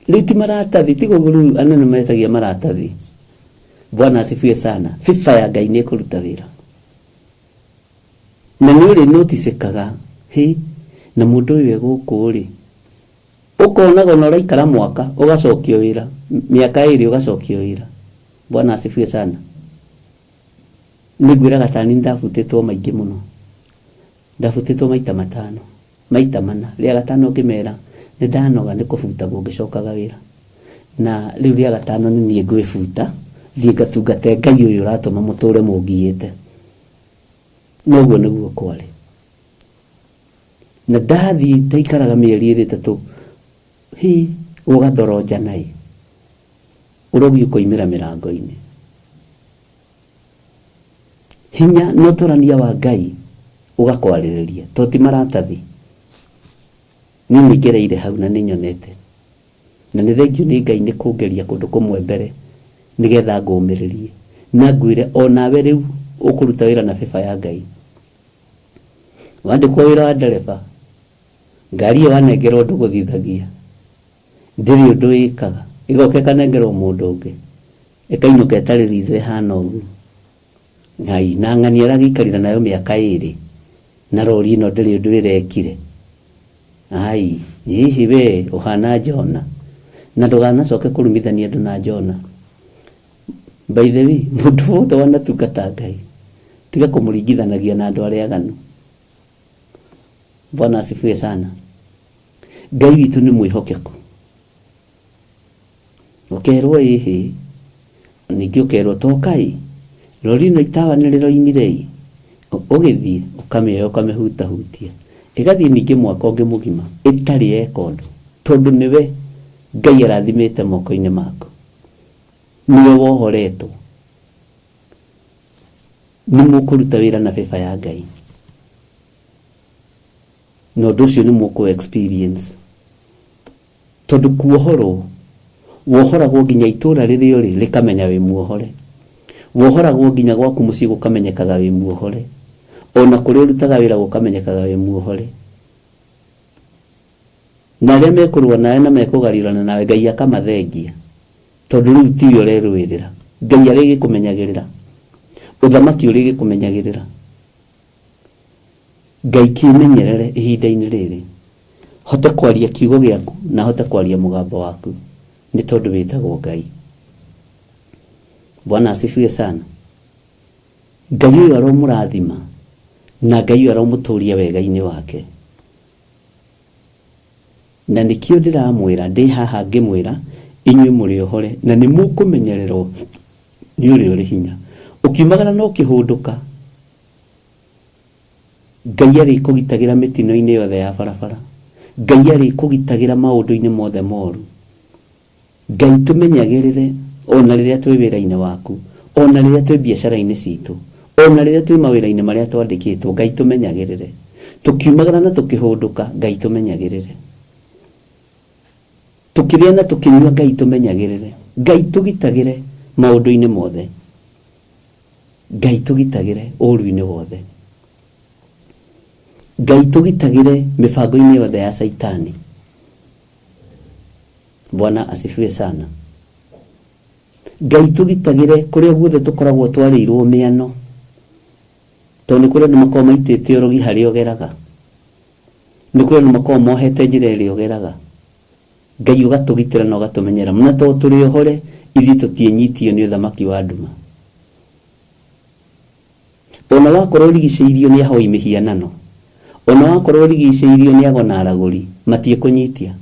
Rĩu ti maratathi, tiga ũguo rĩu anene metagia maratathi. Bwana asifiwe sana. Bĩba ya Ngai nĩ ĩkũruta wĩra. Na nĩ ũrĩ noticekaga, na mũndũ ũyũ egũkũ rĩ, ũkonaga na ũraikara mwaka ũgacokio wĩra, mĩaka 2 ũgacokio wĩra. Bwana asifiwe sana. Nĩngwĩraga tani ndabutĩtwo maingĩ mũno. Ndabutĩtwo maita 5, maita 4. Rĩa 5 ngĩmera nĩ ndanoga nĩ kũbutagwo ngĩcokaga wĩra. Na rĩu rĩa 5 nĩ niĩ ngwĩbuta, thiĩ ngatungate Ngai ũyũ ũratũma mũtũre mũngiĩte. Noguo nĩguo kwarĩ. Na ndathi ndaikaraga mĩeri 3 ũgathoroja naĩ. Ũrogi ũkoimĩra mĩrango-inĩ. Hinya no tũrania wa Ngai ũgakwarĩrĩria, to ti maratathi. Niĩ nĩngereire hau na nĩnyonete. Na nĩ thengio nĩ Ngai nĩ kũngeria kũndũ kũmwe mbere nĩgetha ngũmĩrĩrie. Na ngwĩre onawe rĩu ũkũruta wĩra na bĩba ya Ngai. Wandĩkwo wĩra wa ndereba, ngari ĩyo wanengerwo ndũgũthithagia. Ndĩrĩ ũndũ ĩkaga. Igoke kanengerwo mũndũ ũngĩ. Ĩkainũka ĩtarĩ ritho ĩhana ũguo. Ngai na ng'ani aragĩikarĩra nayo mĩaka 2. Na rori ĩno ndĩrĩ ũndũ ĩrekire. Hihi we ũhana Jona. Na ndũganacoke kũrumithania andũ na Jona. By the way, mũndũ wothe wanatungata Ngai, tiga kũmũringithanagia na andũ arĩa aganu. Bwana asifiwe sana. Ngai witũ nĩ mwĩhokeku. Ũkerwo ningĩ ũkerwo tokai, rori ĩno itawa nĩ rĩroimire, ũgĩthiĩ ũkamĩoya ũkamĩhutahutia, ĩgathiĩ ningĩ mwaka ũngĩ mũgima ĩtarĩ eka ũndũ, tondũ nĩwe Ngai arathimĩte moko-inĩ maku, nĩwe wohoretwo. Nĩ mũkũruta wĩra na bĩba ya Ngai, na ũndũ ũcio nĩ mũkũ experience, tondũ kuohorwo wohoragwo nginya itũra rĩrĩa ũrĩ rĩkamenya wĩ muohore. Wohoragwo nginya gwaku mũciĩ gũkamenyekaga wĩ muohore. Ona kũrĩa ũrutaga wĩra gũkamenyekaga wĩ muohore. Na arĩa mekũrũa nawe na mekũgarũrana nawe Ngai akamathengia, tondũ rĩu ti we ũrerũĩrĩra. Ngai arĩgĩkũmenyagĩrĩra, ũthamaki ũrĩgĩkũmenyagĩrĩra. Ngai kĩmenyerere ihinda-inĩ rĩrĩ, hote kwaria kiugo gĩaku na hote kwaria mũgambo waku, nĩ tondũ wĩtagwo Ngai. Bwana asifiwe sana. Ngai ũyũ aromũrathima na Ngai ũyũ aromũtũria wega-inĩ wake. Na nĩkĩo ndĩramwĩra, ndĩ haha ngĩmwĩra inyuĩ mũrĩ ohore na nĩ mũkũmenyererwo nĩ ũrĩa ũrĩ hinya. Ũkiumagara no kĩhũndũka, Ngai arĩkũgitagĩra mĩtino-inĩ yothe ya barabara. Ngai arĩkũgitagĩra maũndũ-inĩ mothe moru. Ngai tũmenyagĩrĩre ona rĩrĩa twĩ wĩra-inĩ waku, ona rĩrĩa twĩ biacara-inĩ citũ, ona rĩrĩa twĩ mawĩra-inĩ marĩa twandĩkĩtwo. Ngai tũmenyagĩrĩre. Tũkiumagara na tũkĩhũndũka, Ngai tũmenyagĩrĩre. Tũkĩrĩa na tũkĩnyua, Ngai tũmenyagĩrĩre. Ngai tũgitagĩre maũndũ-inĩ mothe. Ngai tũgitagĩre ũru-inĩ wothe. Ngai tũgitagĩre mĩbango-inĩ yothe ya Saitani. Bwana asifiwe sana. Ngai tũgitagĩre kũrĩa guothe tũkoragwo twarĩirwo mĩano, tondũ nĩ kũrĩa andũ makoragwo maitĩte ũrogi harĩa ũgeraga, nĩ kũrĩa andũ makoragwo mohete njĩra ĩrĩa ũgeraga. Ngai ũgatũgitĩra na ũgatũmenyera, na tondũ tũrĩ ohore ithuĩ tũtiĩnyitio nĩ ũthamaki wa nduma. Ona wakorwo ũrigicĩirio nĩ ahoi mĩhianano, ona wakorwo ũrigicĩirio nĩ ago na aragũri, matiĩkũnyitia.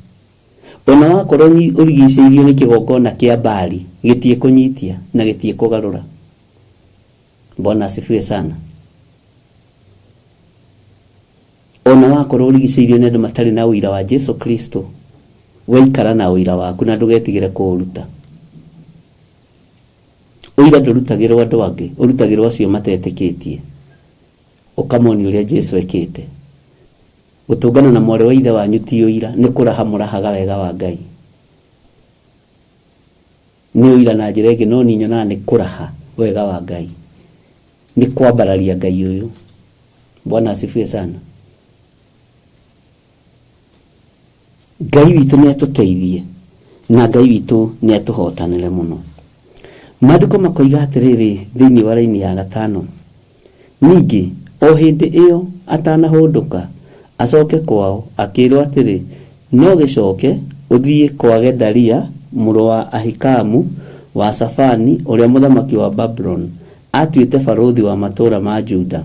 ona wakorwo urigicĩirio nĩ kĩgongona kĩa Baali gĩtie kũnyitia na gĩtie kũgarũra. Bwana asifiwe sana. Ona wakorwo urigicĩirio nĩ andũ matarĩ na ũira wa Jesu Kristo, waikara na ũira waku na ndũgetigĩre kũũruta. Ũira ndũrutagĩrwo andũ angĩ, ũrutagĩrwo acio matetĩkĩtie. Ũkamoni ũrĩa Jesu ekĩte. Gũtũngana na mwarĩ wa ithe wanyu ti ũira, nĩ kũraha mũrahaga wega wa Ngai. Nĩ ũira na njĩra ĩngĩ, no ninyo na nĩ kũraha wega wa Ngai. Nĩ kwambararia Ngai ũyũ. Bwana asifiwe sana. Ngai witũ nĩ atũteithie na Ngai witũ nĩ atũhotanĩre mũno. Maandĩko makoiga atĩrĩrĩ thĩinĩ wa raini ya 5, ningĩ o hĩndĩ ĩyo atanahũndũka acoke kwao, akĩrwo atĩrĩ, no gĩcoke ũthiĩ kwa Gedalia mũrũ wa Ahikamu wa Safani, ũrĩa mũthamaki wa Babylon atuĩte barũthi wa matũũra ma Juda,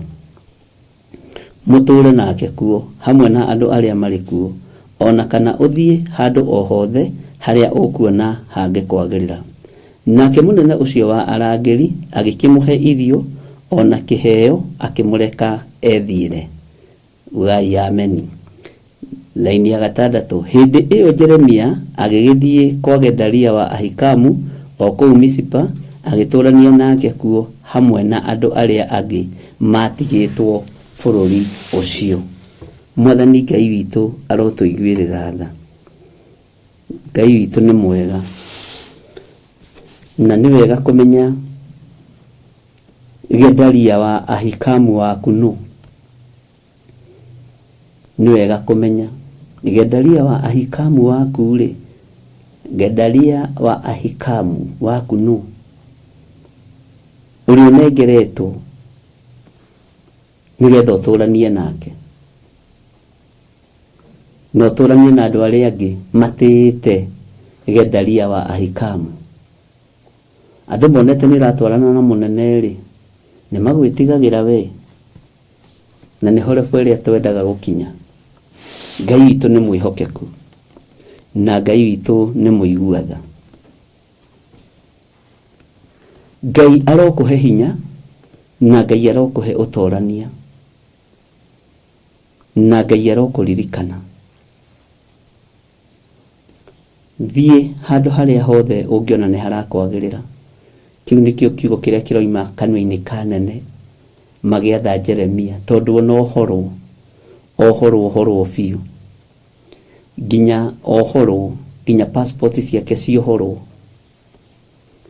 mũtũũre nake kuo hamwe na andũ arĩa marĩ kuo, ona kana ũthiĩ handũ o hothe harĩa ũkuona hangĩkwagĩrĩra. Nake mũnene ũcio wa arangĩri agĩkĩmũhe irio ona kĩheo, akĩmũreka ethiĩre. Ugai ameni. Laini ya 6, hĩndĩ ĩyo Jeremia agĩgĩthiĩ kwa Gedalia wa Ahikamu o kũu Misipa, agĩtũrania nake kuo hamwe na andũ arĩa angĩ matigĩtwo bũrũri ũcio. Mwathani Ngai witũ arotũiguĩrĩra tha. Ngai witũ nĩ mwega, na nĩ wega kũmenya Gedalia wa Ahikamu waku nũ. Nĩ wega kũmenya Gedalia wa Ahikamu waku rĩ, Gedalia wa Ahikamu waku nũ, ũrĩa ũnengeretwo nĩgetha ũtũranie nake, na ũtũranie na andũ arĩa angĩ matĩĩte Gedalia wa Ahikamu. Andũ monete nĩ ratwarana na mũnene rĩ, nĩ magwĩtigagĩra we, na nĩ hore bwerĩ atwendaga gũkinya. Ngai witũ nĩ mwĩhokeku, na Ngai witũ nĩ mũiguatha. Ngai arokũhe hinya, na Ngai arokũhe ũtorania, na Ngai arokũririkana. Thiĩ handũ harĩa hothe ũngĩona nĩ harakwagĩrĩra. Kĩu nĩkĩo kiugo kĩrĩa kĩroima kanua-inĩ kanene magĩatha Jeremia, tondũ ona ohorwo biũ, nginya ohorwo, nginya passport ciake ciohorwo,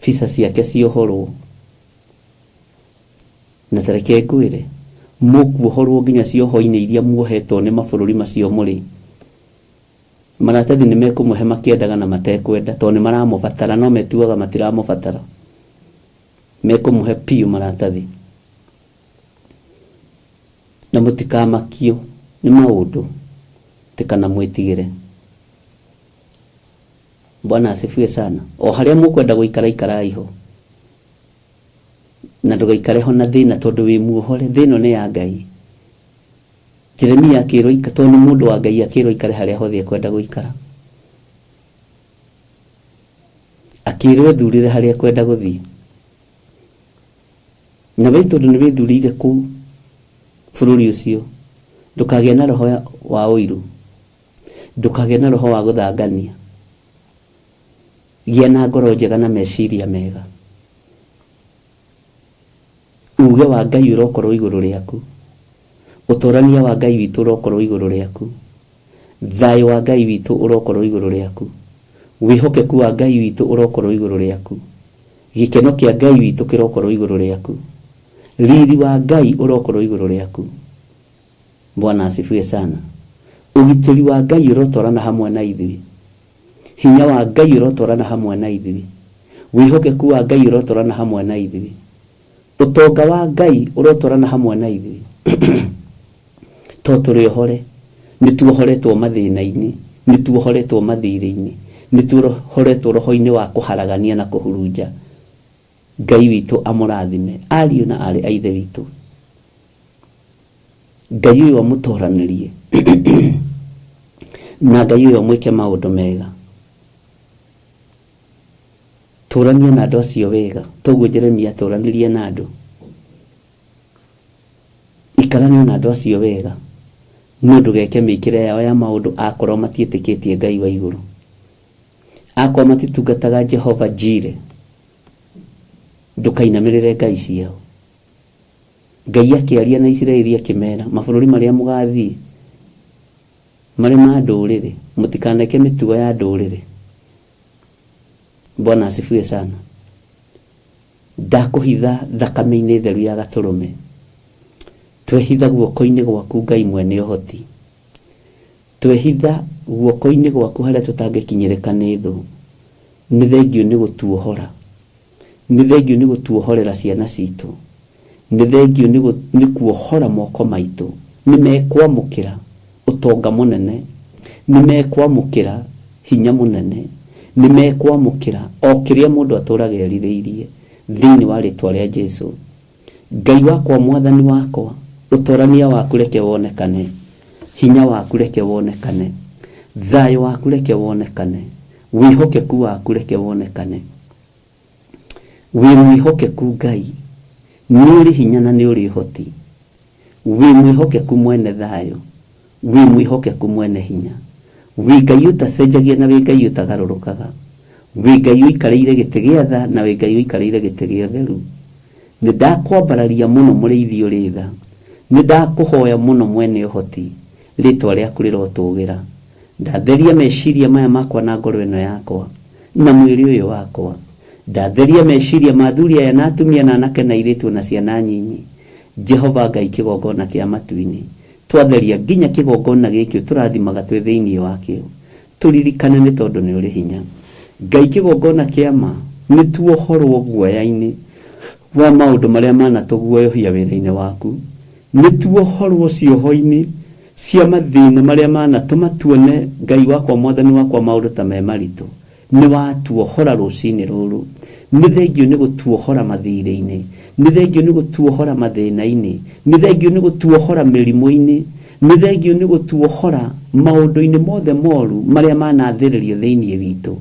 visa ciake ciohorwo. Na tareke ngwĩre, mũkuohorwo nginya cioho-inĩ iria muohetwo nĩ mabũrũri macio mũrĩ. Maratathi nĩ mekũmũhe makĩendaga na matekwenda, tondũ nĩ maramũbatara, no metuaga matiramũbatara. Mekũmũhe piũ maratathi. Na mũtikamakio nĩ maũndũ, tikana mwĩtigĩre. Bwana asifiwe sana. O harĩa mũkwenda gũikara ikarai ho, na ndũgaikare ho na thĩna, tondũ wĩ muohore. Thĩno nĩ ya Ngai. Jeremia akĩrwo ikara, tondũ nĩ mũndũ wa Ngai, akĩrwo ikare harĩa hothe ekwenda gũikara. Akĩrwo thurĩre harĩa ekwenda gũthiĩ. Na wĩ tondũ nĩ wĩthurĩire kũu bũrũri ũcio, ndũkagĩe na roho wa ũiru, ndũkagĩe na roho wa gũthangania. Gĩa na ngoro njega na meciria mega. Uge wa Ngai ũrokorwo igũrũ rĩaku, ũtorania wa Ngai witũ ũrokorwo igũrũ rĩaku, thayũ wa Ngai witũ ũrokorwo igũrũ rĩaku, wĩhokeku wa Ngai witũ ũrokorwo igũrũ rĩaku, gĩkeno kĩa Ngai witũ kĩrokorwo igũrũ rĩaku, riri wa Ngai ũrokorwo igũrũ rĩaku. Bwana asifiwe sana. Ũgitĩri wa Ngai ũrotwarana hamwe na ithuĩ, hinya wa Ngai ũrotwarana hamwe na ithuĩ, wĩhokeku wa Ngai ũrotwarana hamwe na ithuĩ, ũtonga wa Ngai ũrotwarana hamwe na ithuĩ. To tũrĩ ohore, nĩ tuohoretwo mathĩna-inĩ, nĩ tuohoretwo mathirĩ-inĩ, nĩ tuohoretwo roho-inĩ wa kũharagania na kũhurunja. Ngai witũ amũrathime, ariũ na arĩ a ithe witũ. Ngai ũyũ amũtoranĩrie na Ngai ũyũ amwĩke maũndũ mega. turania na andũ acio wega toguo Jeremia turanirie na andũ ikarania na andũ acio wega no ndugeke mikire yao ya maundu akorwo matiĩtĩkĩtie Ngai wa igũrũ akorwo matitungataga Jehova Jire ndukainamirire ngai ciao Ngai akĩaria na Isiraeli akĩmera mabũrũri marĩa mũgathii marĩ ma ndũrĩrĩ mũtikaneke mĩtugo ya ndũrĩrĩ Bwana asifiwe sana ndakũhitha thakame-inĩ theru ya Gatũrũme twehitha guoko-inĩ gwaku Ngai mwene ũhoti twehitha guoko-inĩ gwaku harĩa tũtangĩkinyĩrĩka nĩ thũ nĩ thengio nĩ gũtuohora nĩ thengio nĩ gũtuohorera ciana citũ nĩ thengio nĩ kuohora moko maitũ nĩ mekwamũkĩra ũtonga mũnene nĩ mekwamũkĩra hinya mũnene nĩ mekwamũkĩra o kĩrĩa mũndũ atũraga erirĩirie thĩinĩ wa rĩtwa rĩa Jesũ Ngai wakwa mwathani wakwa ũtorania waku reke wonekane hinya waku reke wonekane thayũ waku reke wonekane wĩhokeku waku reke wonekane wĩ mwĩhokeku Ngai nĩ ũrĩ hinya na nĩ ũrĩ ũhoti wĩ mwĩhokeku mwene thayũ wĩ mwĩhokeku mwene hinya wĩ Ngai ũtacenjagia na wĩ Ngai ũtagarũrũkaga wĩ Ngai ũikarĩire gĩtĩ gĩa tha na wĩ Ngai ũikarĩire gĩtĩ gĩa ũtheru nĩ ndakwambararia mũno mũrĩithi ũrĩ tha nĩ ndakũhoya mũno mwene ũhoti rĩtwa rĩaku rĩrotũgĩra ndatheria meciria maya makwa na ngoro ĩno yakwa na mwĩrĩ ũyũ wakwa ndatheria meciria ma athuri aya na atumia na anake na airĩtu na ciana nyinyi Jehova Ngai kĩgongona kĩa matu-inĩ twatheria nginya kĩgongona gĩkĩ tũrathimaga twĩ thĩinĩ wakĩo tũririkane nĩ tondũ nĩ ũrĩ hinya Ngai kĩgongona kĩa ma nĩ tuohorwo guoya-inĩ wa maũndũ marĩa manatũguoyohia wĩra-inĩ waku nĩ tuohorwo cioho-inĩ cia mathĩna marĩa manatũma tuone Ngai wakwa mwathani wakwa maũndũ ta me maritũ nĩ watuohora rũcinĩ rũrũ nĩ thengio nĩ gũtuohora mathirĩ-inĩ nĩ thengio nĩ gũtuohora mathĩna-inĩ nĩ thengio nĩ gũtuohora mĩrimũ-inĩ nĩ thengio nĩ gũtuohora maũndũ-inĩ mothe moru marĩa manathĩrĩrio thĩinĩ witũ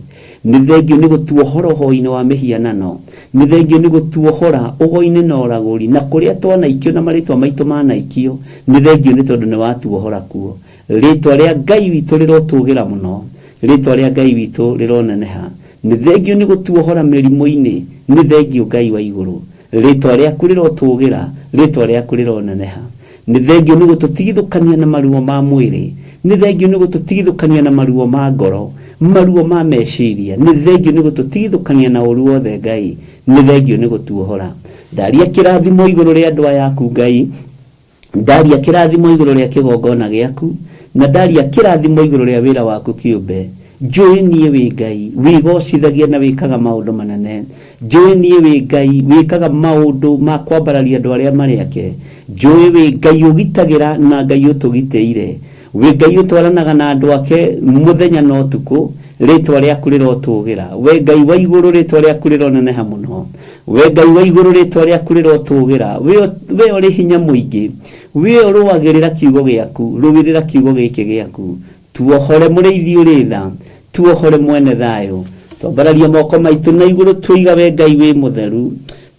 nĩ thengio nĩ gũtuohora ũhoi-inĩ wa mĩhianano nĩ thengio nĩ gũtuohora ũhoi-inĩ na ũragũri na kũrĩa twanaikio na marĩtwa maitũ manaikio nĩ thengio nĩ tondũ nĩ watuohora kuo rĩtwa rĩa Ngai witũ rĩrotũgĩra mũno rĩtwa rĩa Ngai witũ rĩroneneha nĩ thengio nĩ gũtuohora mĩrimũ-inĩ nĩ thengio Ngai wa igũrũ rĩtwa rĩaku rĩrotũgĩra rĩtwa rĩaku rĩroneneha nĩ thengio nĩ gũtũtigithũkania na maruo ma mwĩrĩ nĩ thengio nĩ gũtũtigithũkania na maruo ma ngoro maruo ma meciria nĩ thengio nĩ gũtũtigithũkania na ũru wothe Ngai nĩ thengio nĩ gũtuohora ndaria kĩrathimo igũrũ rĩa andũ ayaku Ngai ndaria kĩrathimo igũrũ rĩa kĩgongona gĩaku na ndaria kĩrathimo igũrũ rĩa wĩra waku kĩũmbe njũĩ niĩ wĩ Ngai wĩgocithagia na wĩkaga maũndũ manene njũĩ niĩ wĩ Ngai wĩkaga maũndũ ma kwambararia andũ arĩa marĩ ake njũĩ wĩ Ngai ũgitagĩra na Ngai ũtũgitĩire wĩ Ngai ũtwaranaga na andũ ake mũthenya na ũtukũ rĩtwa rĩaku rĩrotũgĩra we Ngai wa igũrũ rĩtwa rĩaku rĩroneneha mũno we Ngai wa igũrũ rĩtwa rĩaku rĩrotũgĩra we ũrĩ hinya mũingĩ we ũrũagĩrĩra kiugo gĩaku rũgĩrĩra kiugo gĩkĩ gĩaku tuohore mũrĩithi ũrĩ tha tuohore mwene thayũ twambararia moko maitũ na igũrũ tũiga we Ngai wĩ mũtheru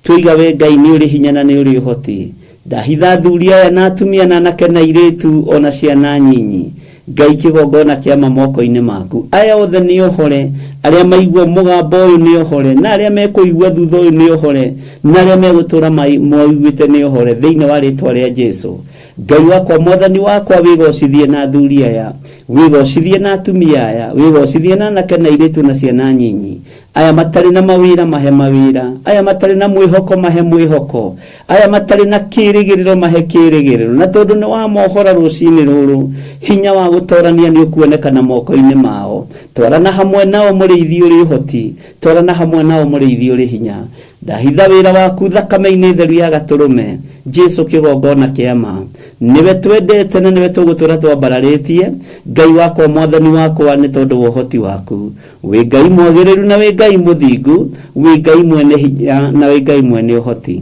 tũiga we Ngai nĩ ũrĩ hinya na nĩ ũrĩ ũhoti ndahitha athuri aya na atumia na anake na airĩtu ona ciana nyinyi Ngai kĩgongona kĩa moko-inĩ maku aya othe nĩ ohore arĩa maigua mũgambo ũyũ nĩ ohore na arĩa mekũigua thutha ũyũ nĩ ohore na arĩa megũtũra maiguĩte nĩ ohore thĩinĩ wa rĩtwa rĩa Jesũ Ngai wakwa mwathani wakwa wĩgocithie na athuri aya wĩgocithie na atumia aya wĩgocithie na anake na airĩtu na ciana nyinyi aya matarĩ na mawĩra mahe mawĩra aya matarĩ na mwĩhoko mahe mwĩhoko aya matarĩ na kĩrĩgĩrĩro mahe kĩrĩgĩrĩro na tondũ nĩ wamohora rũcinĩ rũrũ hinya wa gũtorania nĩ ũkuonekana moko-inĩ mao twarana hamwe nao mũrĩithi ũrĩ ũhoti twarana hamwe nao mũrĩithi ũrĩ hinya ndahitha wĩra waku thakame-inĩ theru ya Gatũrũme Jesũ kĩgongona kĩa ma nĩwe twendete na nĩwe tũgũtũra twambararĩtie Ngai wakwa mwathani wakwa nĩ tondũ wa ũhoti waku wĩ Ngai mwagĩrĩru na wĩ Ngai mũthingu wĩ Ngai mwene hinya na wĩ Ngai mwene ũhoti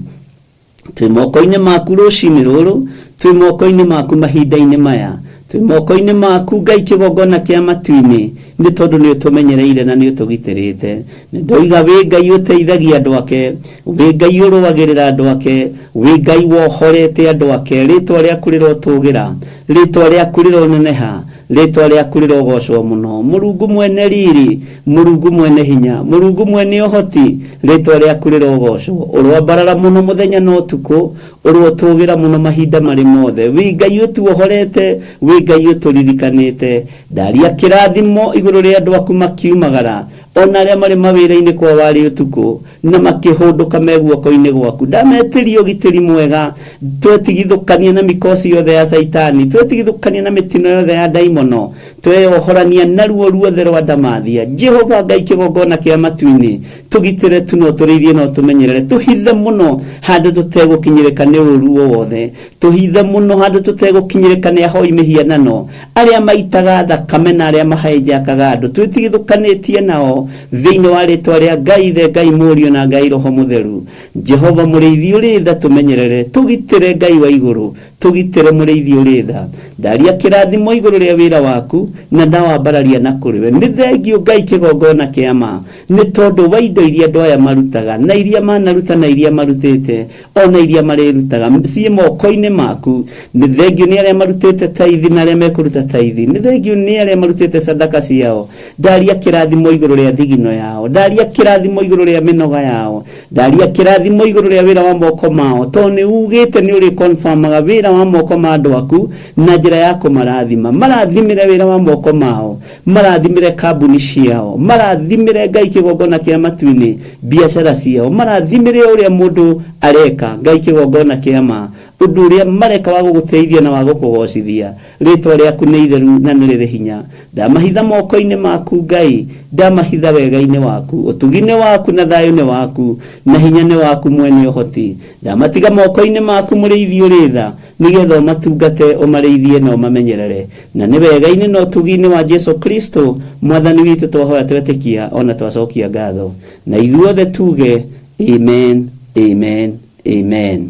twĩ moko-inĩ maku rũcinĩ rũrũ twĩ moko-inĩ maku mahinda-inĩ maya twi moko-inĩ maku Ngai kĩgongona kĩa matu-inĩ nĩ tondũ nĩ ũtũmenyereire na nĩ ũtũgitĩrĩte. Nĩ ndoiga wĩ Ngai ũteithagia andũ ake, wĩ Ngai ũrũagĩrĩra andũ ake, wĩ Ngai wohorete andũ ake. Rĩtwa rĩaku rĩrotũgĩra, rĩtwa rĩaku rĩroneneha, rĩtwa rĩaku rĩrogocwo mũno. Mũrungu mwene riri, Mũrungu mwene hinya, Mũrungu mwene ũhoti, rĩtwa rĩaku rĩrogocwo. Ũrwambarara mũno mũthenya na ũtukũ, ũrotũgĩra mũno mahinda marĩ mothe. Wĩ Ngai ũtuohorete, wĩ Ngai ũtũririkanĩte. Ndaria kĩrathimo igũrũ rĩa andũ aku makiumagara, ona arĩa marĩ mawĩra-inĩ kwa warĩ ũtukũ na makĩhũndũka me guoko-inĩ gwaku. Ndametĩria ũgitĩri mwega, twetigithũkanie na mĩkosi yothe ya Saitani, twetigithũkanie na mĩtino yothe ya ndaimono, tweyohorania na ruo ruothe rwa ndamathia. Jehova Ngai kĩgongona kĩa matu-inĩ, tũgitĩre tuno tũrĩithie no tũmenyerere, tũhithe mũno handũ tũtegũkinyĩrĩka nĩ ũru wothe, tũhithe mũno handũ tũtegũkinyĩrĩka nĩ ahoi mĩhianano, arĩa maitaga thakame na arĩa mahenjakaga andũ, twĩtigithũkanĩtie nao thĩinĩ wa rĩtwa rĩa Ngai Ithe, Ngai Mũriũ na Ngai Roho Mũtheru. Jehova mũrĩithi ũrĩ tha tũmenyerere, tũgitĩre Ngai wa igũrũ, tũgitĩre mũrĩithi ũrĩ tha. Ndaria kĩrathimo igũrũ rĩa wĩra waku na ndawambararia na kũrĩwe. Nĩ thengio Ngai kĩgongona kĩa ma, nĩ tondũ wa indo iria andũ aya marutaga na iria manaruta na iria marutĩte ona iria marĩrutaga ciĩ moko-inĩ maku. Nĩ thengio nĩ arĩa marutĩte taithi na arĩa mekũruta taithi, nĩ thengio nĩ arĩa marutĩte sadaka ciao. Ndaria kĩrathimo igũrũ rĩa thigino yao, ndaria kĩrathimo igũrũ rĩa mĩnoga yao, ndaria kĩrathimo igũrũ rĩa wĩra wa moko mao, tondũ nĩ ugĩte nĩ ũrĩ confirmaga wĩra wa moko ma andũ aku na njĩra ya kũmarathima. Marathimĩre wĩra wa moko mao, marathimĩre kambuni ciao, marathimĩre Ngai kĩgongona kĩa matu-inĩ biacara ciao, marathimĩre ũrĩa mũndũ areka Ngai kĩgongona kĩa ma, ũndũ ũrĩa mareka wa gũgũteithia na wa gũkũgocithia. Rĩtwa rĩaku nĩ itheru na nĩ rĩrĩ hinya. Ndamahitha moko-inĩ maku Ngai, ndamahitha wega-inĩ waku, ũtugi-inĩ waku na thayũ-inĩ waku na hinya-inĩ waku mwene ũhoti. Ndamatiga moko-inĩ maku mũrĩithi ũrĩ tha, nĩgetha ũmatungate ũmarĩithie na ũmamenyerere. Na nĩ wega-inĩ na ũtugi-inĩ wa Jesu Kristo mwathani witũ twahoya twetĩkia ona twacokia ngatho. Na ithuothe tuge amen, amen, amen.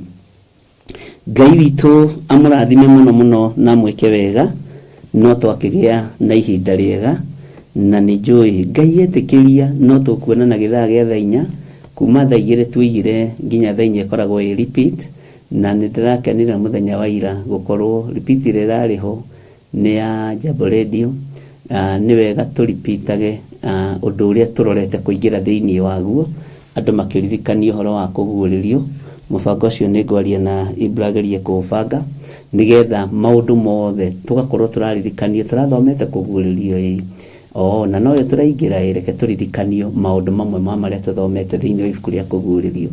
Ngai witũ amũrathime mũno mũno na mwĩke wega, no twakĩgĩa na ihinda rĩega. Na nĩ njũĩ Ngai etĩkĩria no tũkuonana gĩthaa gĩa thaa 4 kuma thaa 2 tuigire nginya thaa 4 ĩkoragwo ĩ repeat. Na nĩ ndĩrakenera mũthenya wa ira gũkorwo repeat ĩrĩa ĩrarĩ ho nĩ ya Jambo Radio. Nĩ wega tũripitage ũndũ ũrĩa tũrorete kũingĩra thĩinĩ waguo, andũ makĩririkania ũhoro wa kũguũrĩrio. Mũbango ũcio nĩ ngwaria na Ibrageria kũbanga nĩgetha maũndũ mothe tũgakorwo tũraririkanio tũrathomete kũguũrĩrio na no yo tũraingĩra reke tũririkanio maũndũ mamwe ma marĩa tũthomete thĩinĩ wa ibuku rĩa kũguũrĩrio.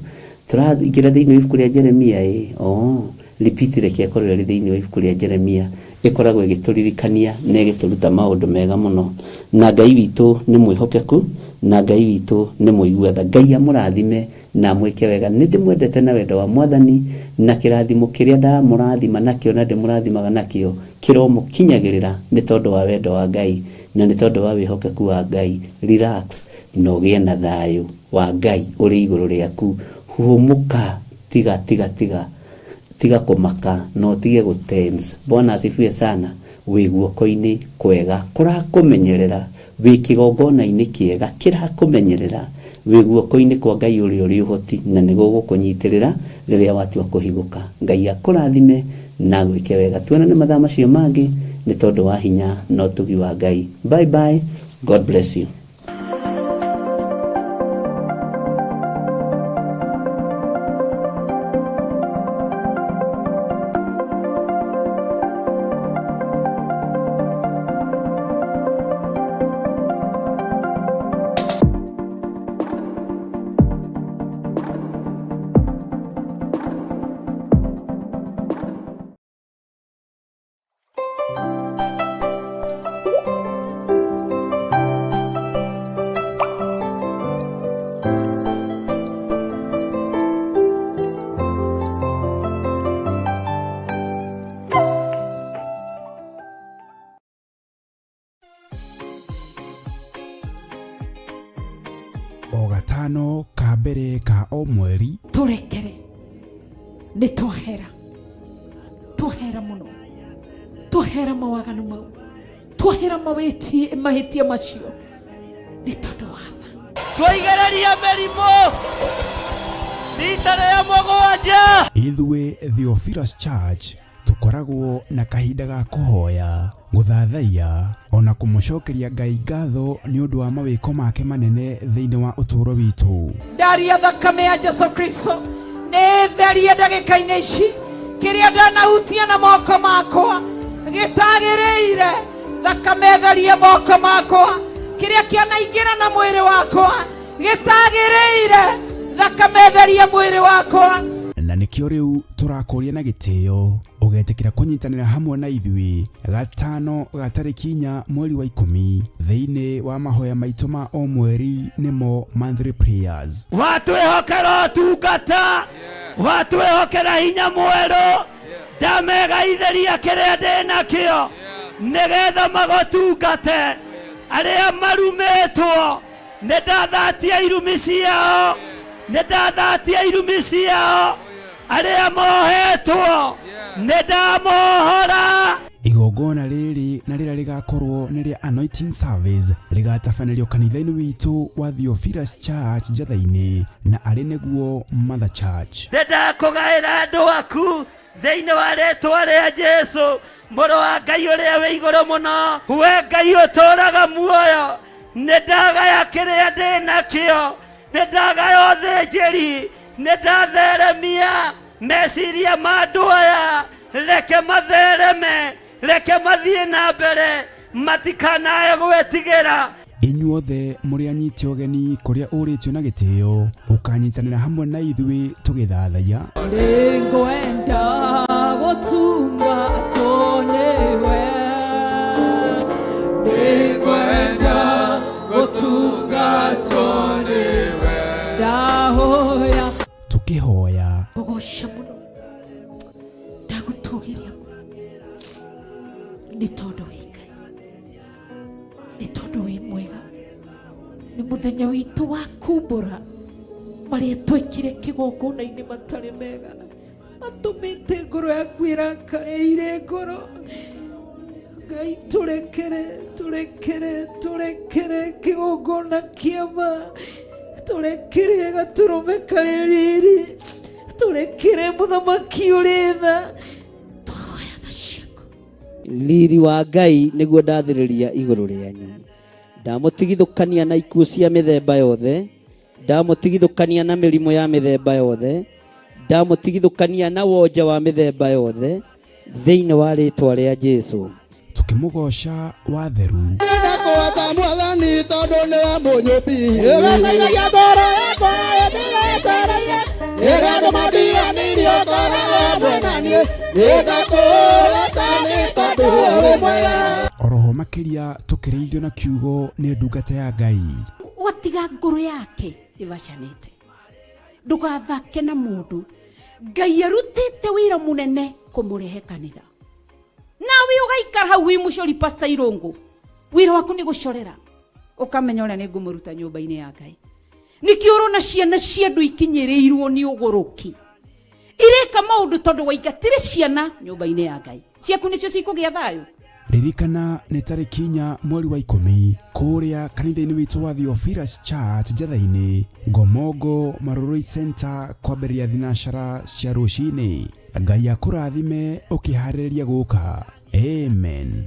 Tũraingĩra thĩinĩ wa ibuku rĩa Jeremia repeat reke ĩkorwo ĩrĩ thĩinĩ wa ibuku rĩa Jeremia, ĩkoragwo ĩgĩtũririkania na ĩgĩtũruta maũndũ mega mũno. Na Ngai witũ nĩ mwĩhokeku, na Ngai witũ nĩ mũiguatha. Ngai amũrathime na mwĩke wega. Nĩ ndĩmwendete na wendo wa Mwathani, na kĩrathimo kĩrĩa ndamũrathima nakĩo na ndĩmũrathimaga nakĩo kĩromũkinyagĩrĩra nĩ tondũ wa wendo wa Ngai na nĩ tondũ wa wĩhokeku wa Ngai. Relax na ũgĩe na thayũ wa Ngai ũrĩ igũrũ rĩaku. Huhumuka, tiga kũmaka no tige gũtense. Bwana asifiwe sana. Wĩ guoko-inĩ kwega kũrakũmenyerera, wĩ kĩgongona-inĩ kĩega kĩrakũmenyerera, wĩ guoko-inĩ kwa Ngai ũrĩa ũrĩ ũhoti na nĩ gũgũkũnyitĩrĩra rĩrĩa watua kũhigũka. Ngai akũrathime na gwĩke wega. Tuonane mathaa macio mangĩ nĩ tondũ wa hinya na ũtugi wa Ngai. Bye bye. God bless you. O gatano ka mbere ka o mweri turekere nĩ twahera muno tuhera mawaganu mau tuhera mahitia macio ni tondu watha twigereria merimo rita rĩa mũgwanja. Ithuĩ Theophilus Church tukoragwo na kahinda ga kuhoya, guthathaia ona kũmũcokeria Ngai ngatho nĩ ũndũ wa mawĩko make manene thĩinĩ wa ũtũũro witũ. Ndaria thakame ya Jesu Kristo nĩ therie ndagĩka-inĩ ici kĩrĩa ndanahutia na moko makwa gĩtagĩrĩire. Thakame therie moko makwa, kĩrĩa kĩanaingĩra na mwĩrĩ wakwa gĩtagĩrĩire. Thakame therie mwĩrĩ wakwa. Na nĩkĩo rĩu tũrakũria na gĩtĩo ũgetĩkĩra kũnyitanĩra hamwe na ithuĩ gatano ga tarĩki 4 mweri wa 10 thĩinĩ wa mahoya maitũ ma o mweri nĩmo monthly prayers. Watwĩhokera ũtungata, watwĩhokera hinya mwerũ, ndamegaithĩria kĩrĩa ndĩ nakĩo nĩgetha magũtungate. Arĩa marumĩtwo nĩndathatia irumi ciao, nĩndathatia irumi ciao. Arĩa mohetwo nĩndamohora. Igongona rĩrĩ na rĩrĩa rĩgakorwo nĩ rĩa anointing service rĩgatabanĩrio kanitha-inĩ witũ wa Theophilus Church Njatha-inĩ na arĩ nĩguo Mother Church. Ndĩndakũgaĩra andũ aku thĩinĩ wa rĩĩtwa rĩa Jesũ, mũrũ wa Ngai ũrĩa wĩ igũrũ mũno, we Ngai ũtũũraga muoyo. Nĩndagaya kĩrĩa ndĩ nakĩo, nĩndagaya ũthĩnjĩri, nĩndatheremia meciria ma andũ aya. Reke mathereme, reke mathiĩ na mbere, matikanae gwĩtigĩra. Inyuothe mũrĩ anyiti ũgeni kũrĩa ũrĩtio na gĩtĩo ũkanyitanĩra hamwe na ithuĩ tũgĩthathaia. Nĩngwenda gũtungatwo nĩwe, nĩngwenda gũtungatwo nĩwe, ndahoya tũkĩhoya gũgoca mũno ndagũtũgĩria nĩ tondũ wĩ Ngai, nĩ tondũ wĩ mwega, nĩ mũthenya witũ wa kumbũra marĩa twĩkire kĩgongona-inĩ matarĩ mega, matũmĩte ngoro yaku ĩrakarĩire ngoro. Ngai tũrekere kĩgongona kĩama, tũrekere gatũrũme karĩ riri, tũrekere mũthamaki ũrĩ tha, tũhoya tha ciaku. Riri wa Ngai nĩguo ndathĩrĩria igũrũ rĩanyu. Ndamũtigithũkania na ikuũ cia mĩthemba yothe, ndamũtigithũkania na mĩrimũ ya mĩthemba yothe, ndamũtigithũkania na wonja wa mĩthemba yothe thĩinĩ wa rĩĩtwa rĩa Jesũ. Tukĩmũgoca watheru. Ndakũhota Mwathani tondũ nĩwe mũnyũmbi. Ĩgataithagia ngoro yakwa ĩndĩretereire, ĩrĩa ndũmandiganĩirie ũkoragwo mwena niĩ, nĩngakũgooca nĩ tondũ ũrĩ mwega. Oroho makĩria tũkĩrĩithio na kiugo nĩ ndungata ya Ngai. Watiga ngoro yake ĩbacanĩte, ndũgathake na mũndũ. Ngai arutĩte wĩra mũnene kũmũrehe kanitha, nawe ũgaikara hau wĩ mũcori Pastor Irũngũ, wĩra waku nĩ gũcorera, ũkamenya ũrĩa nĩ ngũmũruta nyũmba-inĩ ya Ngai. Nĩkĩo ũrona ciana cia andũ ikinyĩrĩirwo nĩ ũgũrũki, ireka maũndũ tondũ waingatire ciana nyũmba-inĩ ya Ngai. Ciaku nĩcio cikũgĩa thayũ. Ririkana nĩ tarĩki 4 mweri wa 10 kũrĩa kanitha-inĩ witũ wa Theophilus Church Njatha-inĩ, Ngomongo Maroroi Center, kwambĩrĩria thinacara cia rũcinĩ. Ngai akũrathime ũkĩharĩrĩria gũka. Amen.